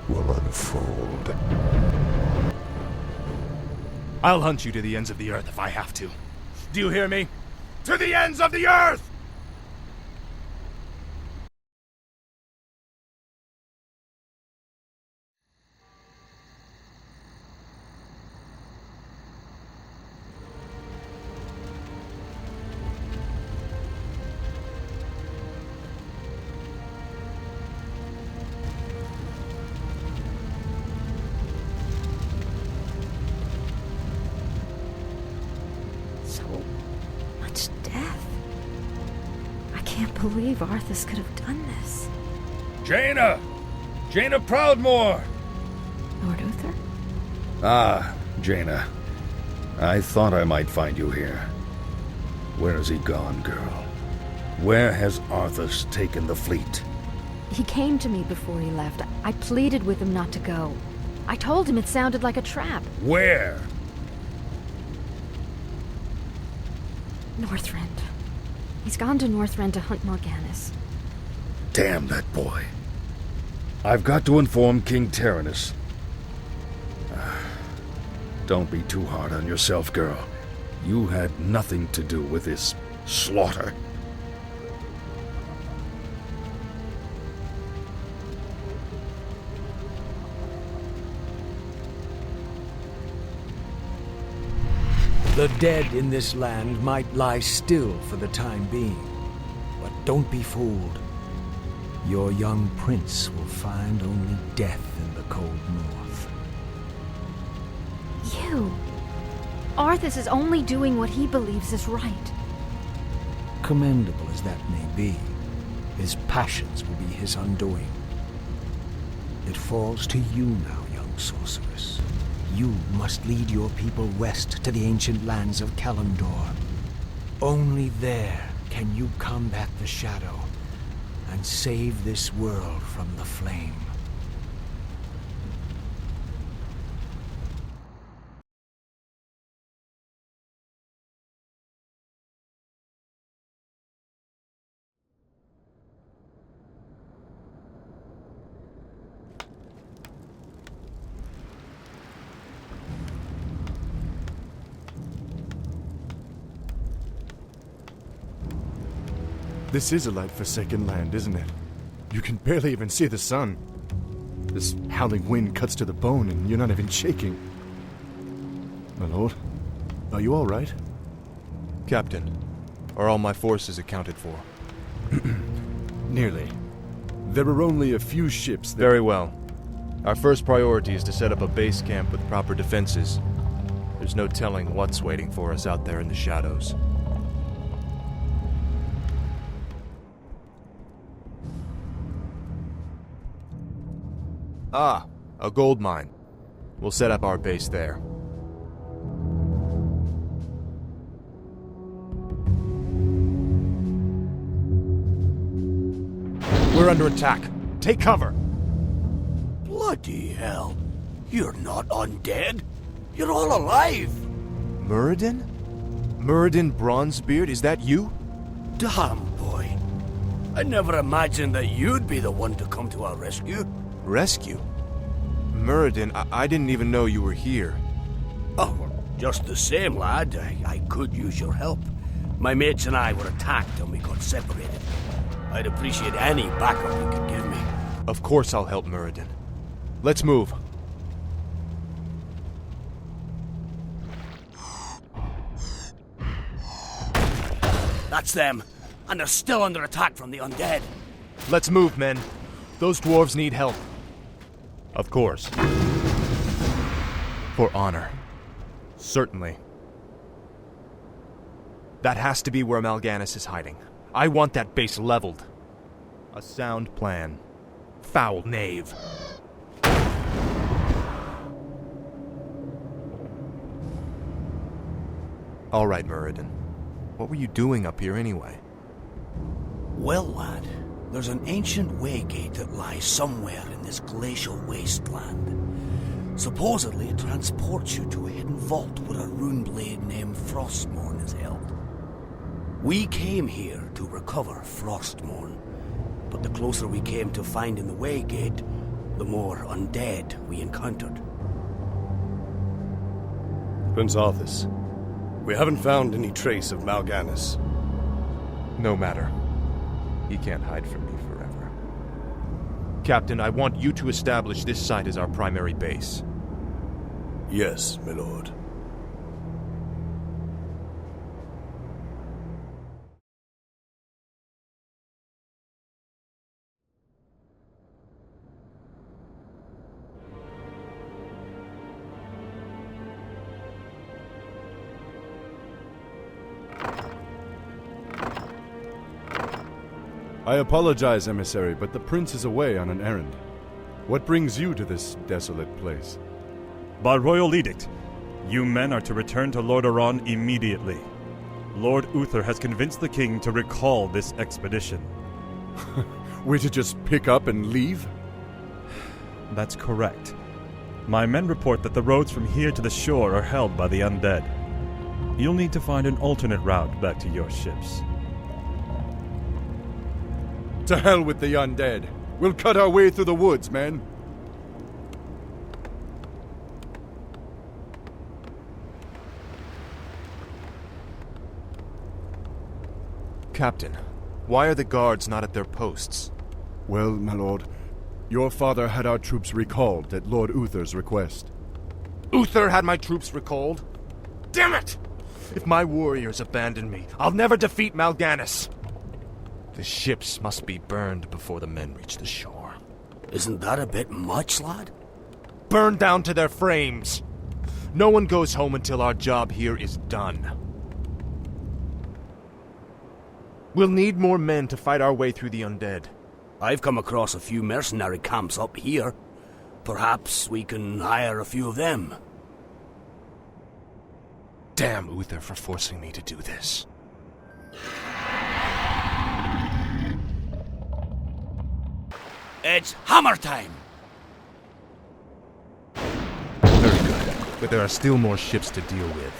will unfold. I'll hunt you to the ends of the earth if I have to. Do you hear me? To the ends of the earth! I believe Arthas could have done this. Jaina! Jaina Proudmoore! Lord Uther? Ah, Jaina. I thought I might find you here. Where has he gone, girl? Where has Arthas taken the fleet? He came to me before he left. I pleaded with him not to go. I told him it sounded like a trap. Where? Northrend. He's gone to Northrend to hunt Mal'Ganis. Damn that boy. I've got to inform King Tyrannus. Don't be too hard on yourself, girl. You had nothing to do with this slaughter. The dead in this land might lie still for the time being, but don't be fooled. Your young prince will find only death in the cold north. You! Arthas is only doing what he believes is right. Commendable as that may be, his passions will be his undoing. It falls to you now, young sorceress. You must lead your people west to the ancient lands of Kalimdor. Only there can you combat the shadow and save this world from the flame. This is a light-forsaken land, isn't it? You can barely even see the sun. This howling wind cuts to the bone, and you're not even shaking. My lord, are you all right? Captain, are all my forces accounted for? Nearly. There are only a few ships that... Very well. Our first priority is to set up a base camp with proper defenses. There's no telling what's waiting for us out there in the shadows. Ah, a gold mine. We'll set up our base there. We're under attack. Take cover! Bloody hell. You're not undead. You're all alive. Muradin? Muradin Bronzebeard, is that you? Damn, boy. I never imagined that you'd be the one to come to our rescue. Rescue? Muradin, I didn't even know you were here. Oh, well, just the same, lad. I could use your help. My mates and I were attacked and we got separated. I'd appreciate any backup you could give me. Of course I'll help Muradin. Let's move. That's them. And they're still under attack from the undead. Let's move, men. Those dwarves need help. Of course. For honor. Certainly. That has to be where Mal'Ganis is hiding. I want that base leveled. A sound plan. Foul knave. All right, Muradin. What were you doing up here anyway? Well, lad, there's an ancient waygate that lies somewhere in this glacial wasteland. Supposedly, it transports you to a hidden vault where a rune blade named Frostmourne is held. We came here to recover Frostmourne, but the closer we came to finding the waygate, the more undead we encountered. Prince Arthas, we haven't found any trace of Mal'Ganis. No matter. He can't hide from me forever. Captain, I want you to establish this site as our primary base. Yes, my lord. I apologize, emissary, but the prince is away on an errand. What brings you to this desolate place? By royal edict, you men are to return to Lordaeron immediately. Lord Uther has convinced the king to recall this expedition. We're to just pick up and leave? That's correct. My men report that the roads from here to the shore are held by the undead. You'll need to find an alternate route back to your ships. To hell with the undead. We'll cut our way through the woods, men. Captain, why are the guards not at their posts? Well, my lord, your father had our troops recalled at Lord Uther's request. Uther had my troops recalled? Damn it! If my warriors abandon me, I'll never defeat Mal'Ganis. The ships must be burned before the men reach the shore. Isn't that a bit much, lad? Burned down to their frames. No one goes home until our job here is done. We'll need more men to fight our way through the undead. I've come across a few mercenary camps up here. Perhaps we can hire a few of them. Damn Uther for forcing me to do this. It's hammer time! Very good, but there are still more ships to deal with.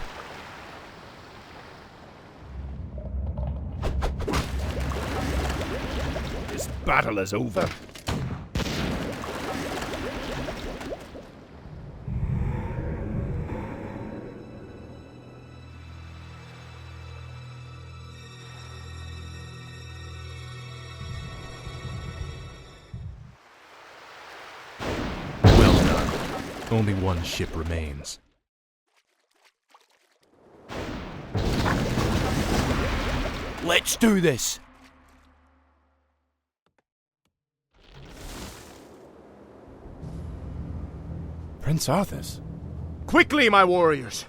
This battle is over. Only one ship remains. Let's do this! Prince Arthas. Quickly, my warriors!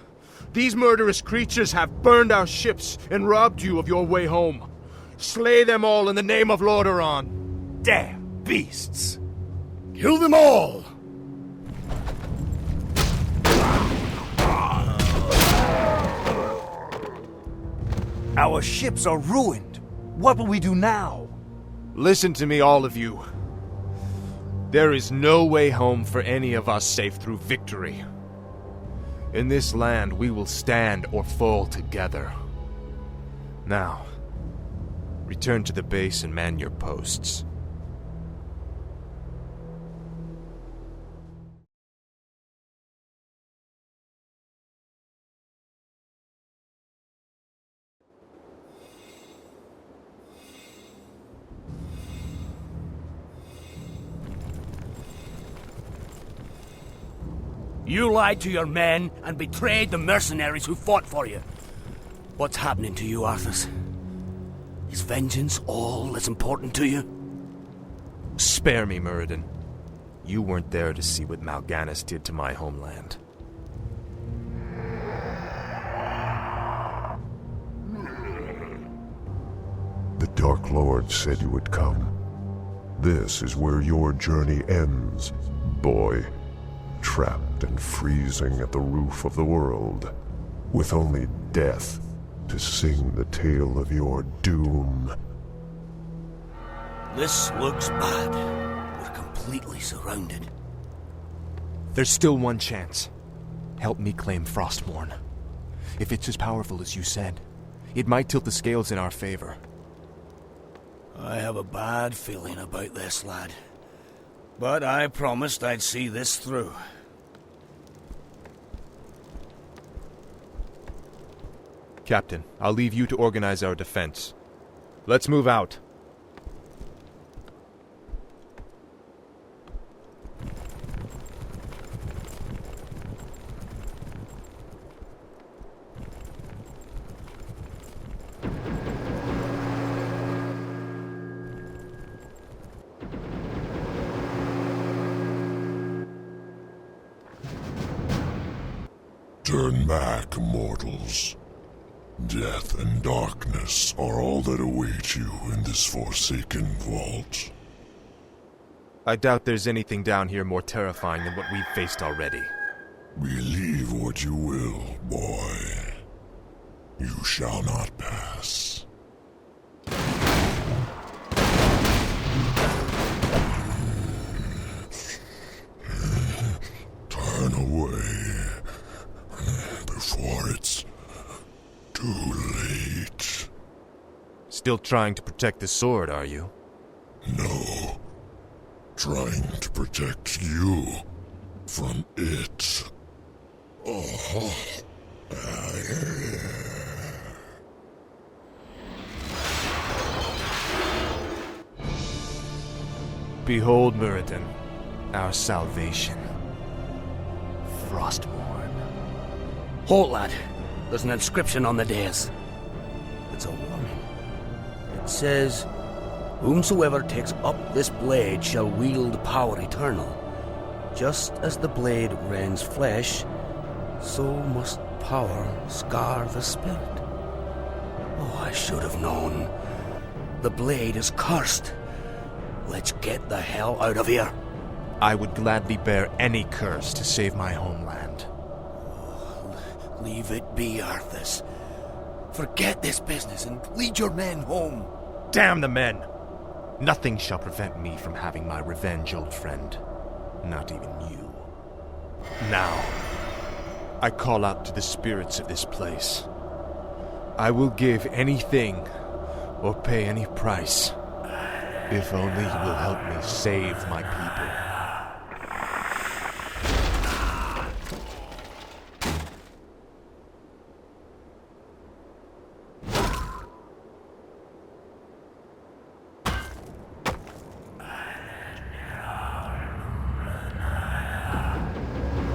These murderous creatures have burned our ships and robbed you of your way home. Slay them all in the name of Lordaeron. Damn beasts! Kill them all! Our ships are ruined. What will we do now? Listen to me, all of you. There is no way home for any of us save through victory. In this land, we will stand or fall together. Now, return to the base and man your posts. You lied to your men and betrayed the mercenaries who fought for you. What's happening to you, Arthas? Is vengeance all that's important to you? Spare me, Muradin. You weren't there to see what Mal'Ganis did to my homeland. The Dark Lord said you would come. This is where your journey ends, boy. Trapped and freezing at the roof of the world, with only death to sing the tale of your doom. This looks bad. We're completely surrounded. There's still one chance. Help me claim Frostmourne. If it's as powerful as you said, it might tilt the scales in our favor. I have a bad feeling about this, lad. But I promised I'd see this through. Captain, I'll leave you to organize our defense. Let's move out. Turn back, mortals. Death and darkness are all that await you in this forsaken vault. I doubt there's anything down here more terrifying than what we've faced already. Believe what you will, boy. You shall not pass. Turn away before it's too late. Still trying to protect the sword, are you? No. Trying to protect you from it. Behold, Muradin, our salvation. Frostmourne. Halt, lad. There's an inscription on the dais. It's a warning. It says, "Whomsoever takes up this blade shall wield power eternal. Just as the blade rends flesh, so must power scar the spirit." Oh, I should have known. The blade is cursed. Let's get the hell out of here. I would gladly bear any curse to save my homeland. Leave it be, Arthas. Forget this business and lead your men home. Damn the men! Nothing shall prevent me from having my revenge, old friend. Not even you. Now, I call out to the spirits of this place. I will give anything or pay any price, if only you will help me save my people.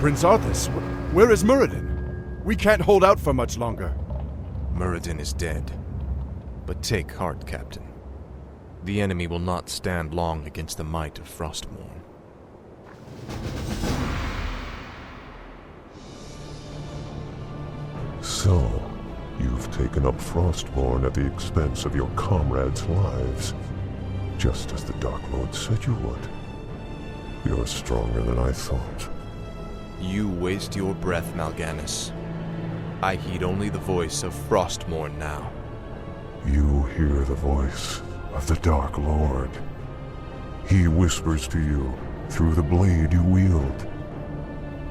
Prince Arthas, where is Muradin? We can't hold out for much longer. Muradin is dead. But take heart, Captain. The enemy will not stand long against the might of Frostmourne. So, you've taken up Frostmourne at the expense of your comrades' lives, just as the Dark Lord said you would. You're stronger than I thought. You waste your breath, Mal'Ganis. I heed only the voice of Frostmourne now. You hear the voice of the Dark Lord. He whispers to you through the blade you wield.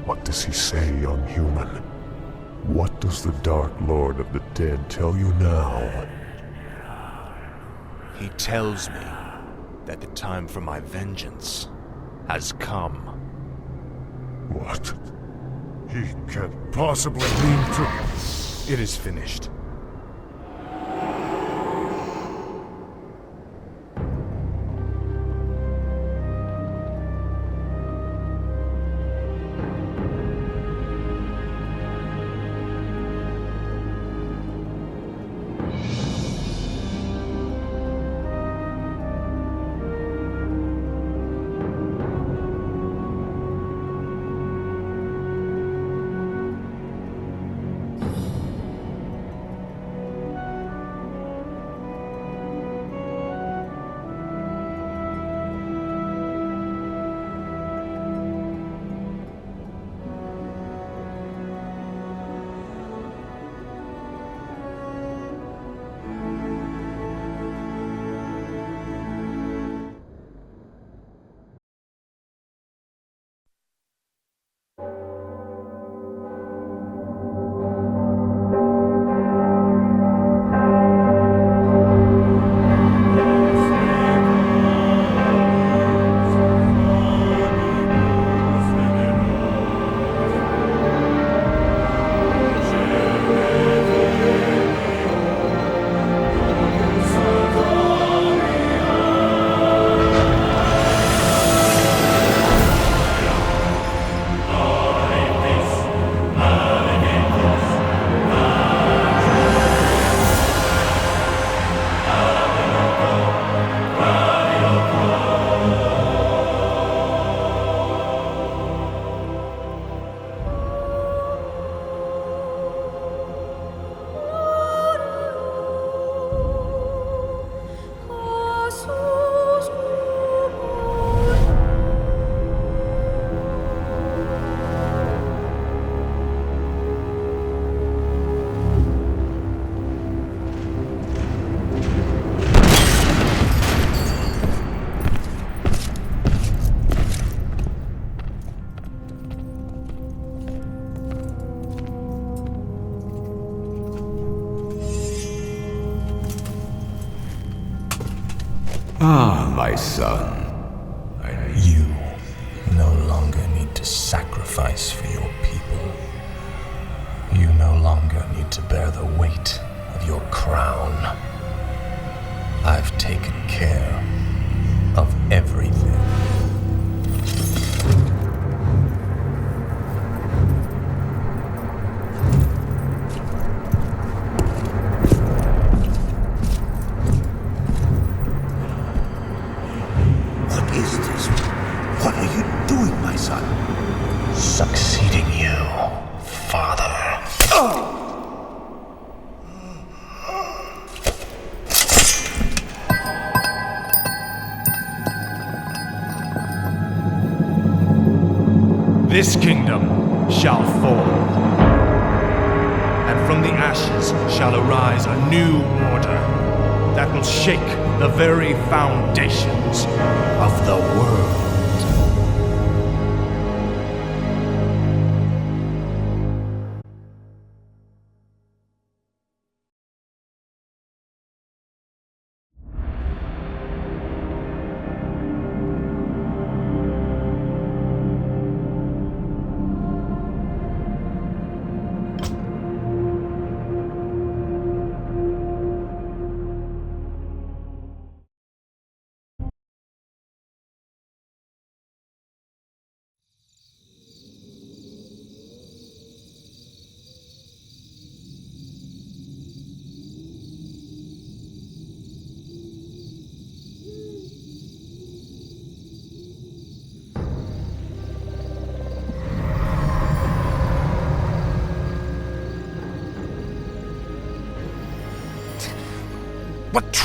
What does he say, young human? What does the Dark Lord of the Dead tell you now? He tells me that the time for my vengeance has come. What? He can't possibly mean to... It is finished. Ah, my son. You no longer need to sacrifice for your people. You no longer need to bear the weight of your crown. I've taken care of everything. Succeeding you, Father. This kingdom shall fall, and from the ashes shall arise a new order that will shake the very foundations of the world.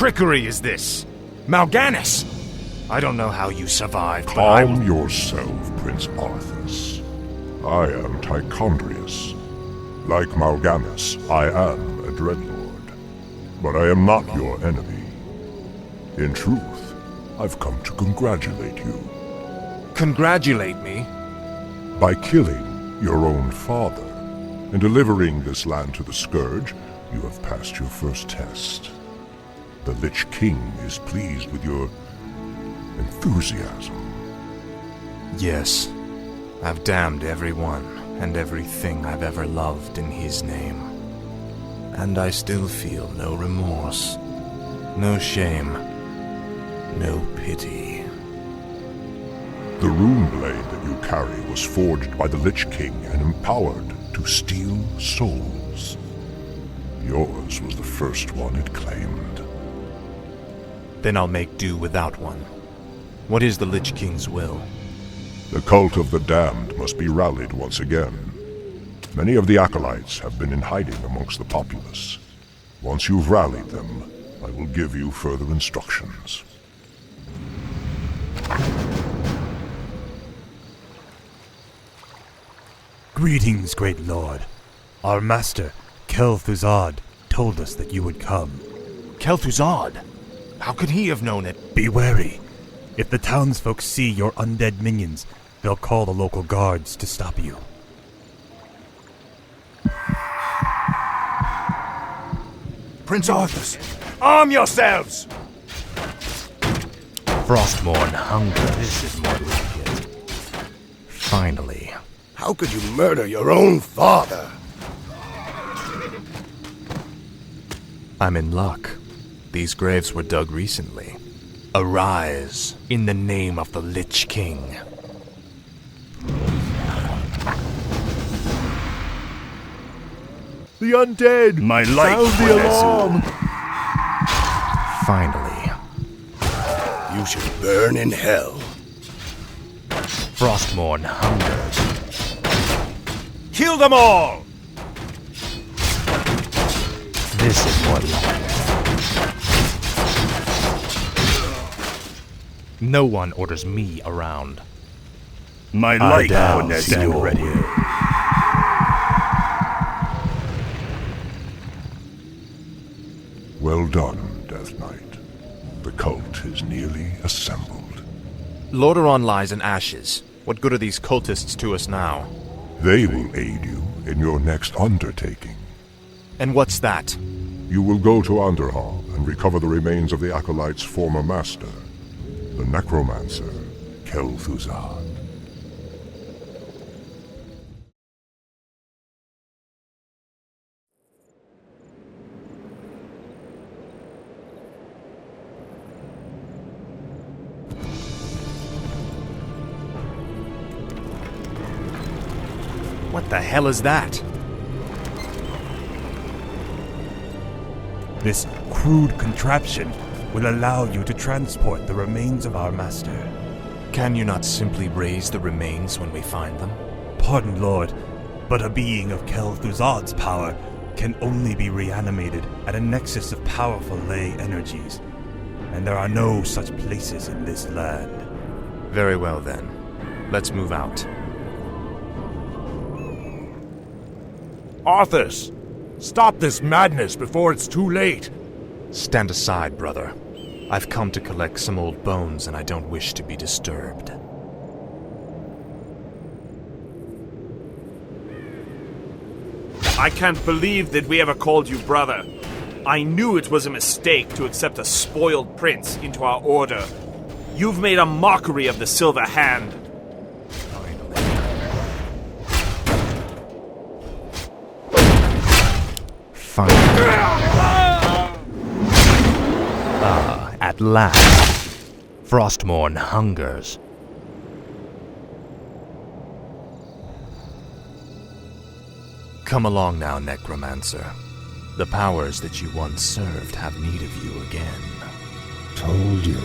trickery is this? Mal'Ganis! I don't know how you survived, but I will... Calm yourself, Prince Arthas. I am Tichondrius. Like Mal'Ganis, I am a Dreadlord. But I am not your enemy. In truth, I've come to congratulate you. Congratulate me? By killing your own father and delivering this land to the Scourge, you have passed your first test. The Lich King is pleased with your enthusiasm. Yes. I've damned everyone and everything I've ever loved in his name. And I still feel no remorse, no shame, no pity. The rune blade that you carry was forged by the Lich King and empowered to steal souls. Yours was the first one it claimed. Then I'll make do without one. What is the Lich King's will? The cult of the damned must be rallied once again. Many of the acolytes have been in hiding amongst the populace. Once you've rallied them, I will give you further instructions. Greetings, great lord. Our master, Kel'Thuzad, told us that you would come. Kel'Thuzad? How could he have known it? Be wary. If the townsfolk see your undead minions, they'll call the local guards to stop you. Prince Arthas, arm yourselves! Frostmourne hunger. This is more like it. Finally. How could you murder your own father? I'm in luck. These graves were dug recently. Arise, in the name of the Lich King. The undead! My light Sound the alarm! Finally. You should burn in hell. Frostmourne hungers. Kill them all! This is more like it. No one orders me around. My light will stand ready. Well done, Death Knight. The cult is nearly assembled. Lordaeron lies in ashes. What good are these cultists to us now? They will aid you in your next undertaking. And what's that? You will go to Underhall and recover the remains of the Acolyte's former master, the necromancer, Kel'Thuzad. What the hell is that? This crude contraption will allow you to transport the remains of our master. Can you not simply raise the remains when we find them? Pardon, Lord, but a being of Kel'Thuzad's power can only be reanimated at a nexus of powerful ley energies, and there are no such places in this land. Very well then. Let's move out. Arthas, stop this madness before it's too late. Stand aside, brother. I've come to collect some old bones and I don't wish to be disturbed. I can't believe that we ever called you brother. I knew it was a mistake to accept a spoiled prince into our order. You've made a mockery of the Silver Hand. Finally. Ah, at last. Frostmourne hungers. Come along now, Necromancer. The powers that you once served have need of you again. Told you,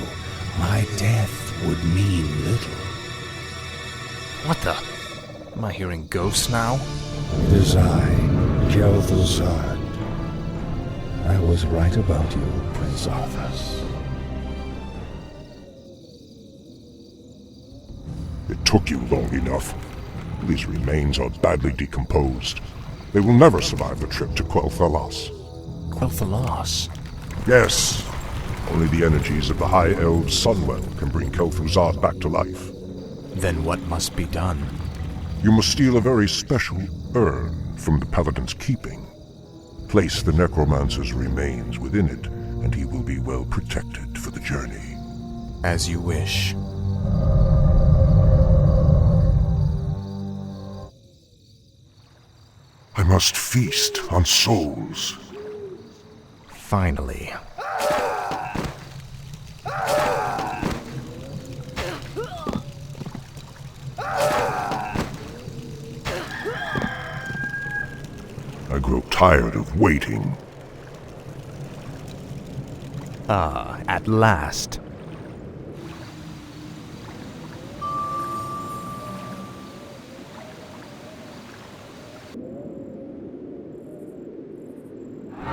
my death would mean little. What the? Am I hearing ghosts now? It is I, Kel'Thuzad. I was right about you, Prince. is, Arthas. It took you long enough. These remains are badly decomposed. They will never survive the trip to Quel'Thalas. Quel'Thalas? Yes. Only the energies of the High Elves' Sunwell can bring Kel'Thuzad back to life. Then what must be done? You must steal a very special urn from the Paladin's keeping. Place the Necromancer's remains within it, and he will be well protected for the journey. As you wish. I must feast on souls. Finally. I grow tired of waiting. Ah, at last.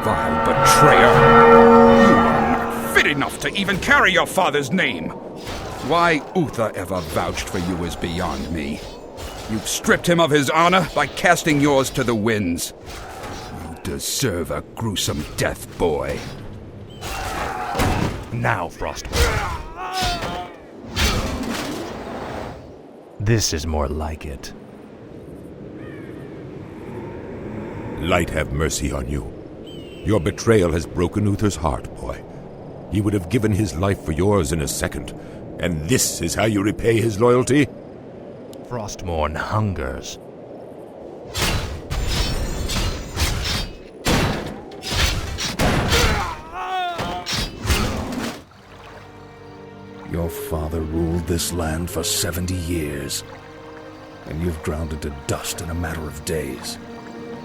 Vile betrayer! You are not fit enough to even carry your father's name! Why Uther ever vouched for you is beyond me. You've stripped him of his honor by casting yours to the winds. You deserve a gruesome death, boy. Now, Frostmourne. This is more like it. Light have mercy on you. Your betrayal has broken Uther's heart, boy. He would have given his life for yours in a second. And this is how you repay his loyalty? Frostmourne hungers. Your father ruled this land for 70 years, and you've ground it to dust in a matter of days.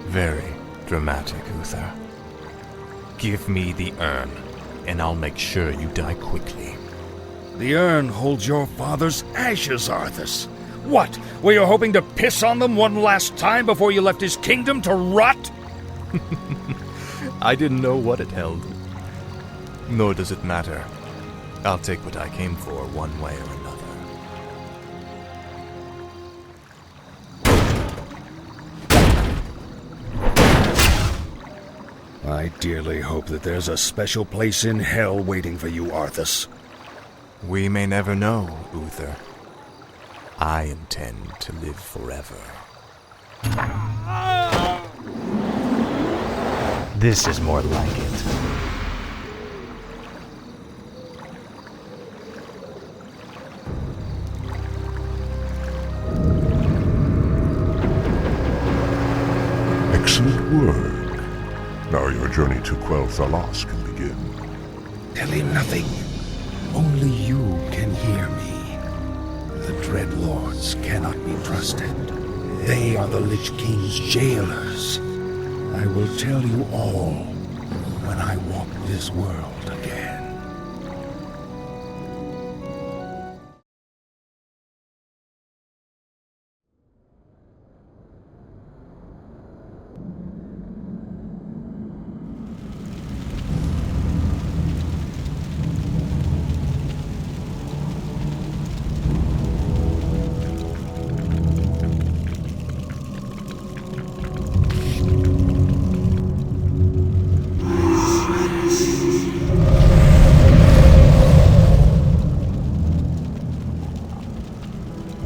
Very dramatic, Uther. Give me the urn, and I'll make sure you die quickly. The urn holds your father's ashes, Arthas. What? Were you hoping to piss on them one last time before you left his kingdom to rot? I didn't know what it held. Nor does it matter. I'll take what I came for one way or another. I dearly hope that there's a special place in hell waiting for you, Arthas. We may never know, Uther. I intend to live forever. This is more like it. Excellent work. Now your journey to Quel'Thalas can begin. Tell him nothing. Only you can hear me. The Dreadlords cannot be trusted. They are the Lich King's jailers. I will tell you all when I walk this world again.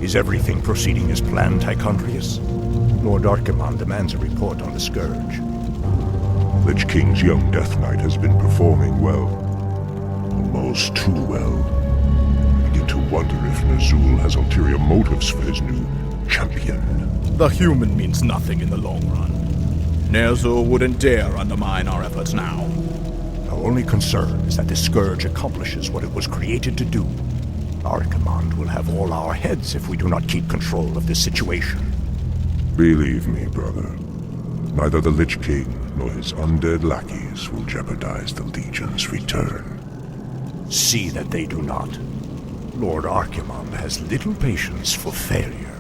Is everything proceeding as planned, Tychondrius? Lord Archimonde demands a report on the Scourge. Lich King's young Death Knight has been performing well. Almost too well. I begin to wonder if Ner'zhul has ulterior motives for his new champion. The human means nothing in the long run. Ner'zhul wouldn't dare undermine our efforts now. Our only concern is that the Scourge accomplishes what it was created to do. Archimonde will have all our heads if we do not keep control of this situation. Believe me, brother. Neither the Lich King nor his undead lackeys will jeopardize the Legion's return. See that they do not. Lord Archimonde has little patience for failure.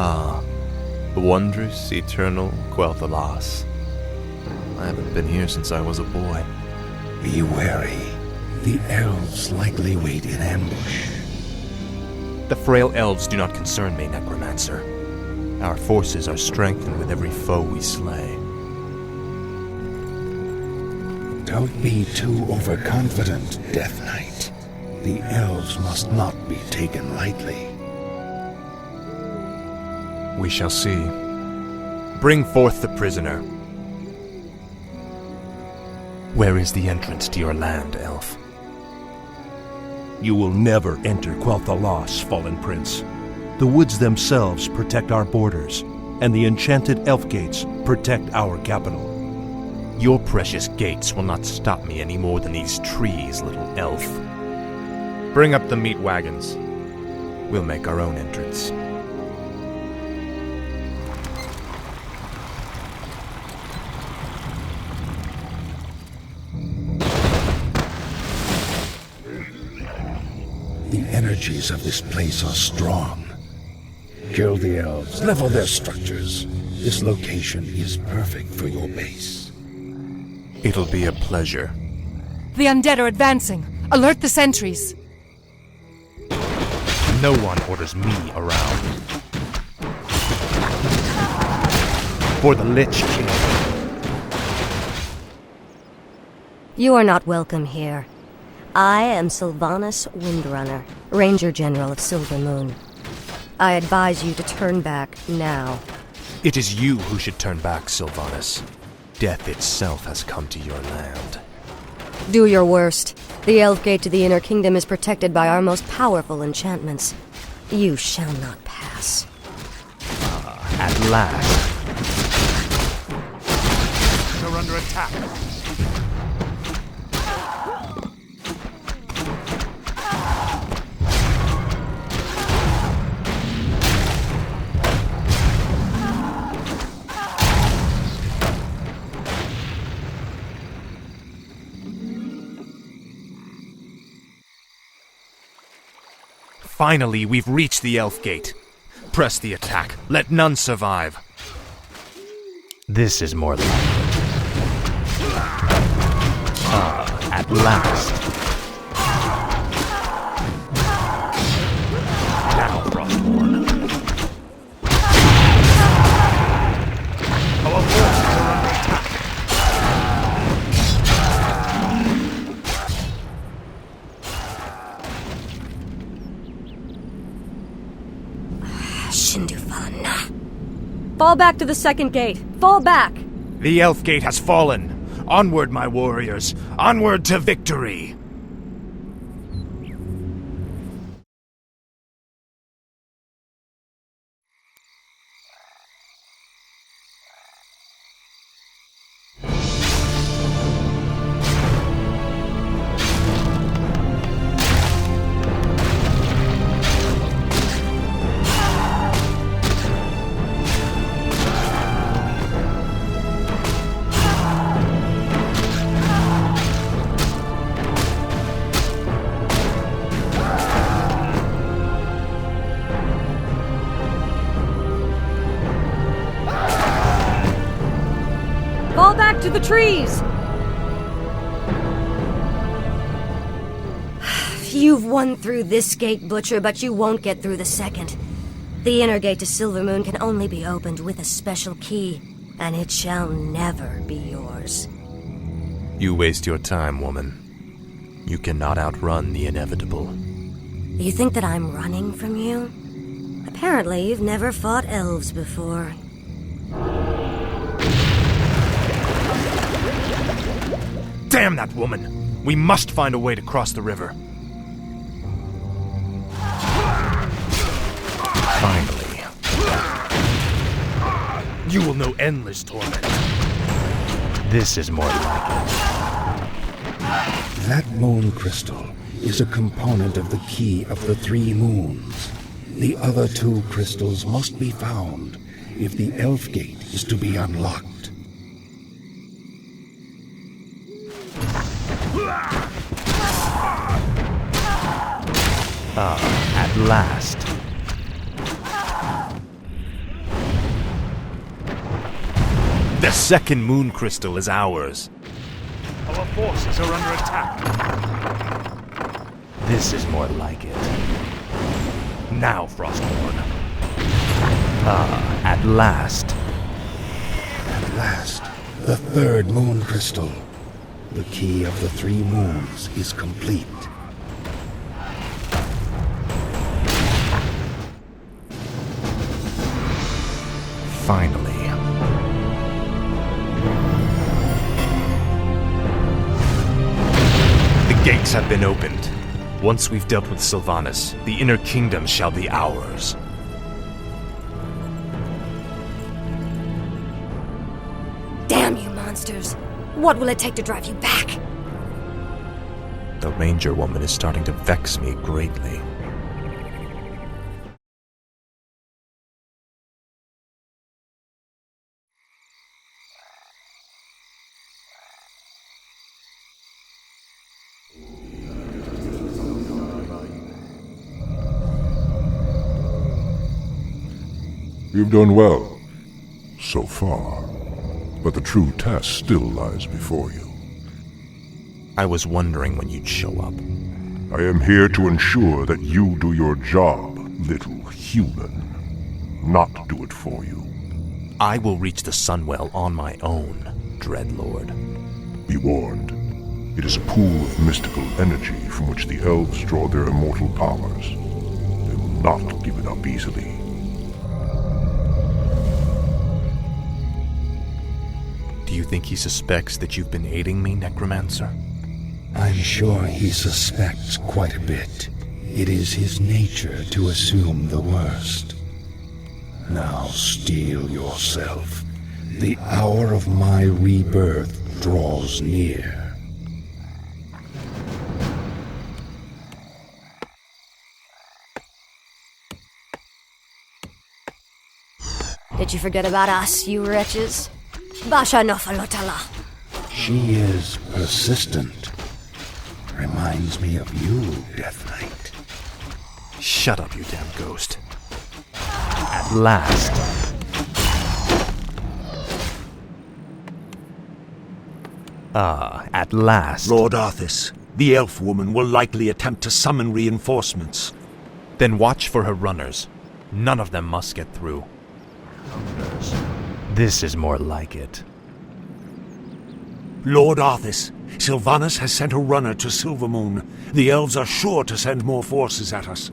Ah, the wondrous, eternal Quel'Thalas. I haven't been here since I was a boy. Be wary. The elves likely wait in ambush. The frail elves do not concern me, Necromancer. Our forces are strengthened with every foe we slay. Don't be too overconfident, Death Knight. The elves must not be taken lightly. We shall see. Bring forth the prisoner. Where is the entrance to your land, elf? You will never enter Quel'Thalas, Fallen Prince. The woods themselves protect our borders, and the enchanted elf gates protect our capital. Your precious gates will not stop me any more than these trees, little elf. Bring up the meat wagons. We'll make our own entrance. The energies of this place are strong. Kill the elves, level their structures. This location is perfect for your base. It'll be a pleasure. The undead are advancing. Alert the sentries. No one orders me around. For the Lich King. You are not welcome here. I am Sylvanas Windrunner, Ranger General of Silvermoon. I advise you to turn back now. It is you who should turn back, Sylvanas. Death itself has come to your land. Do your worst. The Elf Gate to the Inner Kingdom is protected by our most powerful enchantments. You shall not pass. At last. They're under attack. Finally, we've reached the Elf Gate. Press the attack. Let none survive. This is more like it. At last. Now, Frostmourne. Our forces are under attack. Fall back to the second gate. Fall back! The Elf Gate has fallen. Onward, my warriors. Onward to victory. Fall back to the trees! You've won through this gate, Butcher, but you won't get through the second. The inner gate to Silvermoon can only be opened with a special key, and it shall never be yours. You waste your time, woman. You cannot outrun the inevitable. You think that I'm running from you? Apparently, you've never fought elves before. Damn that woman! We must find a way to cross the river. Finally. You will know endless torment. This is more like it. That moon crystal is a component of the key of the 3 moons. The other 2 crystals must be found if the Elf Gate is to be unlocked. At last. The second moon crystal is ours. Our forces are under attack. This is more like it. Now, Frostmourne. At last. At last, the third moon crystal. The key of the 3 moons is complete. Finally. The gates have been opened. Once we've dealt with Sylvanas, the inner kingdom shall be ours. Damn you monsters! What will it take to drive you back? The ranger woman is starting to vex me greatly. You've done well, so far, but the true test still lies before you. I was wondering when you'd show up. I am here to ensure that you do your job, little human. Not do it for you. I will reach the Sunwell on my own, Dreadlord. Be warned. It is a pool of mystical energy from which the elves draw their immortal powers. They will not give it up easily. Do you think he suspects that you've been aiding me, Necromancer? I'm sure he suspects quite a bit. It is his nature to assume the worst. Now steel yourself. The hour of my rebirth draws near. Did you forget about us, you wretches? Basha Nofalotala. She is persistent. Reminds me of you, Death Knight. Shut up, you damn ghost. At last. At last. Lord Arthas, the elf woman will likely attempt to summon reinforcements. Then watch for her runners. None of them must get through. This is more like it. Lord Arthas, Sylvanas has sent a runner to Silvermoon. The elves are sure to send more forces at us.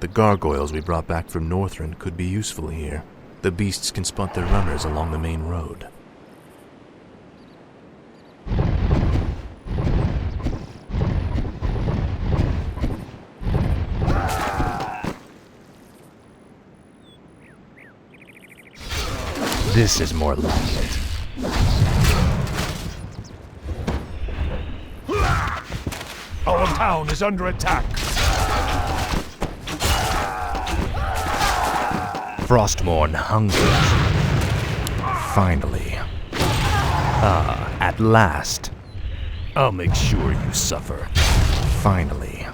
The gargoyles we brought back from Northrend could be useful here. The beasts can spot their runners along the main road. This is more like it. Our town is under attack. Frostmourne hungers. Finally. At last. I'll make sure you suffer. Finally.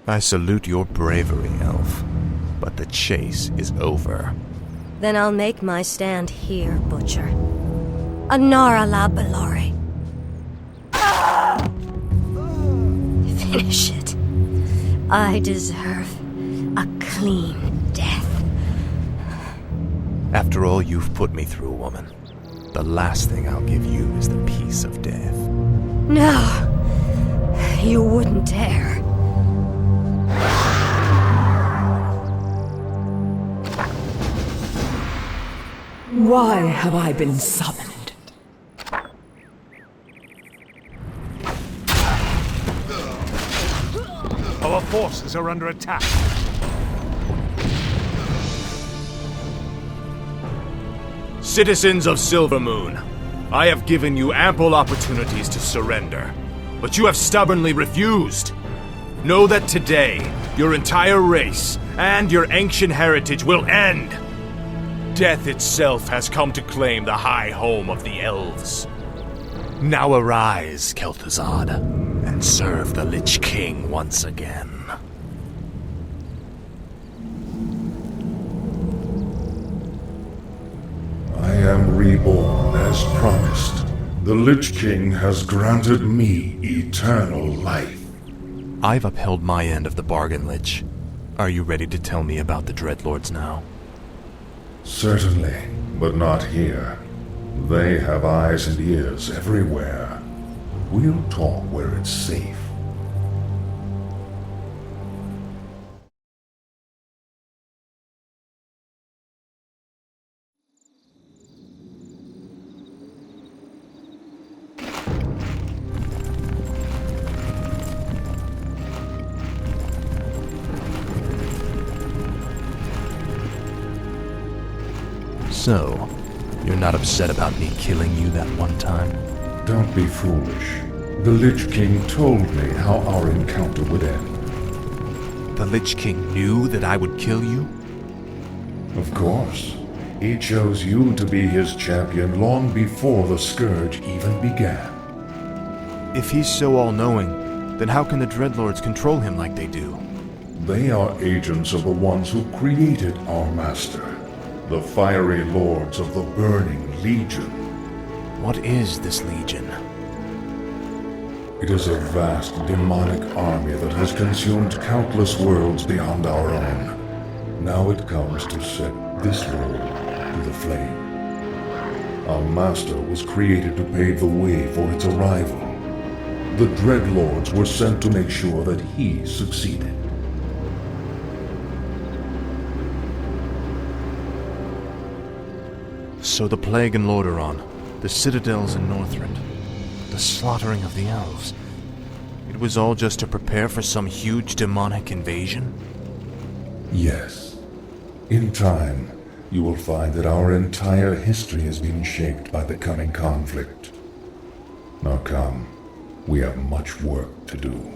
I salute your bravery, Elf. But the chase is over. Then I'll make my stand here, Butcher. Anara la Belori. Finish it. I deserve a clean death. After all you've put me through, woman, the last thing I'll give you is the peace of death. No, you wouldn't dare. Why have I been summoned? Our forces are under attack. Citizens of Silvermoon, I have given you ample opportunities to surrender, but you have stubbornly refused. Know that today, your entire race and your ancient heritage will end. Death itself has come to claim the high home of the elves. Now arise, Kel'Thuzad, and serve the Lich King once again. I am reborn as promised. The Lich King has granted me eternal life. I've upheld my end of the bargain, Lich. Are you ready to tell me about the Dreadlords now? Certainly, but not here. They have eyes and ears everywhere. We'll talk where it's safe. So, you're not upset about me killing you that one time? Don't be foolish. The Lich King told me how our encounter would end. The Lich King knew that I would kill you? Of course. He chose you to be his champion long before the Scourge even began. If he's so all-knowing, then how can the Dreadlords control him like they do? They are agents of the ones who created our master. The fiery lords of the Burning Legion. What is this Legion? It is a vast demonic army that has consumed countless worlds beyond our own. Now it comes to set this world to the flame. Our master was created to pave the way for its arrival. The Dreadlords were sent to make sure that he succeeded. So the plague in Lordaeron, the citadels in Northrend, the slaughtering of the elves, it was all just to prepare for some huge demonic invasion? Yes. In time, you will find that our entire history has been shaped by the coming conflict. Now come, we have much work to do.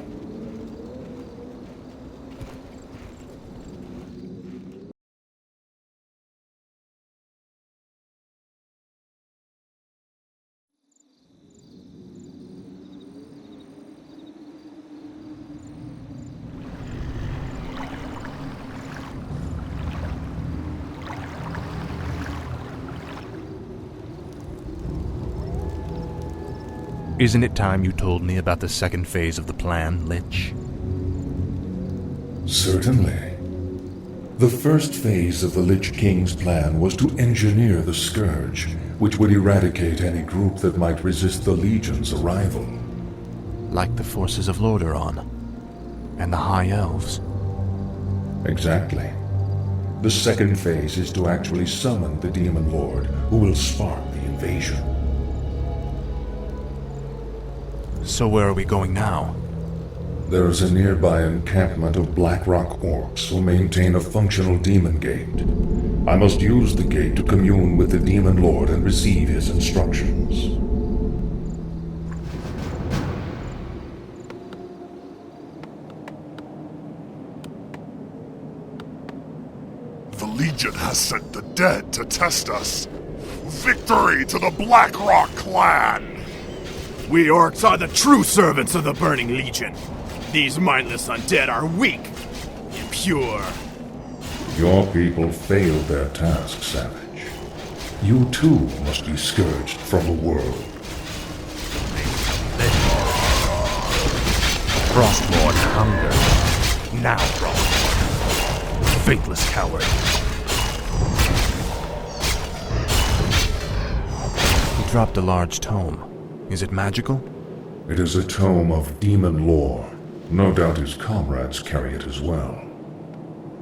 Isn't it time you told me about the second phase of the plan, Lich? Certainly. The first phase of the Lich King's plan was to engineer the Scourge, which would eradicate any group that might resist the Legion's arrival. Like the forces of Lordaeron and the High Elves? Exactly. The second phase is to actually summon the Demon Lord, who will spark the invasion. So where are we going now? There is a nearby encampment of Blackrock orcs who maintain a functional demon gate. I must use the gate to commune with the Demon Lord and receive his instructions. The Legion has sent the dead to test us. Victory to the Blackrock clan! We orcs are the true servants of the Burning Legion. These mindless undead are weak, impure. Your people failed their task, Savage. You too must be scourged from the world. Frostmourne hunger. Now, Frostmourne. Faithless coward. He dropped a large tome. Is it magical? It is a tome of demon lore. No doubt his comrades carry it as well.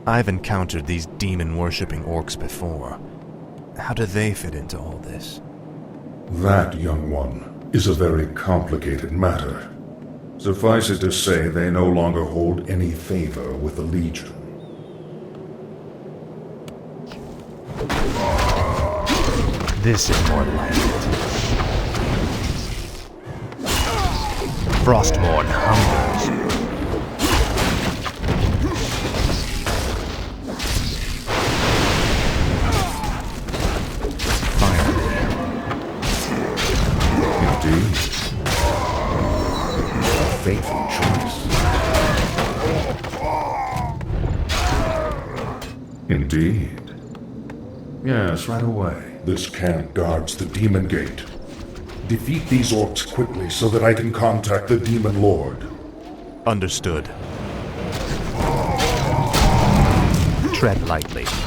I've encountered these demon-worshipping orcs before. How do they fit into all this? That, young one, is a very complicated matter. Suffice it to say, they no longer hold any favor with the Legion. This is more like it. Frostmourne hungers. Finally. Indeed. Indeed. Yes, right away. This camp guards the Demon Gate. Defeat these orcs quickly so that I can contact the Demon Lord. Understood. Tread lightly. Fine.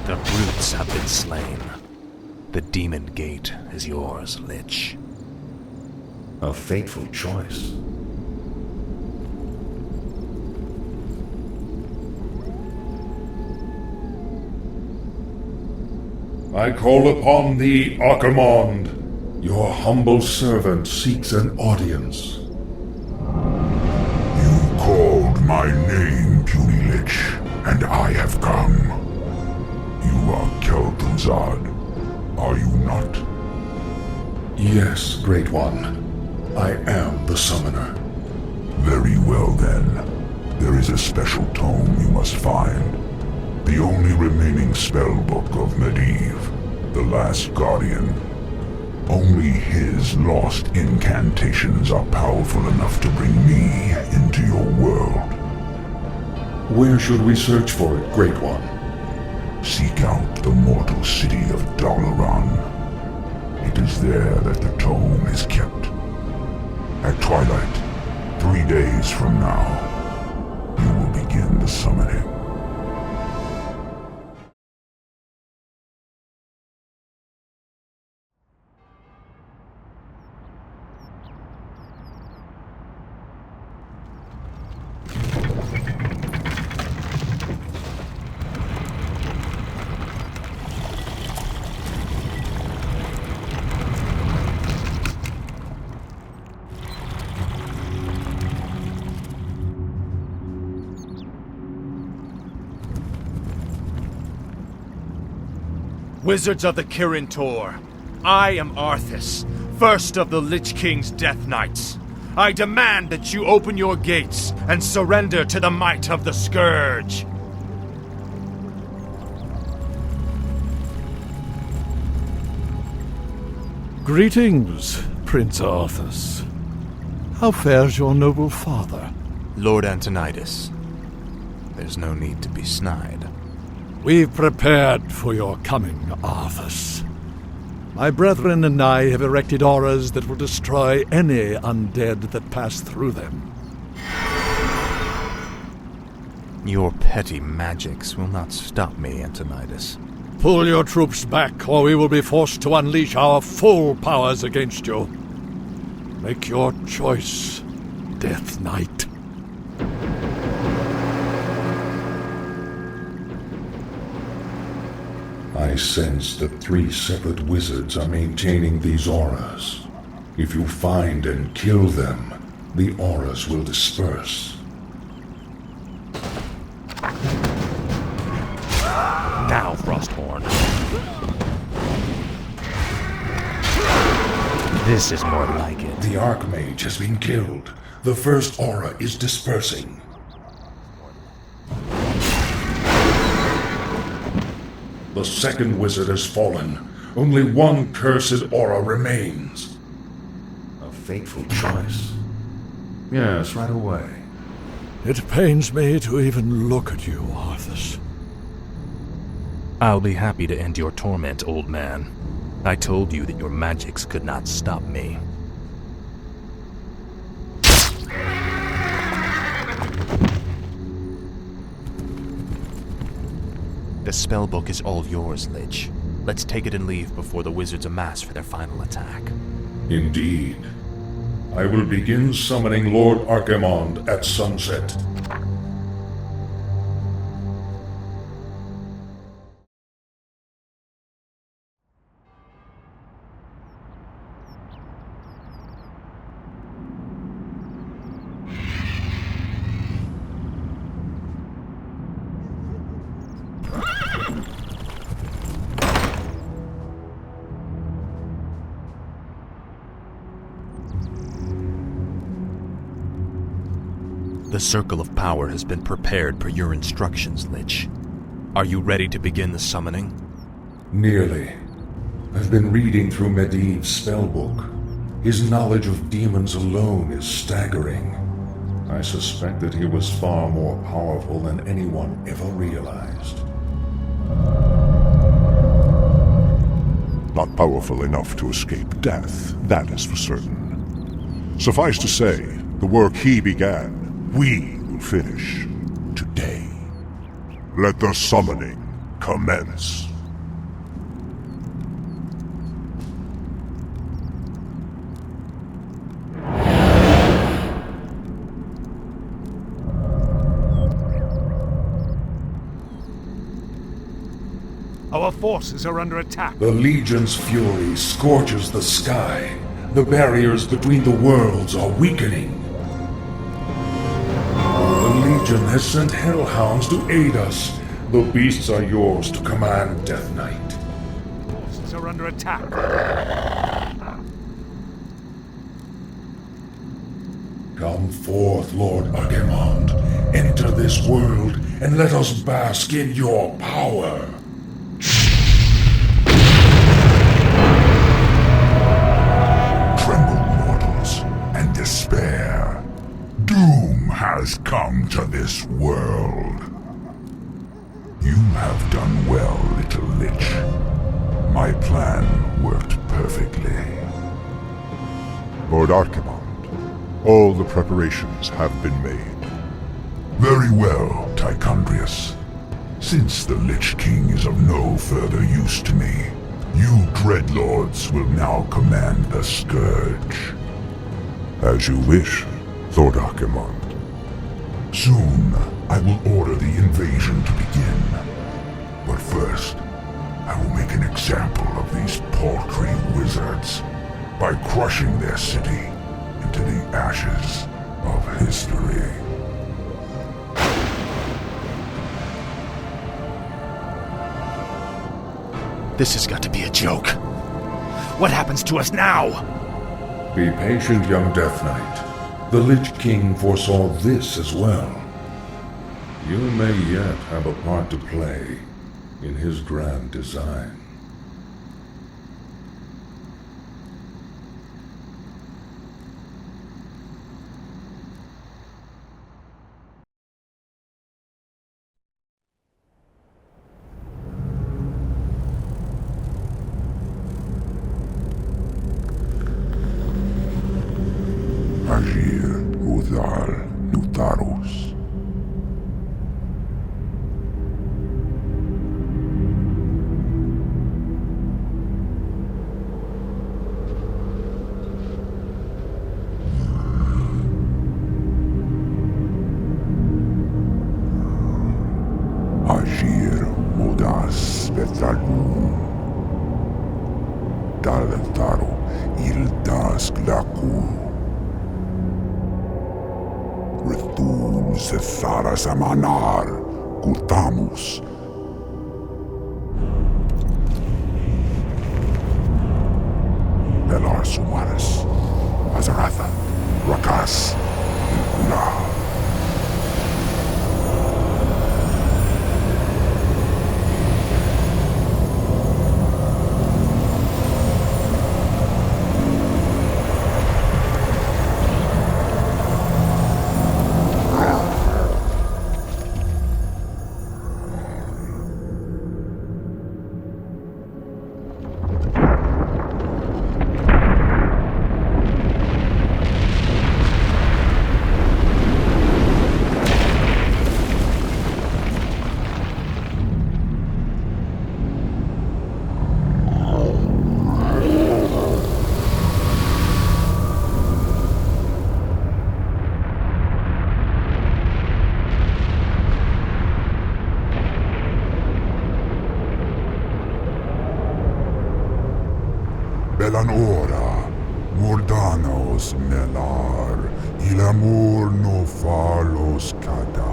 The brutes have been slain. The Demon Gate is yours, Lich. A fateful choice. I call upon thee, Archimonde. Your humble servant seeks an audience. You called my name, puny Lich, and I have come. You are Kel'Thuzad, are you not? Yes, Great One. I am the summoner. Very well then. There is a special tome you must find. The only remaining spellbook of Medivh, the Last Guardian. Only his lost incantations are powerful enough to bring me into your world. Where should we search for it, Great One? Seek out the mortal city of Dalaran. It is there that the tome is kept. At twilight, 3 days from now, you will begin the summoning. Wizards of the Kirin Tor, I am Arthas, first of the Lich King's Death Knights. I demand that you open your gates and surrender to the might of the Scourge. Greetings, Prince Arthas. How fares your noble father? Lord Antonidas. There's no need to be snide. We've prepared for your coming, Arthas. My brethren and I have erected auras that will destroy any undead that pass through them. Your petty magics will not stop me, Antonidas. Pull your troops back, or we will be forced to unleash our full powers against you. Make your choice, Death Knight. I sense that 3 separate wizards are maintaining these auras. If you find and kill them, the auras will disperse. Now, Frostmourne. This is more like it. The Archmage has been killed. The first aura is dispersing. The second wizard has fallen. Only one cursed aura remains. A fateful choice. Yes, right away. It pains me to even look at you, Arthas. I'll be happy to end your torment, old man. I told you that your magics could not stop me. The spellbook is all yours, Lich. Let's take it and leave before the wizards amass for their final attack. Indeed. I will begin summoning Lord Archimonde at sunset. The Circle of Power has been prepared per your instructions, Lich. Are you ready to begin the summoning? Nearly. I've been reading through Medivh's spellbook. His knowledge of demons alone is staggering. I suspect that he was far more powerful than anyone ever realized. Not powerful enough to escape death, that is for certain. Suffice to say, the work he began, we will finish today. Let the summoning commence. Our forces are under attack. The Legion's fury scorches the sky. The barriers between the worlds are weakening. The Legion has sent hellhounds to aid us. The beasts are yours to command, Death Knight. Forces are under attack. Come forth, Lord Agamond. Enter this world and let us bask in your power. Tremble, mortals, and despair. Doom has come to this world. You have done well, little lich. My plan worked perfectly. Lord Archimond, all the preparations have been made. Very well, Tichondrius. Since the Lich King is of no further use to me, you Dreadlords will now command the Scourge. As you wish, Lord Archimond. Soon, I will order the invasion to begin. But first, I will make an example of these paltry wizards by crushing their city into the ashes of history. This has got to be a joke. What happens to us now? Be patient, young Death Knight. The Lich King foresaw this as well. You may yet have a part to play in his grand design. Agir, Udal, Nutarus. Agir, Udas, Betrayal. Daltaro, Ildas, Glaku. Retum Sethara Samanar, Kutamus. Belar Sumaris, Azaratha, Rakas, Ilkula. Belanora, Mordanos melar, il amor no falos cada.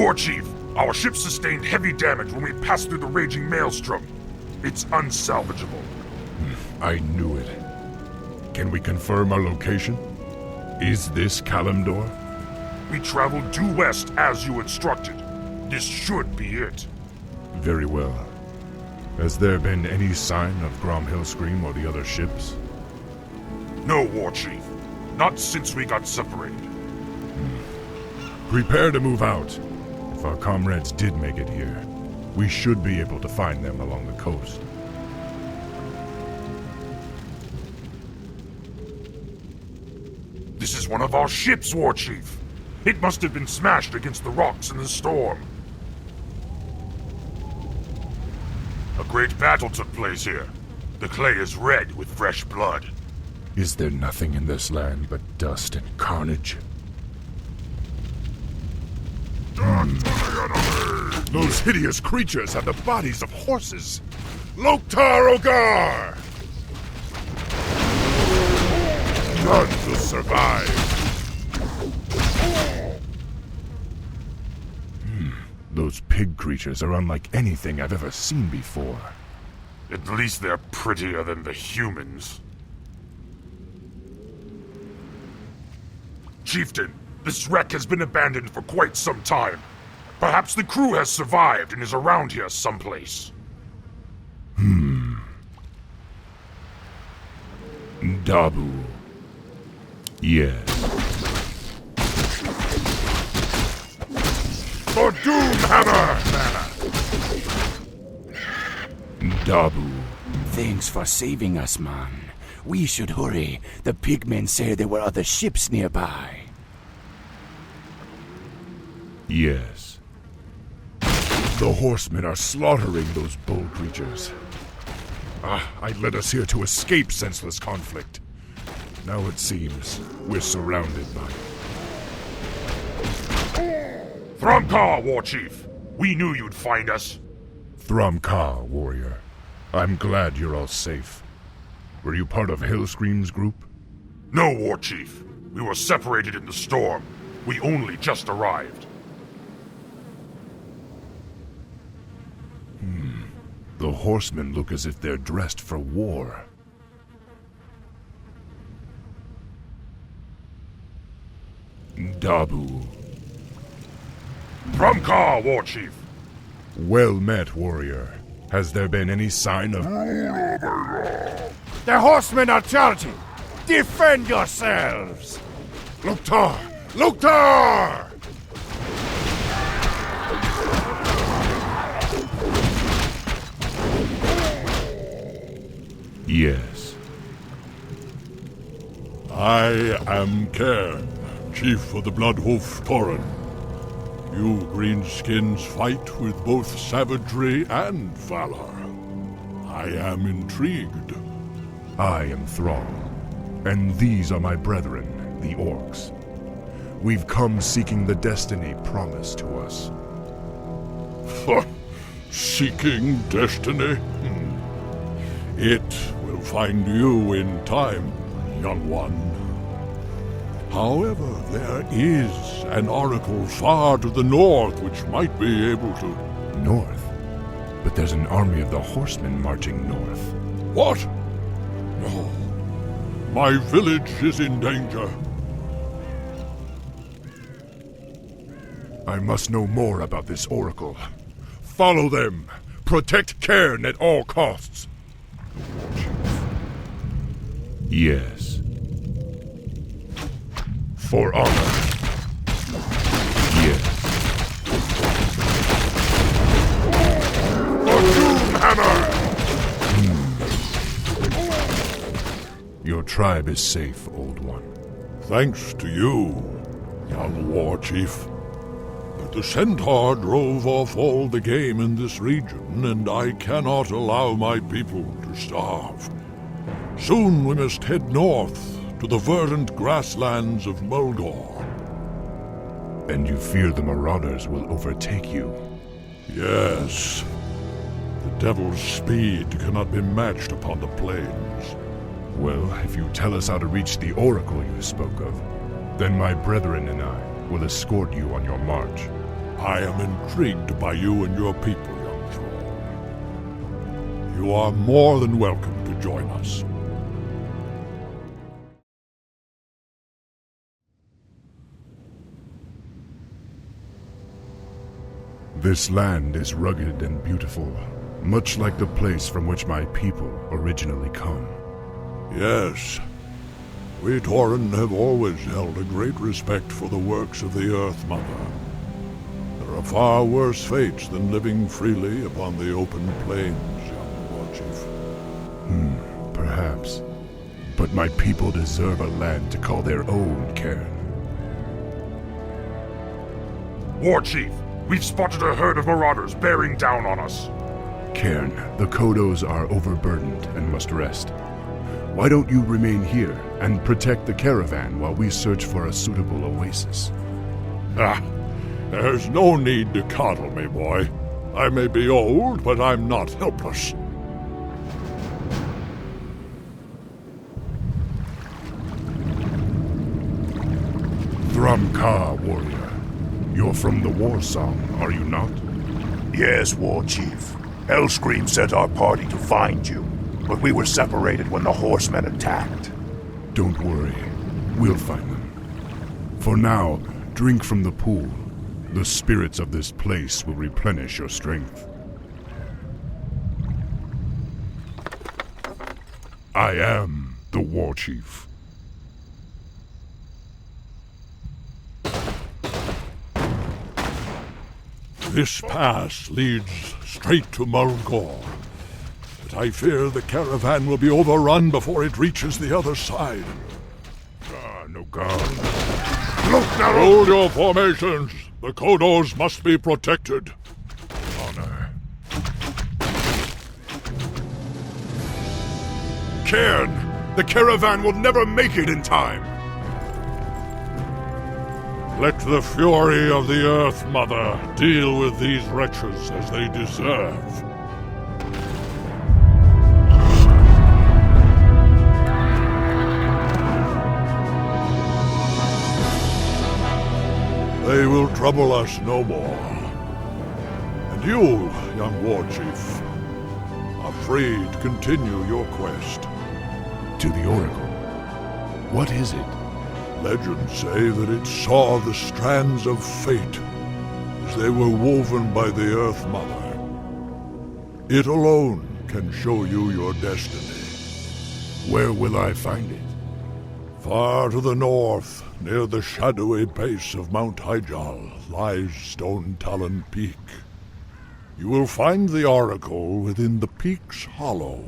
War Chief, our ship sustained heavy damage when we passed through the raging maelstrom. It's unsalvageable. I knew it. Can we confirm our location? Is this Kalimdor? We traveled due west as you instructed. This should be it. Very well. Has there been any sign of Gromhillscream or the other ships? No, War Chief. Not since we got separated. Prepare to move out. If our comrades did make it here, we should be able to find them along the coast. This is one of our ships, War Chief. It must have been smashed against the rocks in the storm. A great battle took place here. The clay is red with fresh blood. Is there nothing in this land but dust and carnage? Those hideous creatures have the bodies of horses. Loktar Ogar! None will survive. Those pig creatures are unlike anything I've ever seen before. At least they're prettier than the humans. Chieftain, this wreck has been abandoned for quite some time. Perhaps the crew has survived and is around here someplace. Dabu. Yes. For Doomhammer! Dabu. Thanks for saving us, man. We should hurry. The pigmen say there were other ships nearby. Yes. The horsemen are slaughtering those bold creatures. I led us here to escape senseless conflict. Now it seems we're surrounded by it. Thromkar, War Chief! We knew you'd find us. Thromkar, warrior. I'm glad you're all safe. Were you part of Hellscream's group? No, War Chief. We were separated in the storm. We only just arrived. The horsemen look as if they're dressed for war. Dabu. Thromkar, War Chief. Well met, warrior. Has there been any sign of... The horsemen are charging! Defend yourselves! Loktar! Loktar! Yes. I am Cairn, chief of the Bloodhoof Tauren. You greenskins fight with both savagery and valor. I am intrigued. I am Thrall, and these are my brethren, the Orcs. We've come seeking the destiny promised to us. Seeking destiny? It will find you in time, young one. However, there is an oracle far to the north which might be able to... North? But there's an army of the horsemen marching north. What? No. My village is in danger. I must know more about this oracle. Follow them! Protect Cairn at all costs! Yes. For honor. Yes. For Doomhammer! Your tribe is safe, Old One. Thanks to you, young war chief. But the centaur drove off all the game in this region, and I cannot allow my people to starve. Soon we must head north to the verdant grasslands of Mulgore. And you fear the marauders will overtake you? Yes. The devil's speed cannot be matched upon the plains. Well, if you tell us how to reach the oracle you spoke of, then my brethren and I will escort you on your march. I am intrigued by you and your people, young Thrall. You are more than welcome to join us. This land is rugged and beautiful, much like the place from which my people originally come. Yes. We Tauren have always held a great respect for the works of the Earth Mother. There are far worse fates than living freely upon the open plains, young Warchief. Perhaps. But my people deserve a land to call their own, Cairn. Warchief, we've spotted a herd of marauders bearing down on us. Cairn, the Kodos are overburdened and must rest. Why don't you remain here and protect the caravan while we search for a suitable oasis? There's no need to coddle me, boy. I may be old, but I'm not helpless. Thramka, warrior. You're from the Warsong, are you not? Yes, Warchief. Hellscream sent our party to find you, but we were separated when the horsemen attacked. Don't worry. We'll find them. For now, drink from the pool. The spirits of this place will replenish your strength. I am the Warchief. This pass leads straight to Mulgore, but I fear the caravan will be overrun before it reaches the other side. No guard. Hold your formations! The Kodos must be protected. Honor. Cairn, the caravan will never make it in time. Let the fury of the Earth Mother deal with these wretches as they deserve. They will trouble us no more. And you, young Warchief, are free to continue your quest. To the Oracle. What is it? Legends say that it saw the strands of fate as they were woven by the Earth Mother. It alone can show you your destiny. Where will I find it? Far to the north, near the shadowy base of Mount Hyjal, lies Stone Talon Peak. You will find the Oracle within the peak's hollow.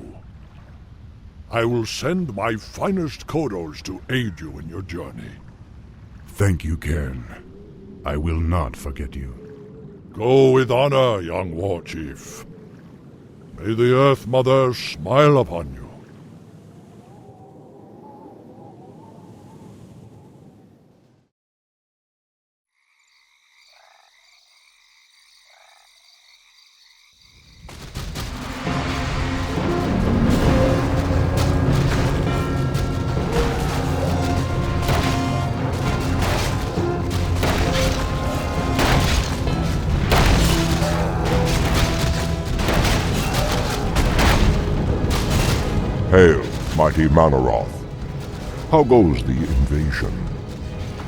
I will send my finest Kodos to aid you in your journey. Thank you, Cairn. I will not forget you. Go with honor, young Warchief. May the Earth Mother smile upon you. Hail, mighty Mannoroth. How goes the invasion?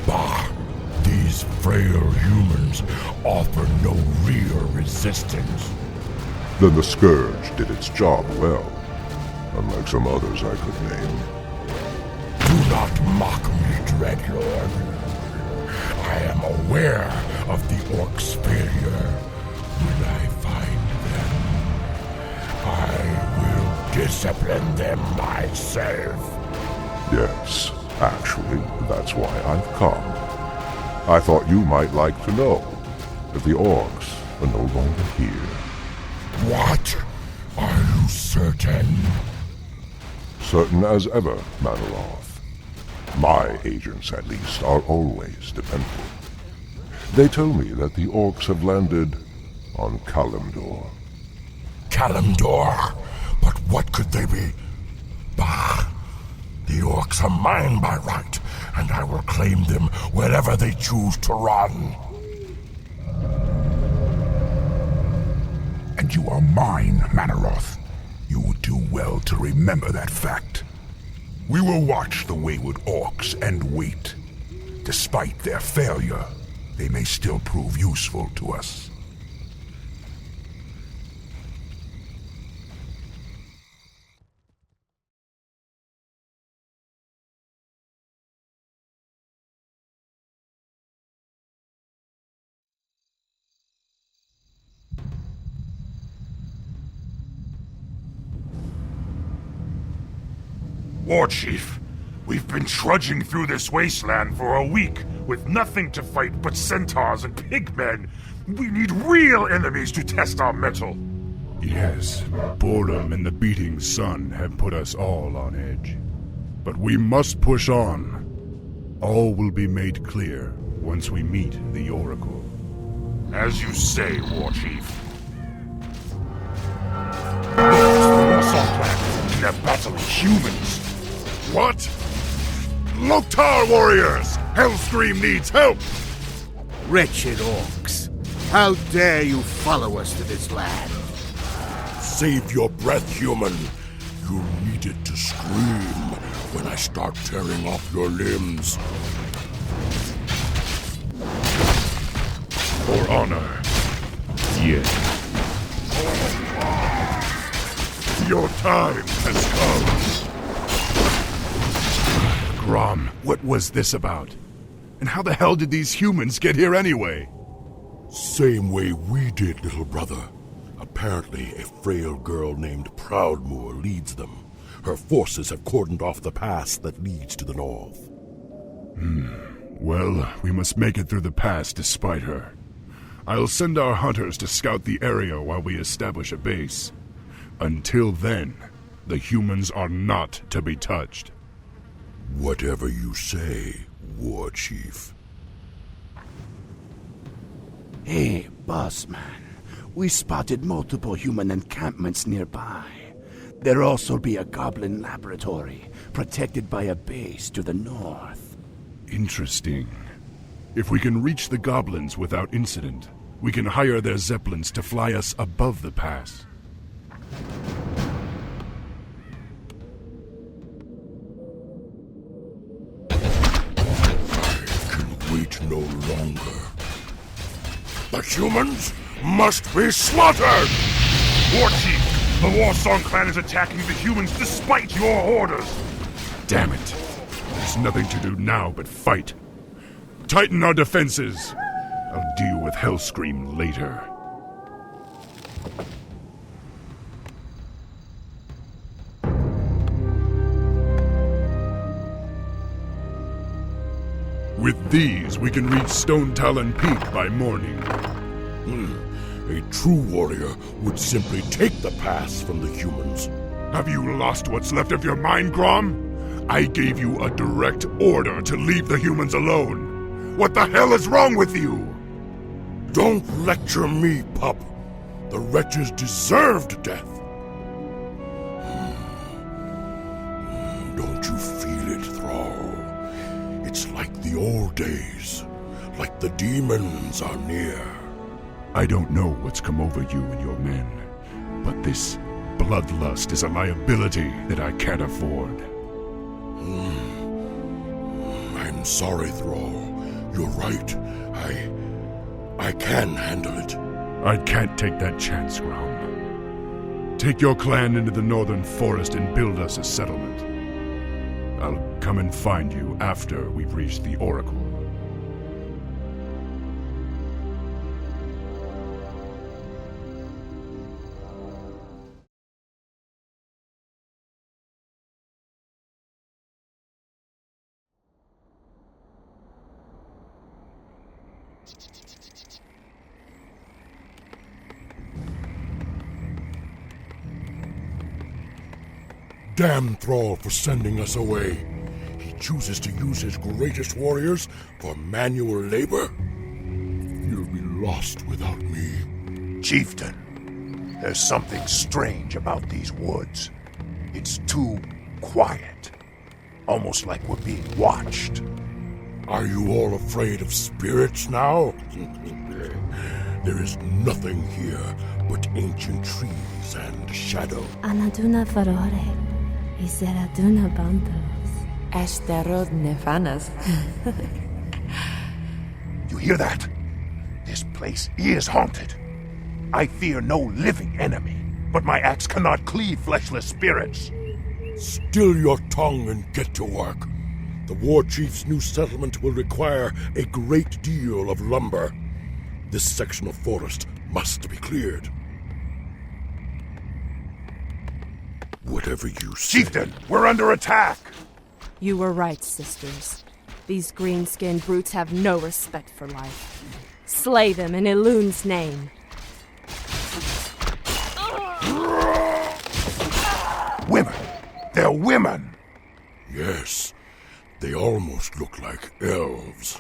Bah! These frail humans offer no real resistance. Then the Scourge did its job well, unlike some others I could name. Do not mock me, Dreadlord. I am aware of the Orcs' failure. When I find them, I will discipline them myself. Yes, actually, that's why I've come. I thought you might like to know that the Orcs are no longer here. What? Are you certain? Certain as ever, Mannoroth. My agents, at least, are always dependable. They tell me that the Orcs have landed on Kalimdor. Kalimdor? But what could they be? Bah! The Orcs are mine by right, and I will claim them wherever they choose to run. and you are mine, Mannoroth. You would do well to remember that fact. We will watch the wayward orcs and wait. Despite their failure, they may still prove useful to us. Warchief, we've been trudging through this wasteland for a week with nothing to fight but centaurs and pigmen. We need real enemies to test our mettle. Yes, boredom and the beating sun have put us all on edge. But we must push on. All will be made clear once we meet the Oracle. As you say, Warchief. The Warsong clan, they're battling humans. What? Loktar warriors! Hellscream needs help! Wretched orcs, how dare you follow us to this land? Save your breath, human. You'll need it to scream when I start tearing off your limbs. For honor. Yes. Your time has come. Grom, what was this about? And how the hell did these humans get here anyway? Same way we did, little brother. Apparently, a frail girl named Proudmoore leads them. Her forces have cordoned off the pass that leads to the north. Well, we must make it through the pass despite her. I'll send our hunters to scout the area while we establish a base. Until then, the humans are not to be touched. Whatever you say, Warchief. Hey, boss man. We spotted multiple human encampments nearby. There'll also be a goblin laboratory, protected by a base to the north. Interesting. If we can reach the goblins without incident, we can hire their zeppelins to fly us above the pass. Wait no longer. The humans must be slaughtered! Warchief, the Warsong clan is attacking the humans despite your orders! Damn it. There's nothing to do now but fight. Tighten our defenses. I'll deal with Hellscream later. With these, we can reach Stone Talon Peak by morning. A true warrior would simply take the pass from the humans. Have you lost what's left of your mind, Grom? I gave you a direct order to leave the humans alone. What the hell is wrong with you? Don't lecture me, pup. The wretches deserved death. Don't you feel it, Thrall? It's like the old days, like the demons are near. I don't know what's come over you and your men, but this bloodlust is a liability that I can't afford. I'm sorry, Thrall. You're right. I can handle it. I can't take that chance, Grom. Take your clan into the northern forest and build us a settlement. I'll come and find you after we've reached the Oracle. Damn Thrall for sending us away. He chooses to use his greatest warriors for manual labor. You'll be lost without me. Chieftain, there's something strange about these woods. It's too quiet. Almost like we're being watched. Are you all afraid of spirits now? There is nothing here but ancient trees and shadow. Anaduna farore, iseraduna bandos, esterod nefanas. You hear that? This place is haunted. I fear no living enemy, but my axe cannot cleave fleshless spirits. Still your tongue and get to work. The war chief's new settlement will require a great deal of lumber. This section of forest must be cleared. Whatever you say. Chieftain, we're under attack! You were right, sisters. These green-skinned brutes have no respect for life. Slay them in Elun's name. Women! They're women! Yes, they almost look like elves.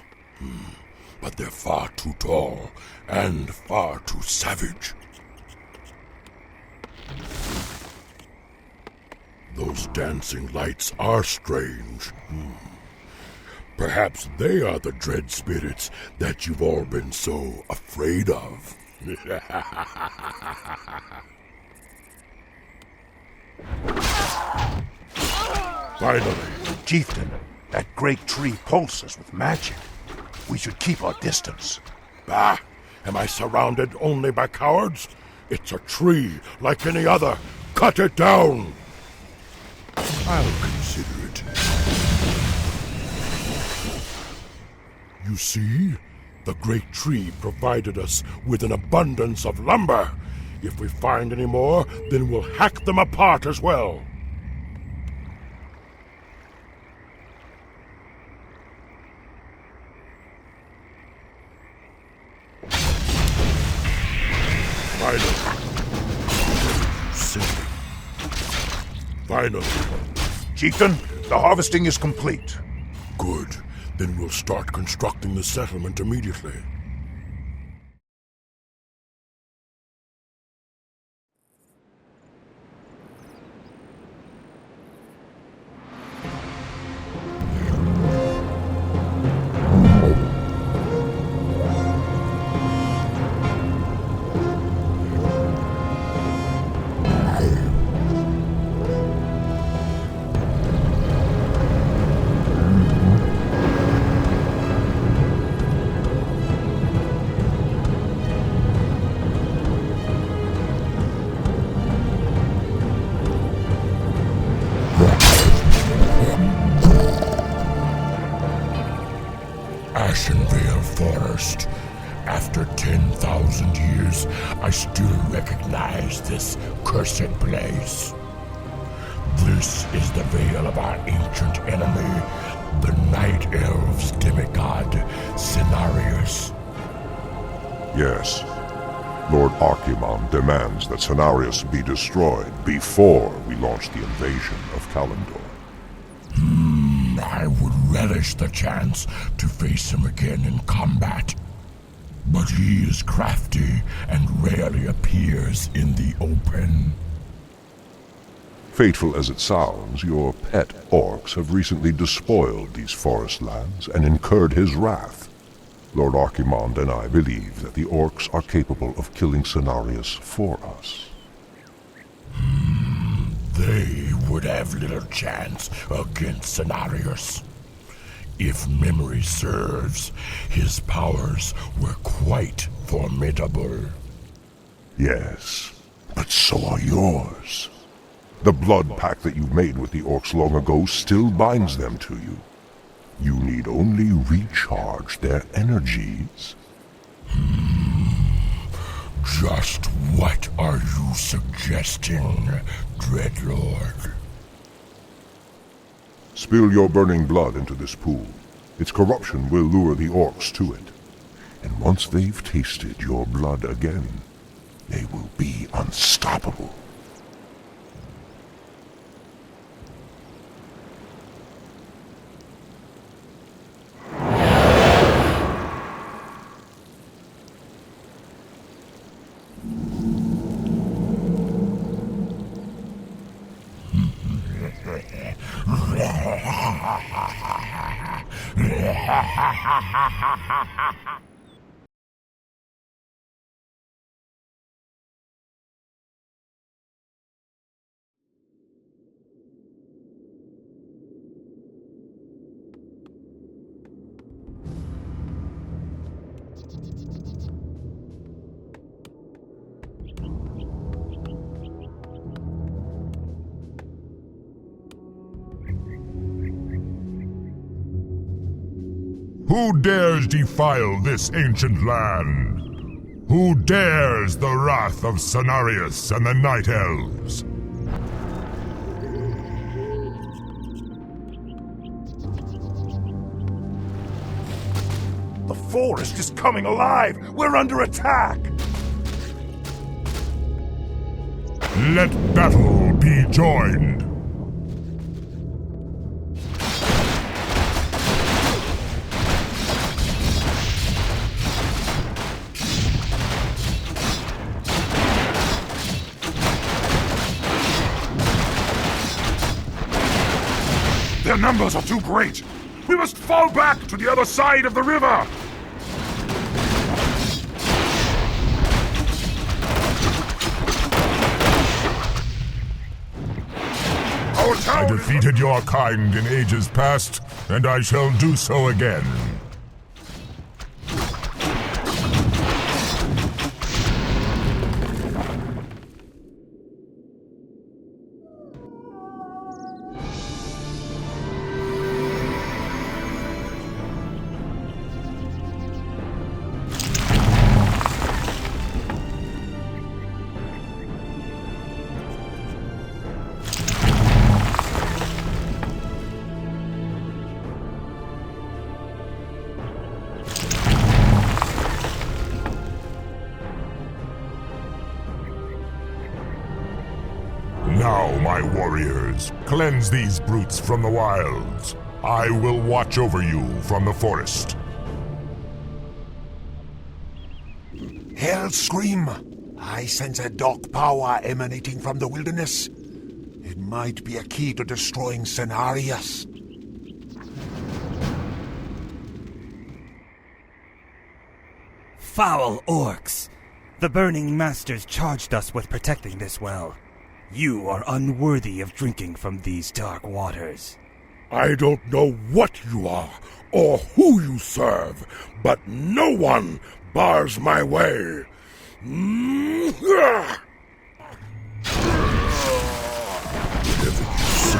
But they're far too tall and far too savage. Those dancing lights are strange. Perhaps they are the dread spirits that you've all been so afraid of. Finally. Chieftain, that great tree pulses with magic. We should keep our distance. Bah! Am I surrounded only by cowards? It's a tree like any other. Cut it down! I'll consider it. You see? The great tree provided us with an abundance of lumber. If we find any more, then we'll hack them apart as well. Finally. Chieftain, the harvesting is complete. Good. Then we'll start constructing the settlement immediately. Ashenvale Forest. After 10,000 years, I still recognize this cursed place. This is the veil of our ancient enemy, the Night Elves demigod, Cenarius. Yes. Lord Archimon demands that Cenarius be destroyed before we launch the invasion of Kalimdor. I would relish the chance to face him again in combat. But he is crafty and rarely appears in the open. Fateful as it sounds, your pet orcs have recently despoiled these forest lands and incurred his wrath. Lord Archimond and I believe that the orcs are capable of killing Cenarius for us. They would have little chance against Cenarius. If memory serves, his powers were quite formidable. Yes, but so are yours. The blood pact that you made with the orcs long ago still binds them to you. You need only recharge their energies. Just what are you suggesting, Dreadlord? Spill your burning blood into this pool. Its corruption will lure the orcs to it. And once they've tasted your blood again, they will be unstoppable. Who dares defile this ancient land? Who dares the wrath of Cenarius and the Night Elves? The forest is coming alive! We're under attack! Let battle be joined! Their numbers are too great! We must fall back to the other side of the river! I defeated your kind in ages past, and I shall do so again. Now, my warriors, cleanse these brutes from the wilds. I will watch over you from the forest. Hellscream! I sense a dark power emanating from the wilderness. It might be a key to destroying Cenarius. Foul orcs! The Burning Masters charged us with protecting this well. You are unworthy of drinking from these dark waters. I don't know what you are or who you serve, but no one bars my way. Whatever you say.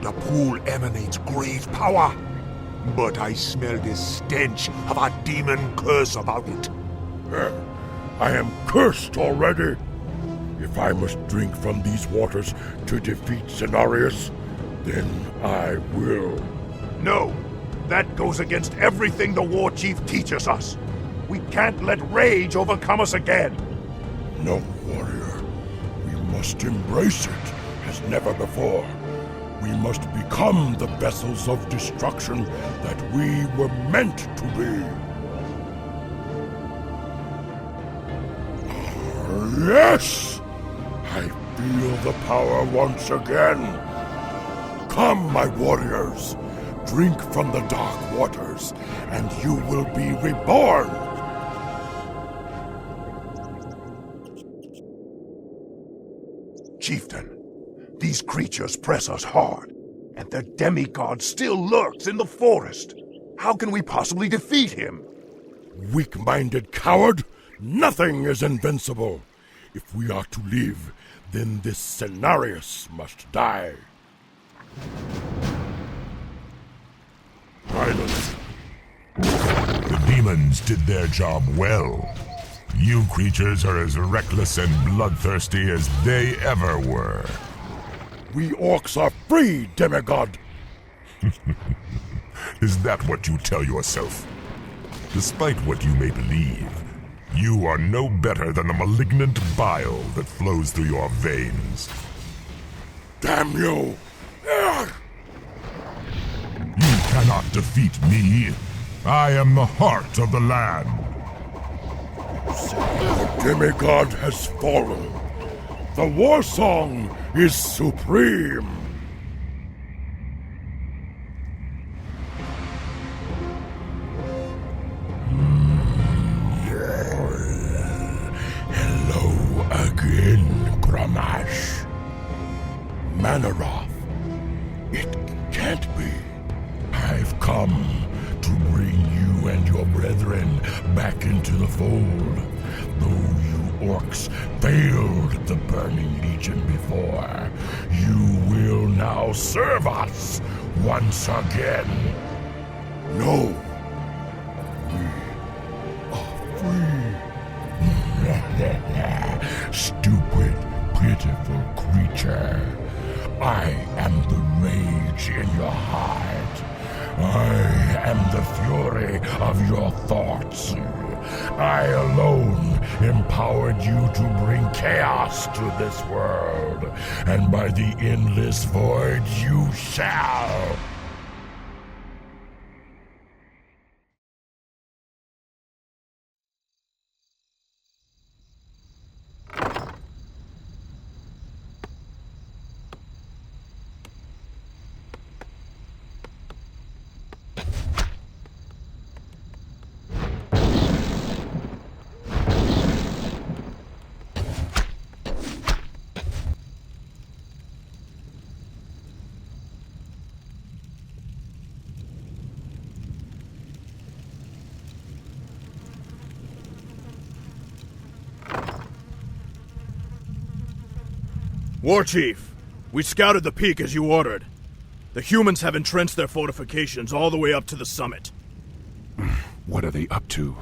The pool emanates great power, but I smell the stench of a demon curse about it. I am cursed already. If I must drink from these waters to defeat Cenarius, then I will. No, that goes against everything the war chief teaches us. We can't let rage overcome us again. No, warrior. We must embrace it as never before. We must become the vessels of destruction that we were meant to be. Yes! I feel the power once again. Come, my warriors. Drink from the dark waters, and you will be reborn. Chieftain, these creatures press us hard, and their demigod still lurks in the forest. How can we possibly defeat him? Weak-minded coward! Nothing is invincible. If we are to live, then this Cenarius must die. Silence. The demons did their job well. You creatures are as reckless and bloodthirsty as they ever were. We orcs are free, demigod! Is that what you tell yourself? Despite what you may believe, you are no better than the malignant bile that flows through your veins. Damn you! You cannot defeat me. I am the heart of the land. The demigod has fallen. The Warsong is supreme. Hello again, Gramash. Mannoroth. It can't be. I've come to bring you and your brethren back into the fold. Though you orcs failed the Burning Legion before, you will now serve us once again. No. We are free. Stupid, pitiful creature. I am the rage in your heart. I am the fury of your thoughts. I alone empowered you to bring chaos to this world, and by the endless void you shall. Warchief, we scouted the peak as you ordered. The humans have entrenched their fortifications all the way up to the summit. What are they up to?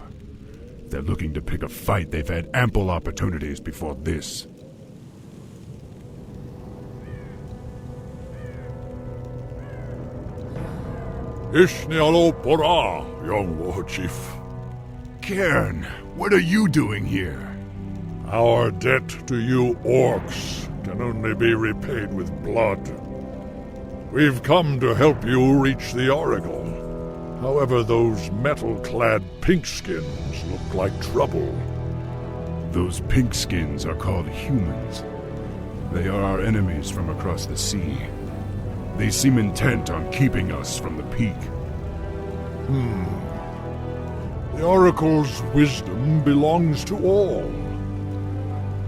If they're looking to pick a fight, they've had ample opportunities before this. Ishnialo Pora, young Warchief. Cairn, what are you doing here? Our debt to you orcs can only be repaid with blood. We've come to help you reach the Oracle. However, those metal-clad pinkskins look like trouble. Those pinkskins are called humans. They are our enemies from across the sea. They seem intent on keeping us from the peak. The Oracle's wisdom belongs to all.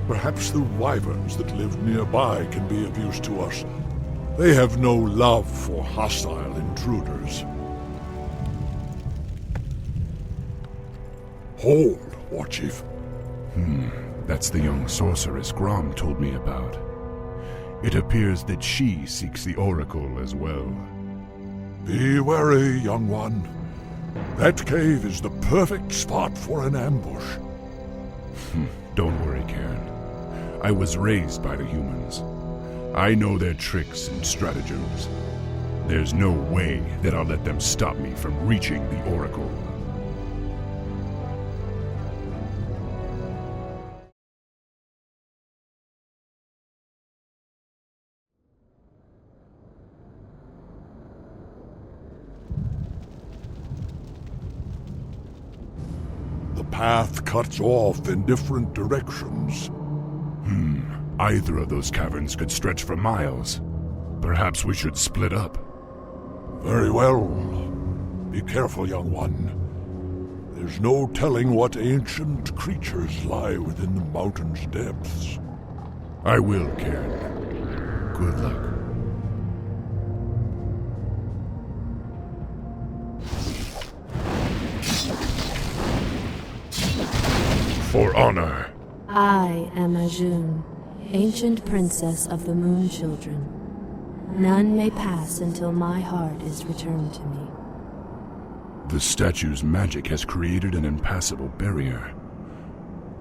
Perhaps the wyverns that live nearby can be of use to us. They have no love for hostile intruders. Hold, Warchief. That's the young sorceress Grom told me about. It appears that she seeks the Oracle as well. Be wary, young one. That cave is the perfect spot for an ambush. Don't worry, Cairn. I was raised by the humans. I know their tricks and stratagems. There's no way that I'll let them stop me from reaching the Oracle. The path cuts off in different directions. Either of those caverns could stretch for miles. Perhaps we should split up. Very well. Be careful, young one. There's no telling what ancient creatures lie within the mountain's depths. I will, Cairn. Good luck. For honor. I am Ajun, ancient princess of the Moon Children. None may pass until my heart is returned to me. The statue's magic has created an impassable barrier.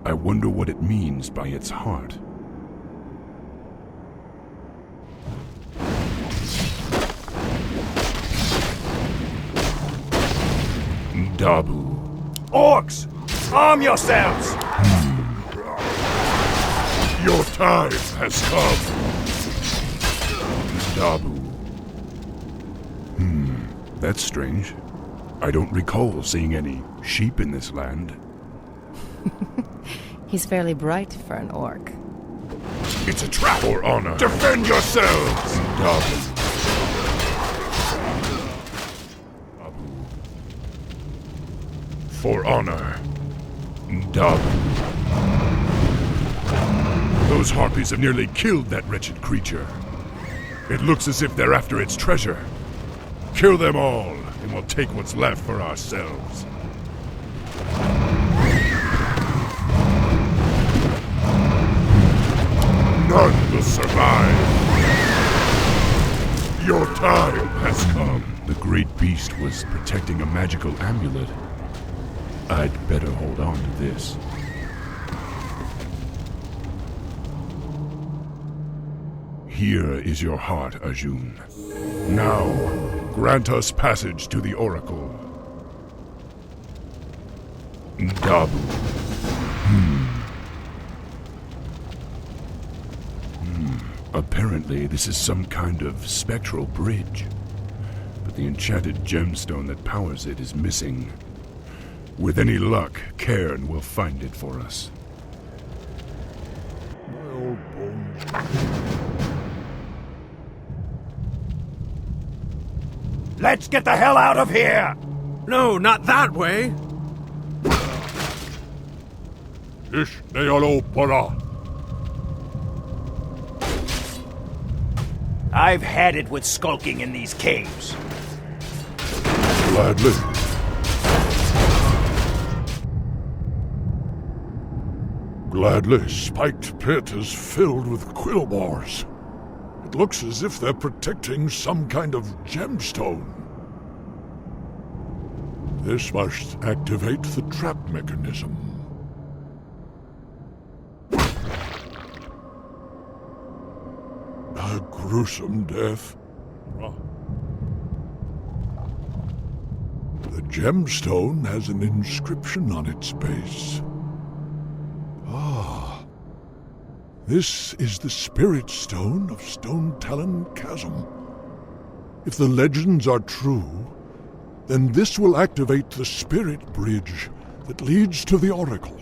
I wonder what it means by its heart. Dabu. Orcs! Arm yourselves! Your time has come. Dabu. That's strange. I don't recall seeing any sheep in this land. He's fairly bright for an orc. It's a trap! For honor. Defend yourselves! Dabu. For honor. Dabu. Those harpies have nearly killed that wretched creature. It looks as if they're after its treasure. Kill them all, and we'll take what's left for ourselves. time has come. The great beast was protecting a magical amulet. I'd better hold on to this. Here is your heart, Ajun. Now, grant us passage to the Oracle. Dabu. Apparently, this is some kind of spectral bridge. But the enchanted gemstone that powers it is missing. With any luck, Cairn will find it for us. My old bones. Let's get the hell out of here! No, not that way! Ish nealo para. I've had it with skulking in these caves. Gladly. Gladly, spiked pit is filled with quillbars. It looks as if they're protecting some kind of gemstone. This must activate the trap mechanism. A gruesome death. The gemstone has an inscription on its base. This is the Spirit Stone of Stone Talon Chasm. If the legends are true, then this will activate the Spirit Bridge that leads to the Oracle.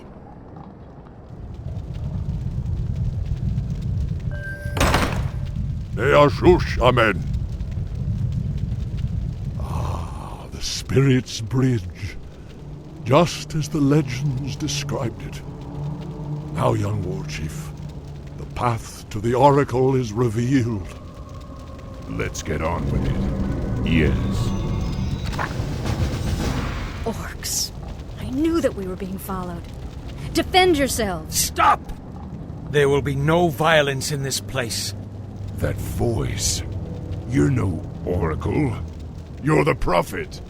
Neashush, amen. The Spirit's Bridge, just as the legends described it. Now, young Warchief, the path to the Oracle is revealed. Let's get on with it. Yes. Orcs. I knew that we were being followed. Defend yourselves! Stop! There will be no violence in this place. That voice. You're no oracle. You're the prophet.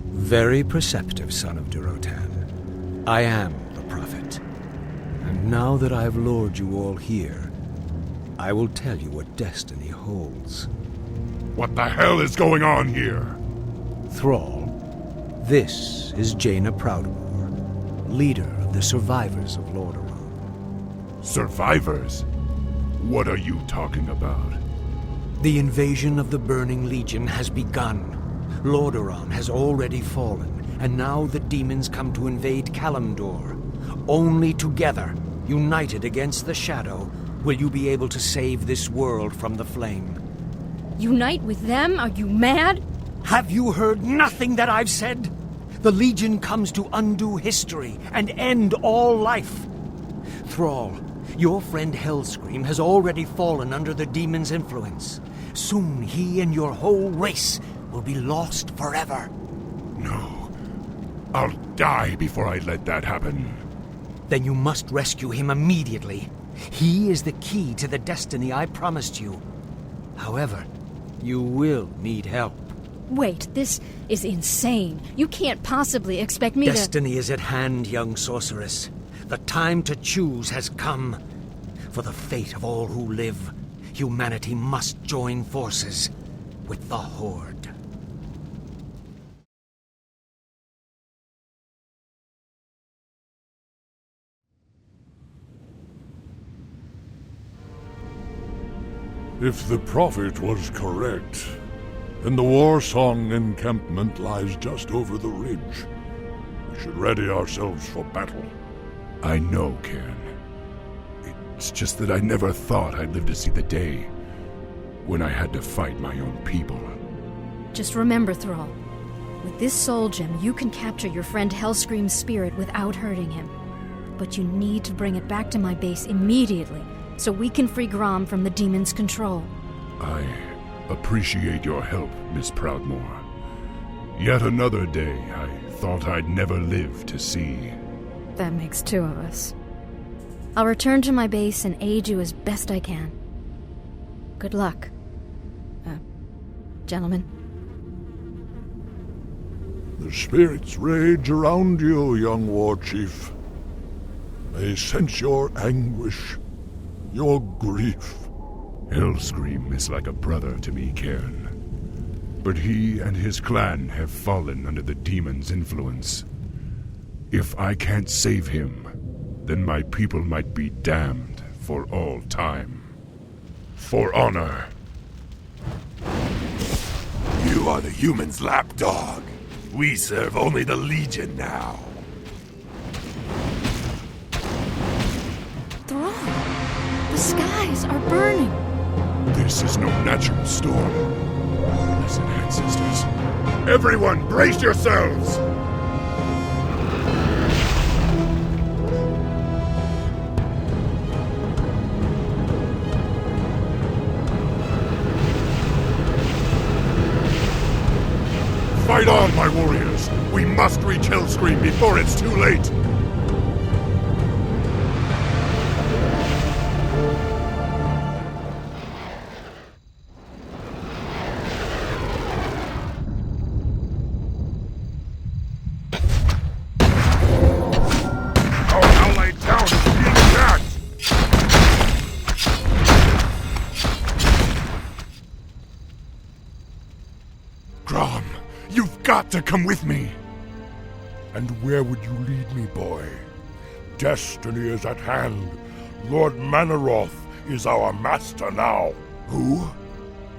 Very perceptive, son of Durotan. I am the prophet. And now that I've lured you all here, I will tell you what destiny holds. What the hell is going on here? Thrall, this is Jaina Proudmoore, leader of the survivors of Lordaeron. Survivors? What are you talking about? The invasion of the Burning Legion has begun. Lordaeron has already fallen, and now the demons come to invade Kalimdor. Only together, united against the Shadow, will you be able to save this world from the flame. Unite with them? Are you mad? Have you heard nothing that I've said? The Legion comes to undo history and end all life. Thrall, your friend Hellscream has already fallen under the demon's influence. Soon he and your whole race will be lost forever. No. I'll die before I let that happen. Then you must rescue him immediately. He is the key to the destiny I promised you. However, you will need help. Wait, this is insane. You can't possibly expect me Destiny is at hand, young sorceress. The time to choose has come. For the fate of all who live, humanity must join forces with the Horde. If the prophet was correct, then the Warsong encampment lies just over the ridge. We should ready ourselves for battle. I know, Cairn. It's just that I never thought I'd live to see the day when I had to fight my own people. Just remember, Thrall. With this soul gem, you can capture your friend Hellscream's spirit without hurting him. But you need to bring it back to my base immediately, so we can free Grom from the demon's control. I appreciate your help, Miss Proudmoore. Yet another day I thought I'd never live to see. That makes two of us. I'll return to my base and aid you as best I can. Good luck. gentlemen. The spirits rage around you, young war chief. They sense your anguish, your grief. Hellscream is like a brother to me, Cairn. But he and his clan have fallen under the demon's influence. If I can't save him, then my people might be damned for all time. For honor. You are the humans' lapdog. We serve only the Legion now. Thrall! The skies are burning! This is no natural storm. Blessed ancestors. Everyone, brace yourselves! Fight on, my warriors! We must reach Hellscream before it's too late! Our allied town is being attacked! Grom! You've got to come with me! And where would you lead me, boy? Destiny is at hand. Lord Mannoroth is our master now. Who?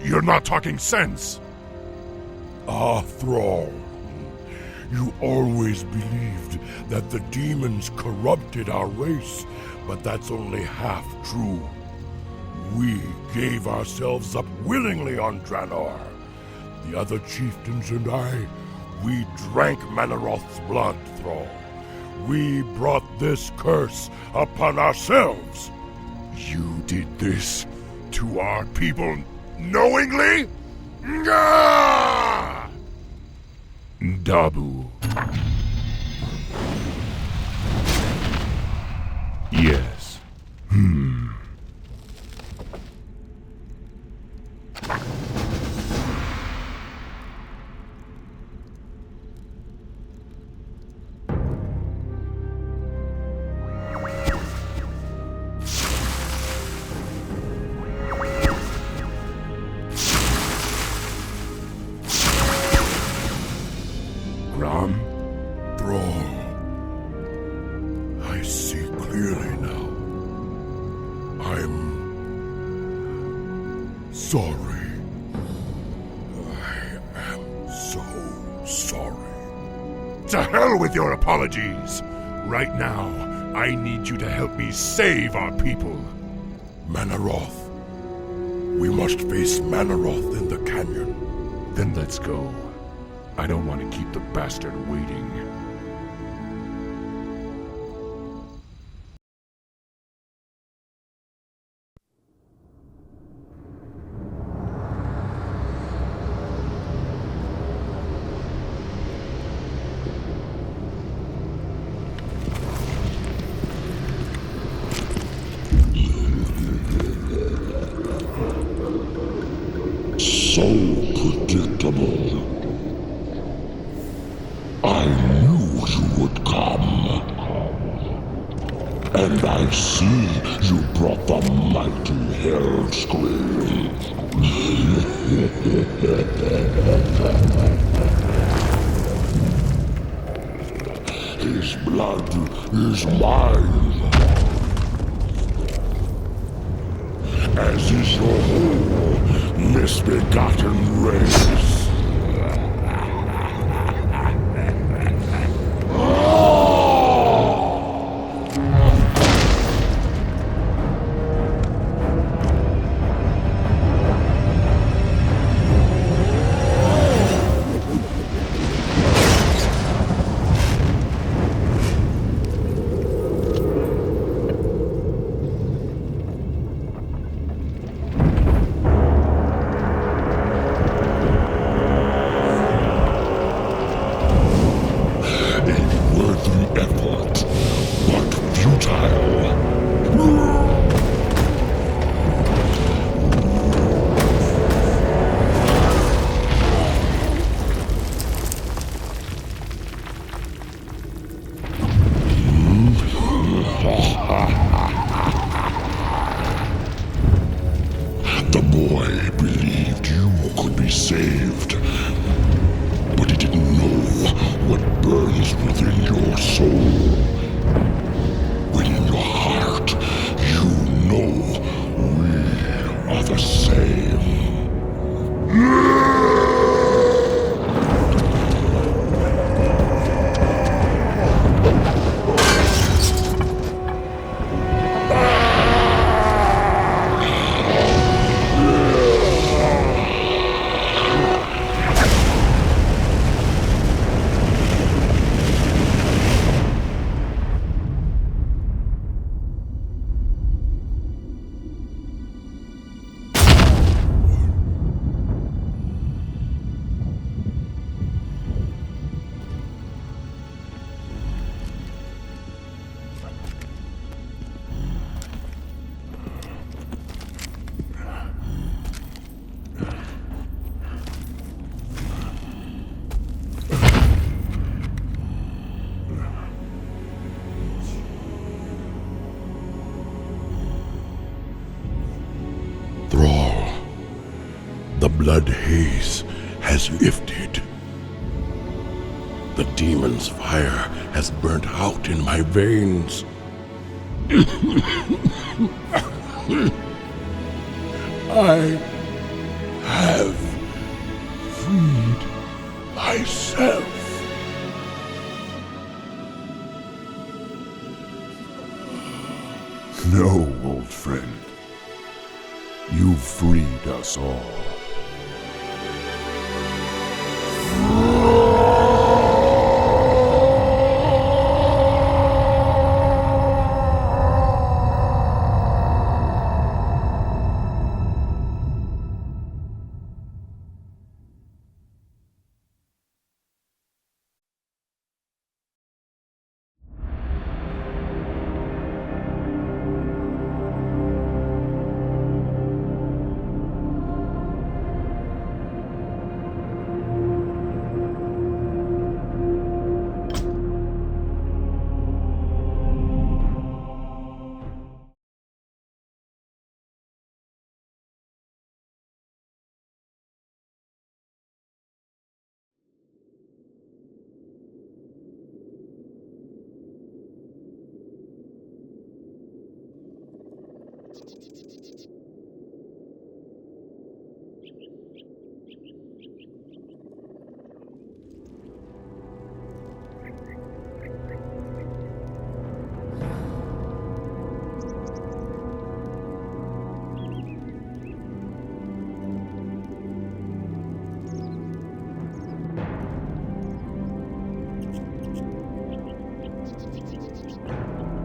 You're not talking sense! Ah, Thrall. You always believed that the demons corrupted our race, but that's only half true. We gave ourselves up willingly on Draenor. The other chieftains and I, we drank Mannoroth's blood, Thrall. We brought this curse upon ourselves. You did this to our people knowingly? Nga! Dabu. Yes. Thrall. I see clearly now. I'm sorry. I am so sorry. To hell with your apologies! Right now, I need you to help me save our people. Mannoroth. We must face Mannoroth in the canyon. Then let's go. I don't want to keep the bastard waiting. So predictable. I knew you would come. And I see you brought the mighty Hellscream. His blood is mine. As is your whole misbegotten race. is within your soul. Within your heart, you know we are the same. Thrall, the blood haze has lifted. The demon's fire has burnt out in my veins. I have freed myself. No, old friend. You freed us all.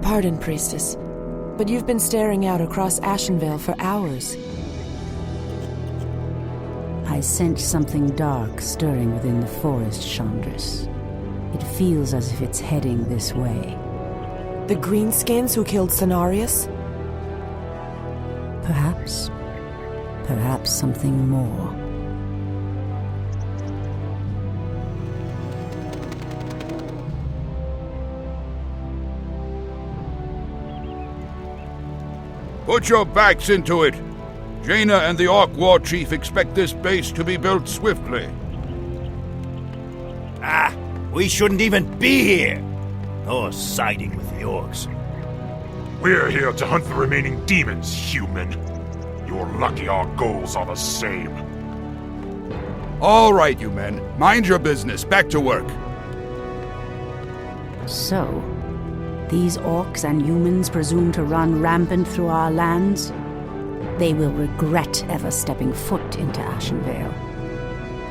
Pardon, Priestess, but you've been staring out across Ashenvale for hours. I sense something dark stirring within the forest, Chandris. It feels as if it's heading this way. The greenskins who killed Cenarius? Perhaps. Perhaps something more. Put your backs into it. Jaina and the Orc War Chief expect this base to be built swiftly. Ah, we shouldn't even be here. Or siding with the Orcs. We're here to hunt the remaining demons, human. You're lucky our goals are the same. All right, you men. Mind your business. Back to work. So, these orcs and humans presume to run rampant through our lands? They will regret ever stepping foot into Ashenvale.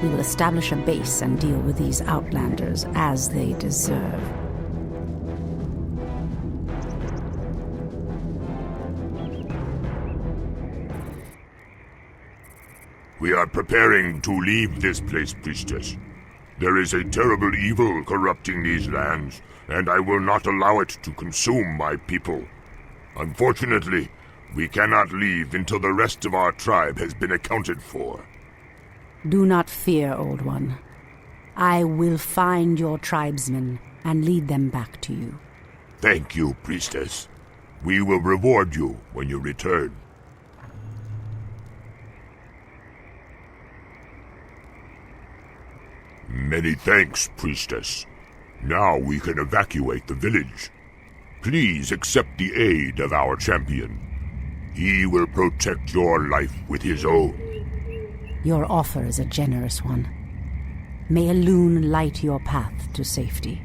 We will establish a base and deal with these outlanders as they deserve. We are preparing to leave this place, Priestess. There is a terrible evil corrupting these lands, and I will not allow it to consume my people. Unfortunately, we cannot leave until the rest of our tribe has been accounted for. Do not fear, Old One. I will find your tribesmen and lead them back to you. Thank you, Priestess. We will reward you when you return. Many thanks, Priestess. Now we can evacuate the village. Please accept the aid of our champion. He will protect your life with his own. Your offer is a generous one. May Elune light your path to safety.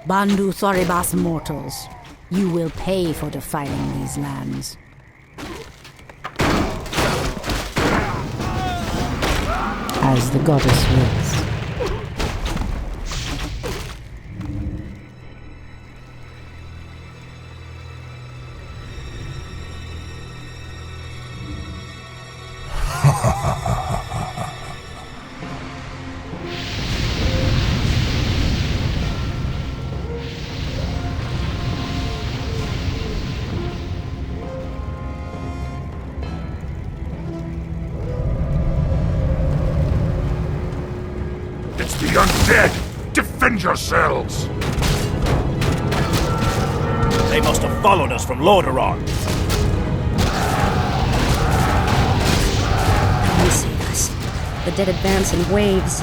Bandu Thoribas mortals, you will pay for defiling these lands. As the goddess wills. The undead! Defend yourselves! They must have followed us from Lordaeron. Come and save us. The dead advance in waves.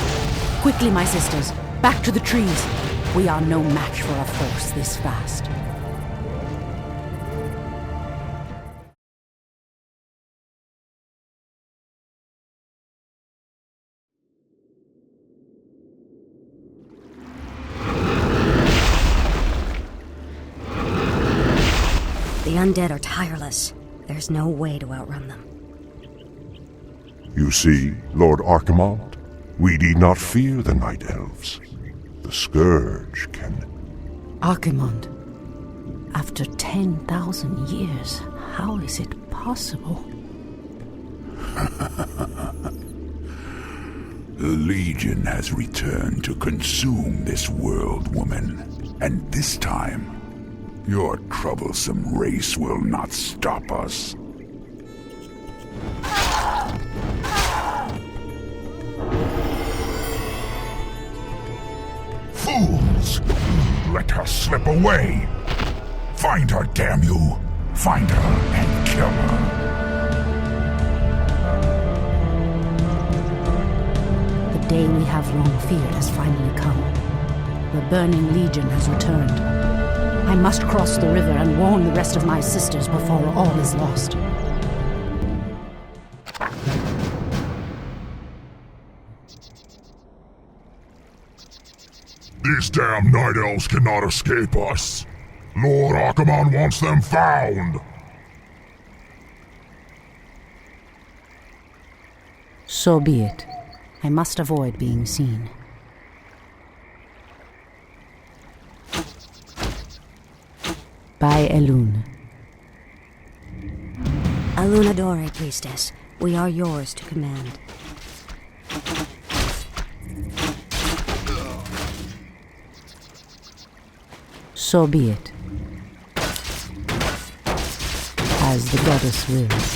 Quickly, my sisters. Back to the trees. We are no match for a force this fast. The undead are tireless. There's no way to outrun them. You see, Lord Archimald, we need not fear the Night Elves. The Scourge can... Archimond, after 10,000 years, how is it possible? The Legion has returned to consume this world, woman. And this time, your troublesome race will not stop us. Fools! Let her slip away! Find her, damn you! Find her and kill her! The day we have long feared has finally come. The Burning Legion has returned. I must cross the river and warn the rest of my sisters before all is lost. These damn Night Elves cannot escape us. Lord Archimond wants them found. So be it. I must avoid being seen. By Elune. Aluna Dore, priestess. We are yours to command. So be it. As the goddess wills.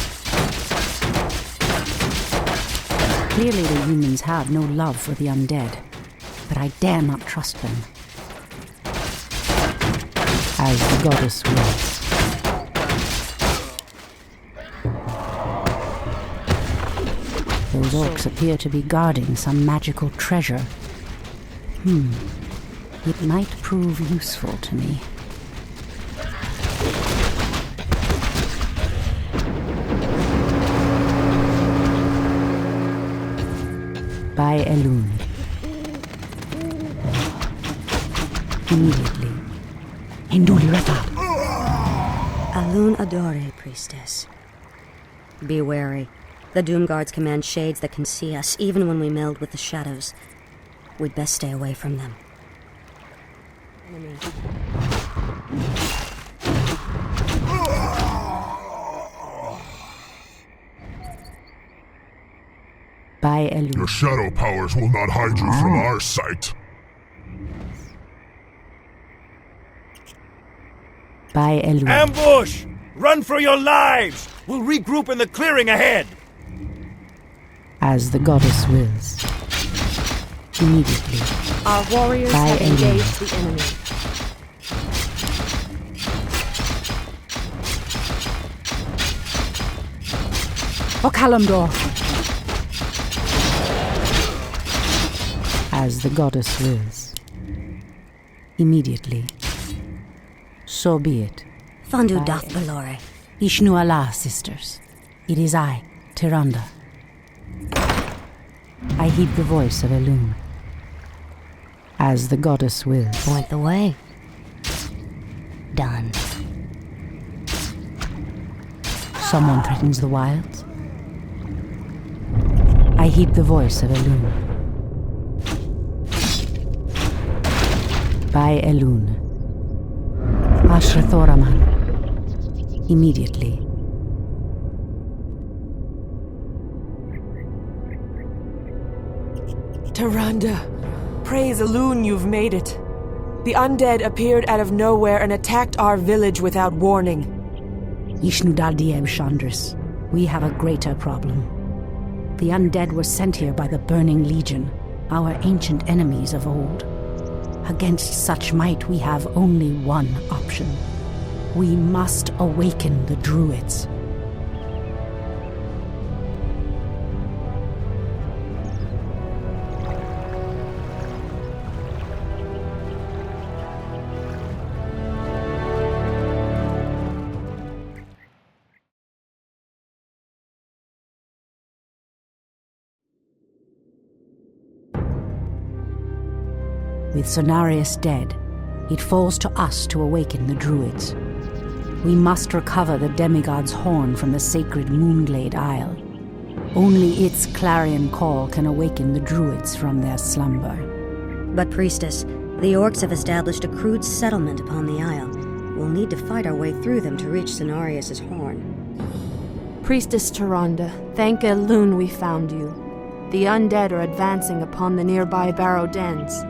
Clearly the humans have no love for the undead, but I dare not trust them. As the goddess wills. Those orcs appear to be guarding some magical treasure. It might prove useful to me. By Elune. Immediately. Hinduli Rafa. Alun Adore, priestess. Be wary. The Doomguards command shades that can see us, even when we meld with the shadows. We'd best stay away from them. Enemy. By Elune. Your shadow powers will not hide you from our sight. By Elune. Ambush! Run for your lives! We'll regroup in the clearing ahead! As the goddess wills. Immediately. Our warriors By have Elune. engaged the enemy. For Kalimdor! As the goddess wills. Immediately. So be it. Fondu doth Valore. Ishnu Allah, sisters. It is I, Tyrande. I heed the voice of Elune. As the goddess wills. Point the way. Done. Someone threatens the wilds. I heed the voice of Elune. By Elune. Ashrathoraman. Immediately. Tyrande, praise Elune, you've made it. The undead appeared out of nowhere and attacked our village without warning. Ishnu Daldieb Chandris, we have a greater problem. The undead were sent here by the Burning Legion, our ancient enemies of old. Against such might, we have only one option. We must awaken the druids. With Cenarius dead, it falls to us to awaken the druids. We must recover the demigod's horn from the sacred Moonglade Isle. Only its clarion call can awaken the druids from their slumber. But, Priestess, the orcs have established a crude settlement upon the isle. We'll need to fight our way through them to reach Cenarius' horn. Priestess Tyrande, thank Elune we found you. The undead are advancing upon the nearby barrow dens.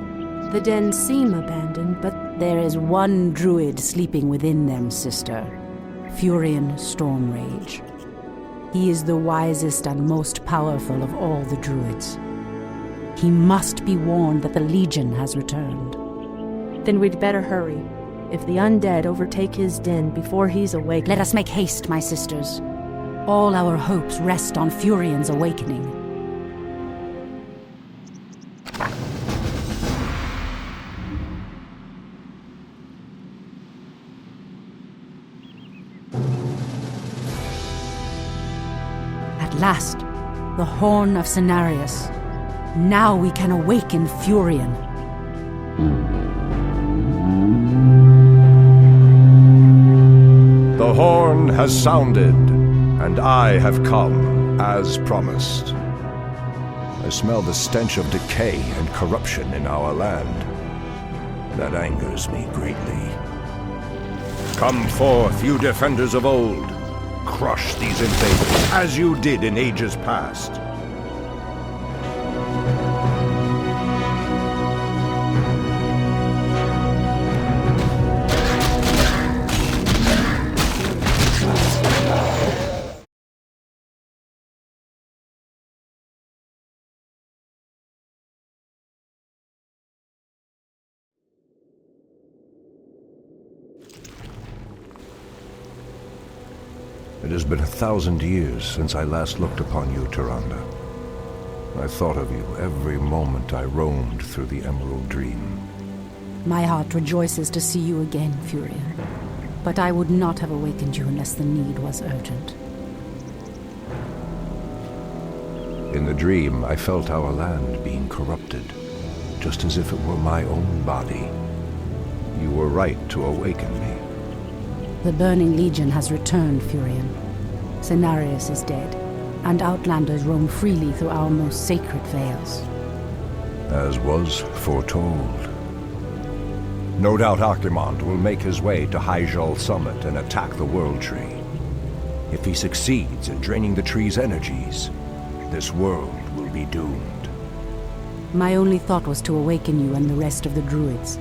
The dens seem abandoned, but there is one druid sleeping within them, sister. Furion Stormrage. He is the wisest and most powerful of all the druids. He must be warned that the Legion has returned. Then we'd better hurry. If the undead overtake his den before he's awake... Let us make haste, my sisters. All our hopes rest on Furion's awakening. At last, the horn of Cenarius. Now we can awaken Furion. The horn has sounded, and I have come, as promised. I smell the stench of decay and corruption in our land. That angers me greatly. Come forth, you defenders of old. Crush these invaders, as you did in ages past. It has been 1,000 years since I last looked upon you, Tyrande. I thought of you every moment I roamed through the Emerald Dream. My heart rejoices to see you again, Furion. But I would not have awakened you unless the need was urgent. In the dream, I felt our land being corrupted, just as if it were my own body. You were right to awaken me. The Burning Legion has returned, Furion. Cenarius is dead, and Outlanders roam freely through our most sacred vales. As was foretold. No doubt Archimond will make his way to Hyjal Summit and attack the World Tree. If he succeeds in draining the tree's energies, this world will be doomed. My only thought was to awaken you and the rest of the druids.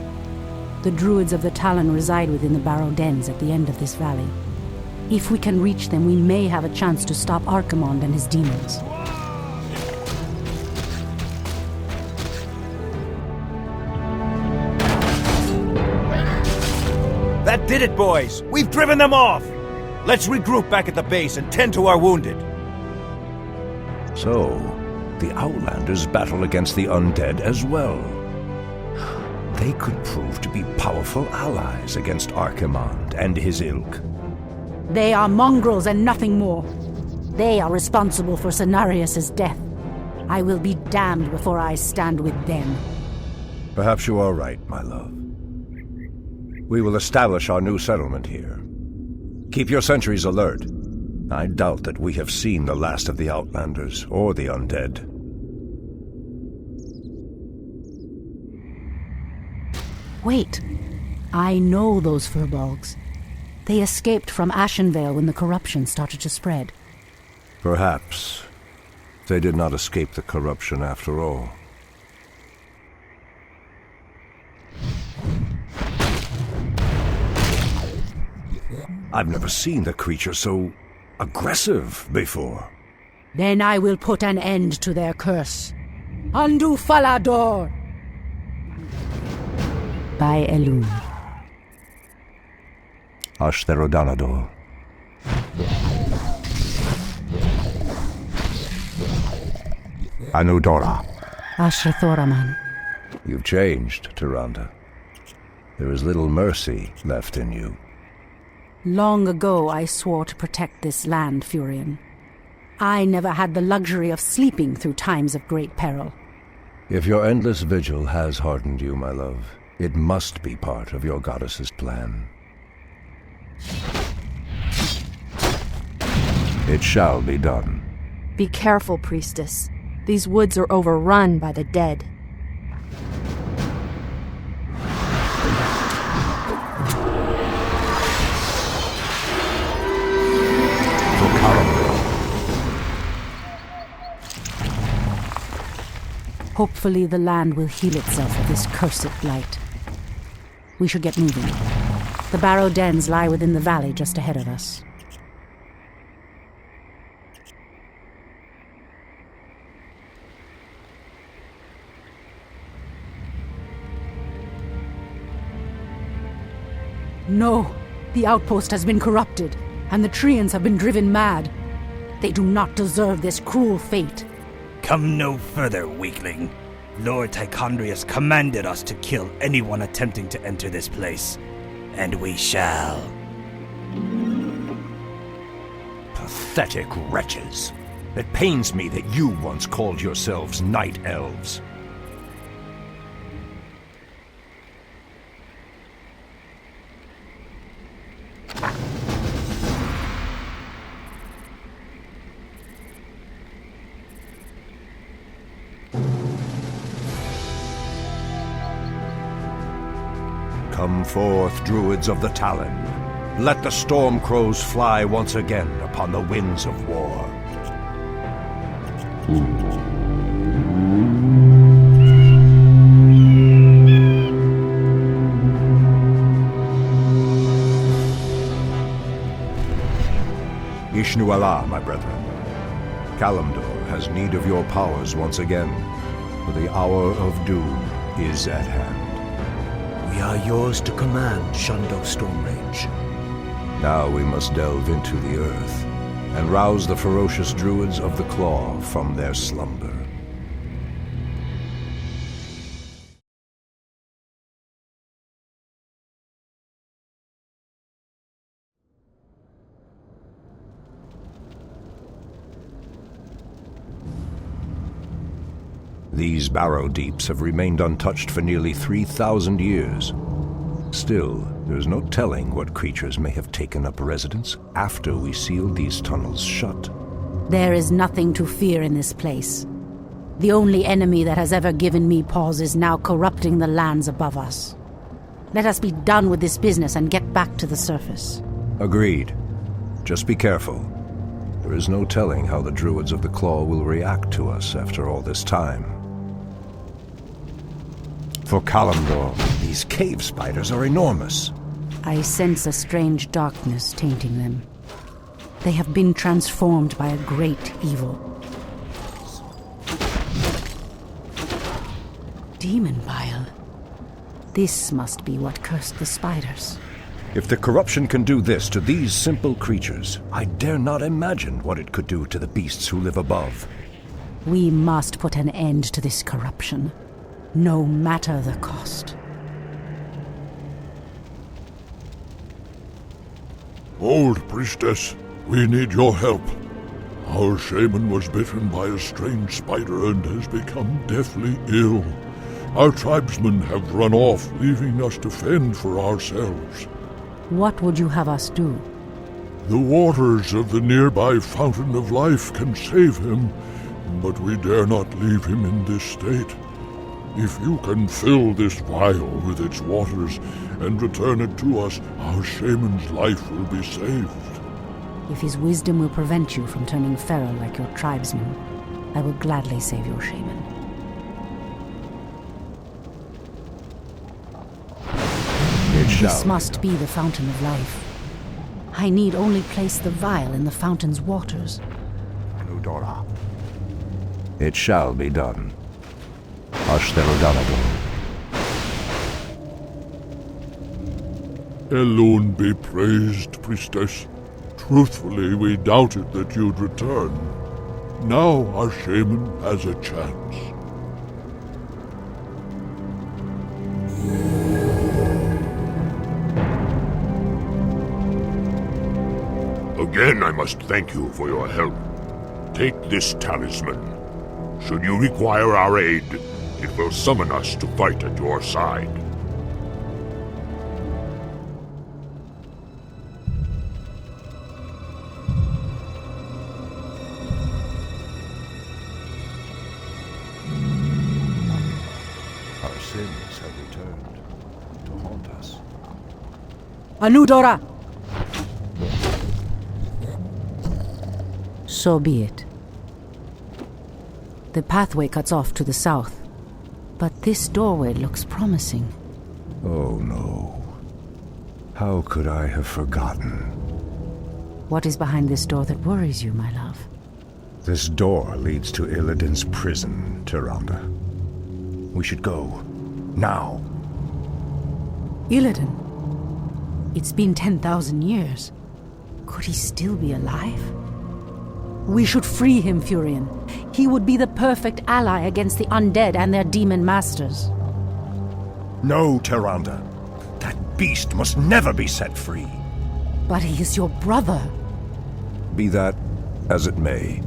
The druids of the Talon reside within the barrow dens at the end of this valley. If we can reach them, we may have a chance to stop Archimond and his demons. That did it, boys! We've driven them off! Let's regroup back at the base and tend to our wounded. So, the Outlanders battle against the undead as well. They could prove to be powerful allies against Archimonde and his ilk. They are mongrels and nothing more. They are responsible for Cenarius' death. I will be damned before I stand with them. Perhaps you are right, my love. We will establish our new settlement here. Keep your sentries alert. I doubt that we have seen the last of the Outlanders or the undead. Wait. I know those furbolgs. They escaped from Ashenvale when the corruption started to spread. Perhaps they did not escape the corruption after all. I've never seen the creature so aggressive before. Then I will put an end to their curse. Undo Falador! By Elun. Ashtherodanador. Anudora. Ashrathoraman. You've changed, Tyrande. There is little mercy left in you. Long ago I swore to protect this land, Furion. I never had the luxury of sleeping through times of great peril. If your endless vigil has hardened you, my love, it must be part of your goddess's plan. It shall be done. Be careful, priestess. These woods are overrun by the dead. Hopefully the land will heal itself of this cursed blight. We should get moving. The barrow dens lie within the valley just ahead of us. No! The outpost has been corrupted, and the Treants have been driven mad. They do not deserve this cruel fate. Come no further, weakling. Lord Tichondrius commanded us to kill anyone attempting to enter this place. And we shall. Pathetic wretches. It pains me that you once called yourselves night elves. Come forth, druids of the Talon. Let the storm crows fly once again upon the winds of war. Ishnu Allah, my brethren. Kalimdor has need of your powers once again, for the hour of doom is at hand. We are yours to command, Shundo Stormrage. Now we must delve into the earth and rouse the ferocious druids of the Claw from their slumber. These barrow deeps have remained untouched for nearly 3,000 years. Still, there's no telling what creatures may have taken up residence after we sealed these tunnels shut. There is nothing to fear in this place. The only enemy that has ever given me pause is now corrupting the lands above us. Let us be done with this business and get back to the surface. Agreed. Just be careful. There is no telling how the druids of the Claw will react to us after all this time. For Kalimdor, these cave spiders are enormous. I sense a strange darkness tainting them. They have been transformed by a great evil. Demon bile. This must be what cursed the spiders. If the corruption can do this to these simple creatures, I dare not imagine what it could do to the beasts who live above. We must put an end to this corruption, no matter the cost. Old priestess, we need your help. Our shaman was bitten by a strange spider and has become deathly ill. Our tribesmen have run off, leaving us to fend for ourselves. What would you have us do? The waters of the nearby Fountain of Life can save him, but we dare not leave him in this state. If you can fill this vial with its waters and return it to us, our shaman's life will be saved. If his wisdom will prevent you from turning feral like your tribesmen, I will gladly save your shaman. This must be the Fountain of Life. I need only place the vial in the fountain's waters. Nudora. It shall be done. Ashtherodanador. Elune be praised, priestess. Truthfully, we doubted that you'd return. Now our shaman has a chance. Again, I must thank you for your help. Take this talisman. Should you require our aid, it will summon us to fight at your side. Our sins have returned to haunt us. Anudora! So be it. The pathway cuts off to the south, but this doorway looks promising. Oh no. How could I have forgotten? What is behind this door that worries you, my love? This door leads to Illidan's prison, Tyrande. We should go. Now. Illidan? It's been 10,000 years. Could he still be alive? We should free him, Furion. He would be the perfect ally against the undead and their demon masters. No, Tyrande. That beast must never be set free. But he is your brother. Be that as it may.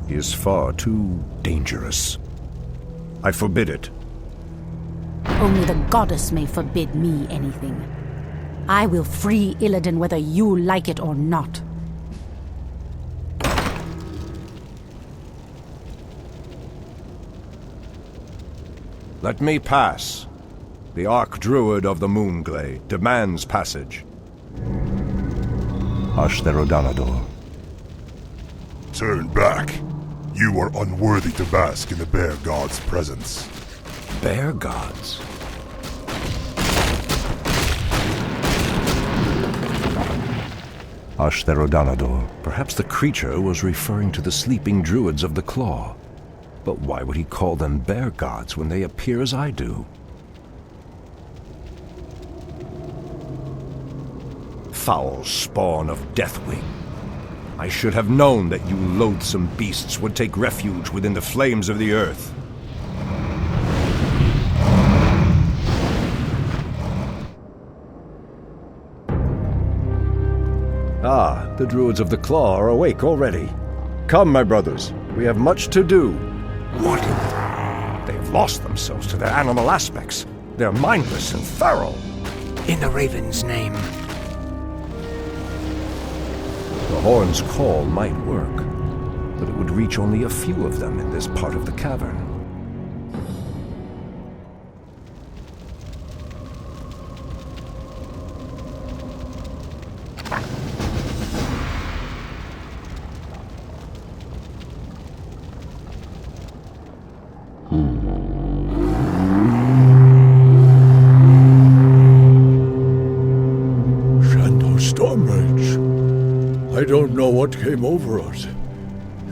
He is far too dangerous. I forbid it. Only the goddess may forbid me anything. I will free Illidan whether you like it or not. Let me pass. The Archdruid of the Moonglade demands passage. Ashtherodanador. Turn back. You are unworthy to bask in the Bear God's presence. Bear Gods? Ashtherodanador. Perhaps the creature was referring to the sleeping druids of the Claw. But why would he call them bear gods when they appear as I do? Foul spawn of Deathwing. I should have known that you loathsome beasts would take refuge within the flames of the earth. Ah, the druids of the Claw are awake already. Come, my brothers, we have much to do. What? They've lost themselves to their animal aspects. They're mindless and feral. In the Raven's name. The horn's call might work, but it would reach only a few of them in this part of the cavern. I don't know what came over us.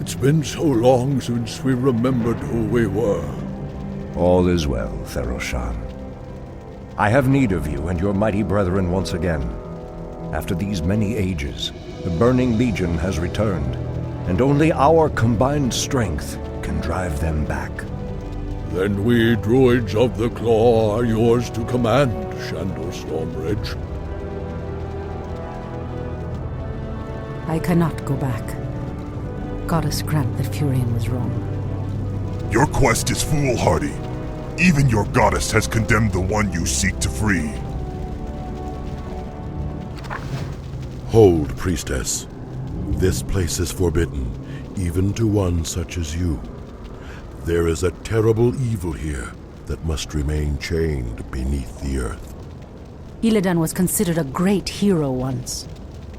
It's been so long since we remembered who we were. All is well, Theroshan. I have need of you and your mighty brethren once again. After these many ages, the Burning Legion has returned. and only our combined strength can drive them back. Then we druids of the Claw are yours to command, Shandor Stormbridge. I cannot go back. Goddess grant that Furion was wrong. Your quest is foolhardy. Even your goddess has condemned the one you seek to free. Hold, priestess. This place is forbidden, even to one such as you. There is a terrible evil here that must remain chained beneath the earth. Illidan was considered a great hero once.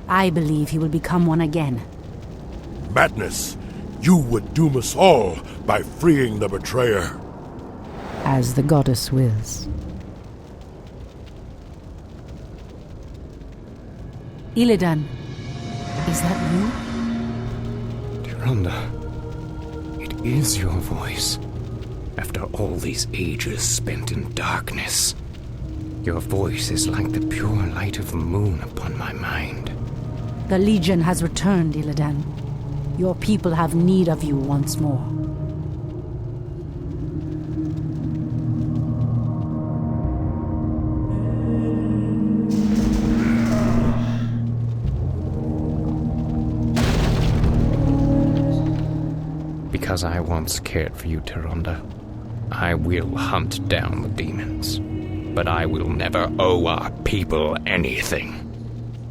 I believe he will become one again. Madness! You would doom us all by freeing the betrayer. As the goddess wills. Illidan, is that you? Tyrande, it is your voice. After all these ages spent in darkness, your voice is like the pure light of the moon upon my mind. The Legion has returned, Illidan. Your people have need of you once more. Because I once cared for you, Tyrande, I will hunt down the demons. But I will never owe our people anything.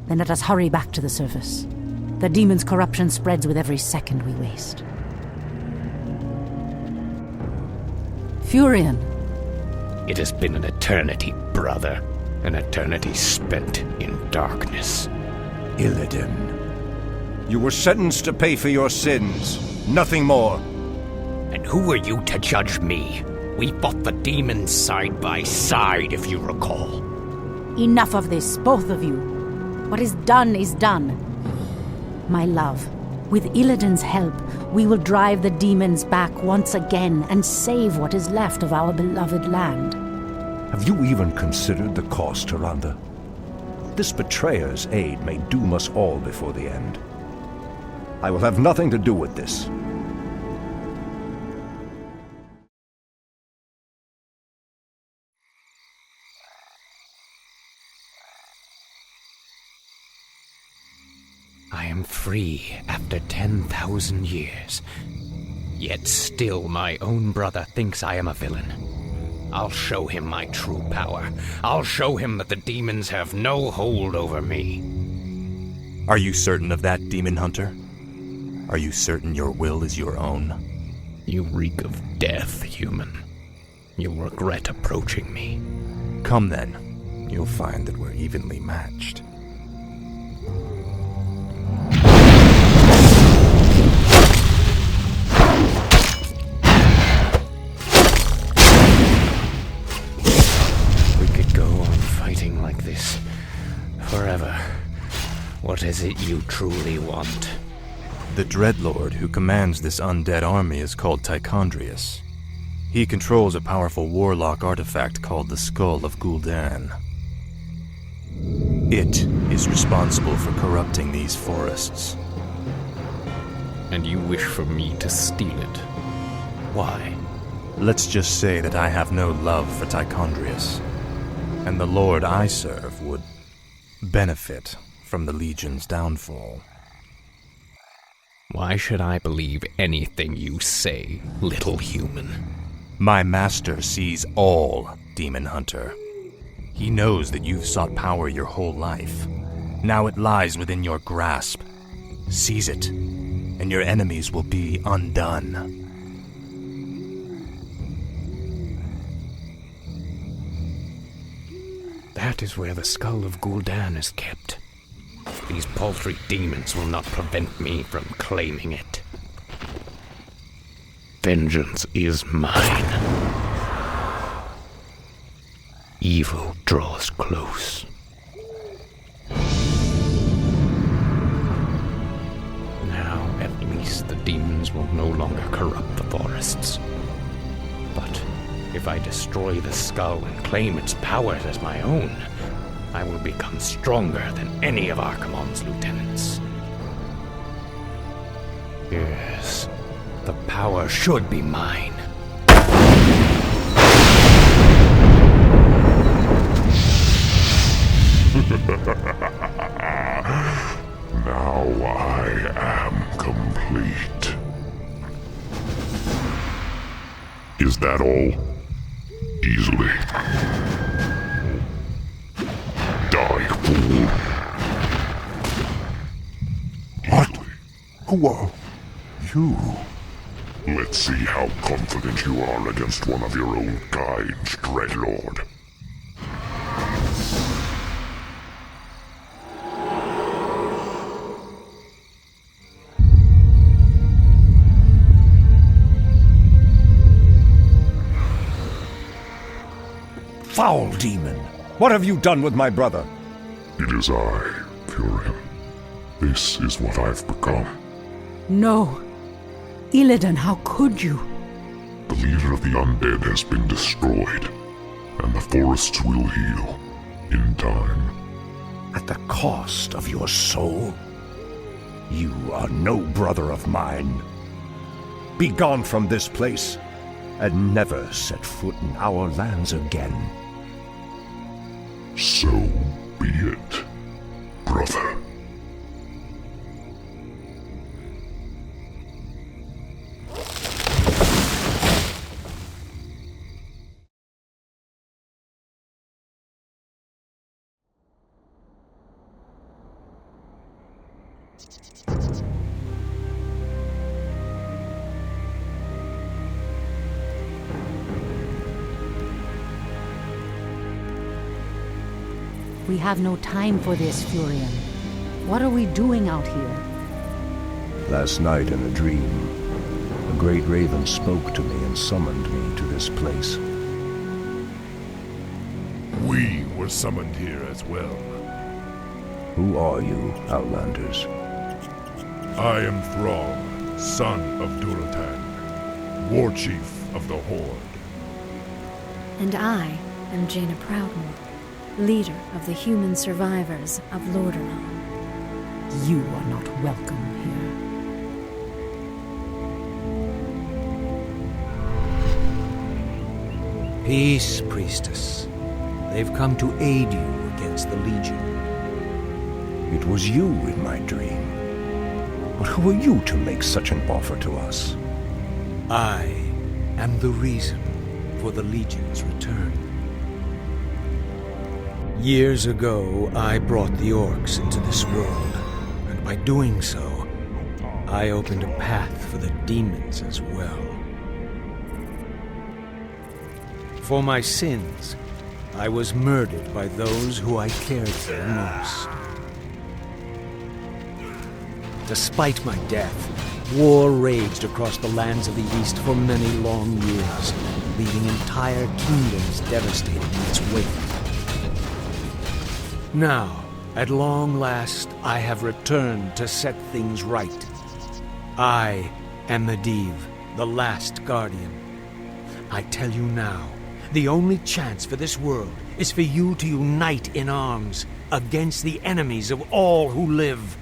Then let us hurry back to the surface. The demon's corruption spreads with every second we waste. Furion. It has been an eternity, brother. An eternity spent in darkness. Illidan, you were sentenced to pay for your sins. Nothing more. And who are you to judge me? We fought the demons side by side, if you recall. Enough of this, both of you. What is done is done. My love, with Illidan's help, we will drive the demons back once again and save what is left of our beloved land. Have you even considered the cost, Tyrande? This betrayer's aid may doom us all before the end. I will have nothing to do with this. I am free after 10,000 years. Yet still my own brother thinks I am a villain. I'll show him my true power. I'll show him that the demons have no hold over me. Are you certain of that, Demon Hunter? Are you certain your will is your own? You reek of death, human. You'll regret approaching me. Come then. You'll find that we're evenly matched. We could go on fighting like this forever. What is it you truly want? The Dreadlord who commands this undead army is called Tichondrius. He controls a powerful warlock artifact called the Skull of Gul'dan. It is responsible for corrupting these forests. And you wish for me to steal it? Why? Let's just say that I have no love for Tichondrius, and the Lord I serve would benefit from the Legion's downfall. Why should I believe anything you say, little human? My master sees all, Demon Hunter. He knows that you've sought power your whole life. Now it lies within your grasp. Seize it, and your enemies will be undone. That is where the Skull of Gul'dan is kept. These paltry demons will not prevent me from claiming it. Vengeance is mine. Evil draws close. Now, at least the demons will no longer corrupt the forests. But if I destroy the skull and claim its powers as my own, I will become stronger than any of Archimonde's lieutenants. Yes, the power should be mine. Now I am complete. Is that all? Easily. Die, fool. What? Who are you? Let's see how confident you are against one of your own kind, Dreadlord. Foul demon! What have you done with my brother? It is I, Furion. This is what I've become. No. Illidan, how could you? The leader of the undead has been destroyed, and the forests will heal in time. At the cost of your soul? You are no brother of mine. Be gone from this place, and never set foot in our lands again. So be it, brother. We have no time for this, Furion. What are we doing out here? Last night in a dream, a great raven spoke to me and summoned me to this place. We were summoned here as well. Who are you, Outlanders? I am Thrall, son of Durotan, war chief of the Horde. And I am Jaina Proudmoore, leader of the human survivors of Lordaeron. You are not welcome here. Peace, priestess. They've come to aid you against the Legion. It was you in my dream. But who are you to make such an offer to us? I am the reason for the Legion's return. Years ago, I brought the orcs into this world, and by doing so, I opened a path for the demons as well. For my sins, I was murdered by those who I cared for most. Despite my death, war raged across the lands of the East for many long years, leaving entire kingdoms devastated in its wake. Now, at long last, I have returned to set things right. I am Medivh, the last guardian. I tell you now, the only chance for this world is for you to unite in arms against the enemies of all who live.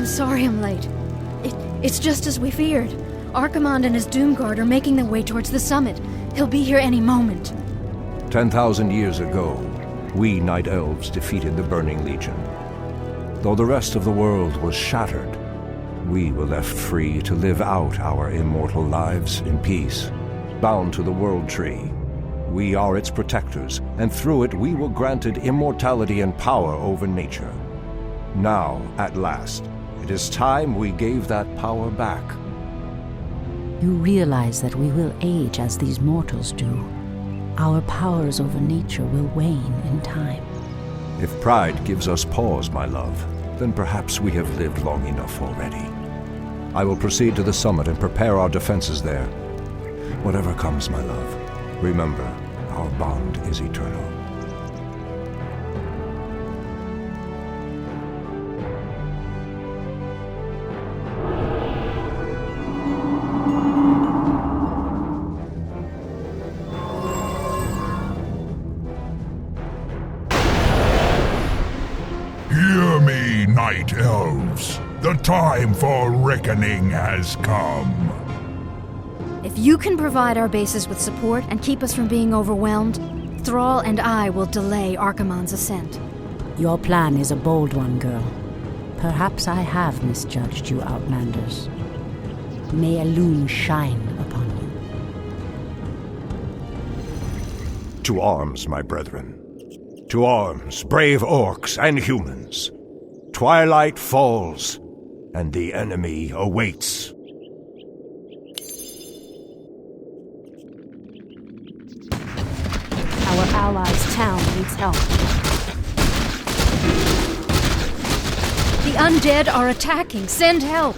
Sorry I'm late. It's just as we feared. Archimonde and his Doomguard are making their way towards the summit. He'll be here any moment. 10,000 years ago, we Night Elves defeated the Burning Legion. Though the rest of the world was shattered, we were left free to live out our immortal lives in peace, bound to the World Tree. We are its protectors, and through it we were granted immortality and power over nature. Now, at last, it is time we gave that power back. You realize that we will age as these mortals do. Our powers over nature will wane in time. If pride gives us pause, my love, then perhaps we have lived long enough already. I will proceed to the summit and prepare our defenses there. Whatever comes, my love, remember, our bond is eternal. Hear me, Night Elves. The time for reckoning has come. If you can provide our bases with support and keep us from being overwhelmed, Thrall and I will delay Archimonde's ascent. Your plan is a bold one, girl. Perhaps I have misjudged you, Outlanders. May Elune shine upon you. To arms, my brethren. To arms, brave orcs and humans. Twilight falls, and the enemy awaits. Our allies' town needs help. The undead are attacking. Send help!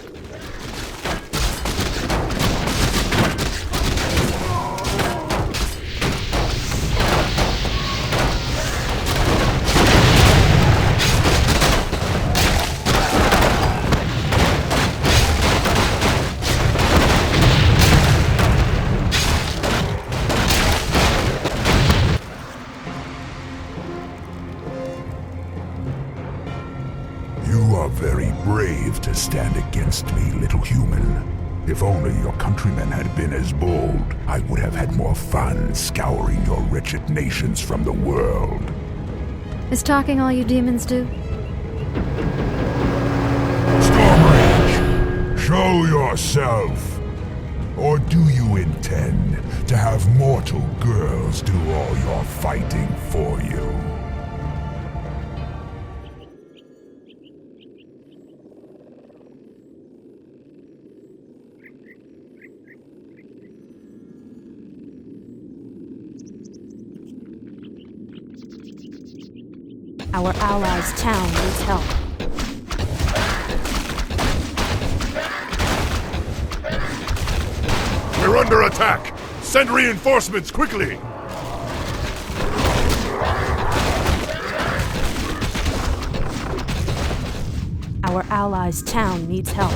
To stand against me, little human. If only your countrymen had been as bold, I would have had more fun scouring your wretched nations from the world. Is talking all you demons do? Stormrage, show yourself! Or do you intend to have mortal girls do all your fighting for you? Our allies' town needs help. We're under attack! Send reinforcements quickly! Our allies' town needs help.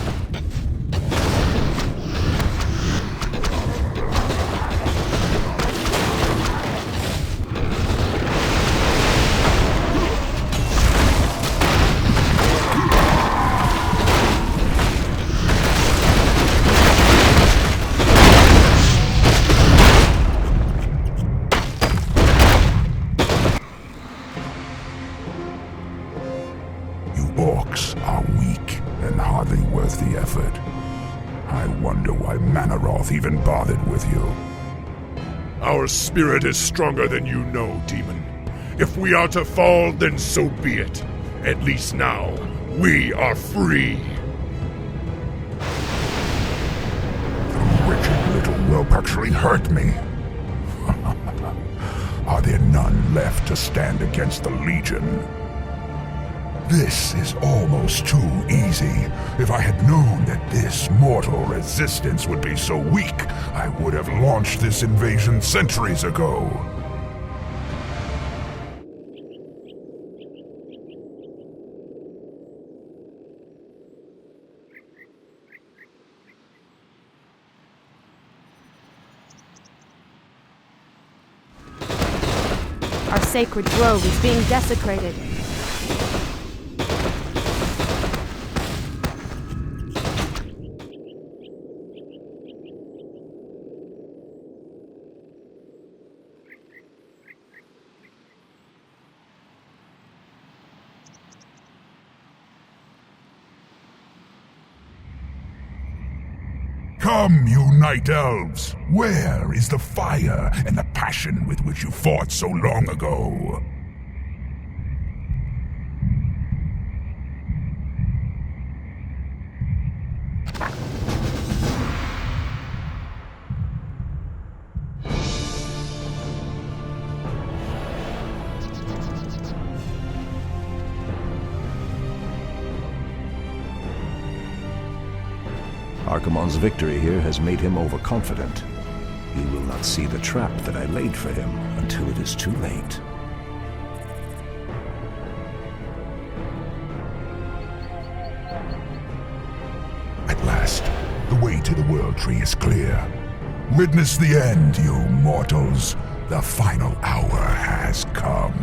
Even bothered with you. Our spirit is stronger than you know, demon. If we are to fall, then so be it. At least now, we are free. The wretched little whelp actually hurt me. Are there none left to stand against the Legion? This is almost too easy. If I had known that this mortal resistance would be so weak, I would have launched this invasion centuries ago. Our sacred grove is being desecrated. Come, you Night Elves! Where is the fire and the passion with which you fought so long ago? Archimonde's victory here has made him overconfident. He will not see the trap that I laid for him until it is too late. At last, the way to the World Tree is clear. Witness the end, you mortals. The final hour has come.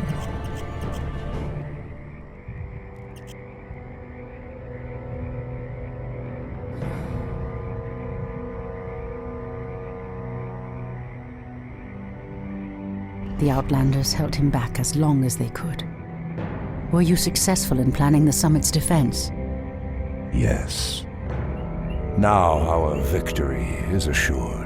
The Outlanders held him back as long as they could. Were you successful in planning the summit's defense? Yes. Now our victory is assured.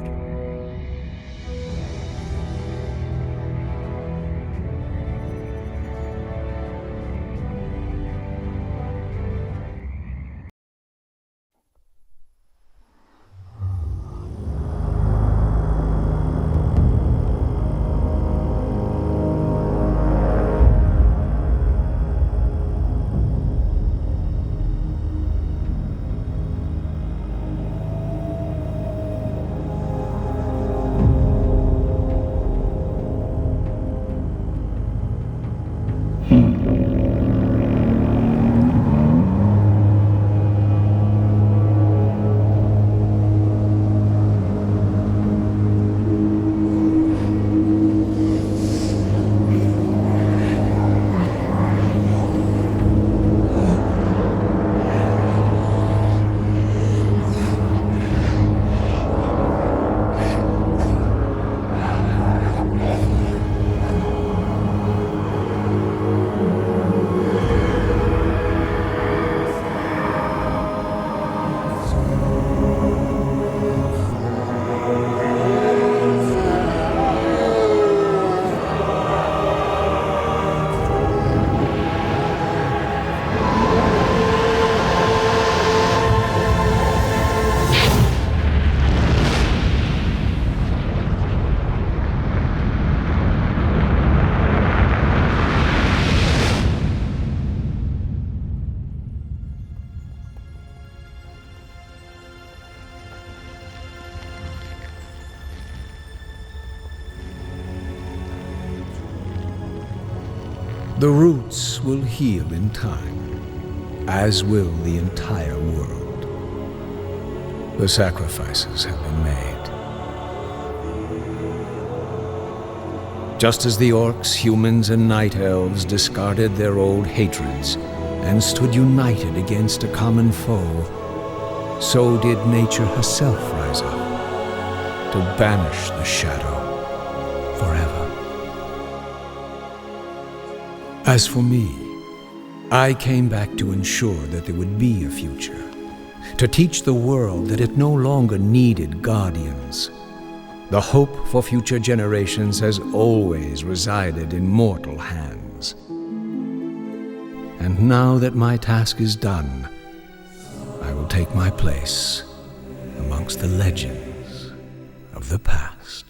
The roots will heal in time, as will the entire world. The sacrifices have been made. Just as the orcs, humans, and night elves discarded their old hatreds and stood united against a common foe, so did nature herself rise up to banish the shadow forever. As for me, I came back to ensure that there would be a future, to teach the world that it no longer needed guardians. The hope for future generations has always resided in mortal hands. And now that my task is done, I will take my place amongst the legends of the past.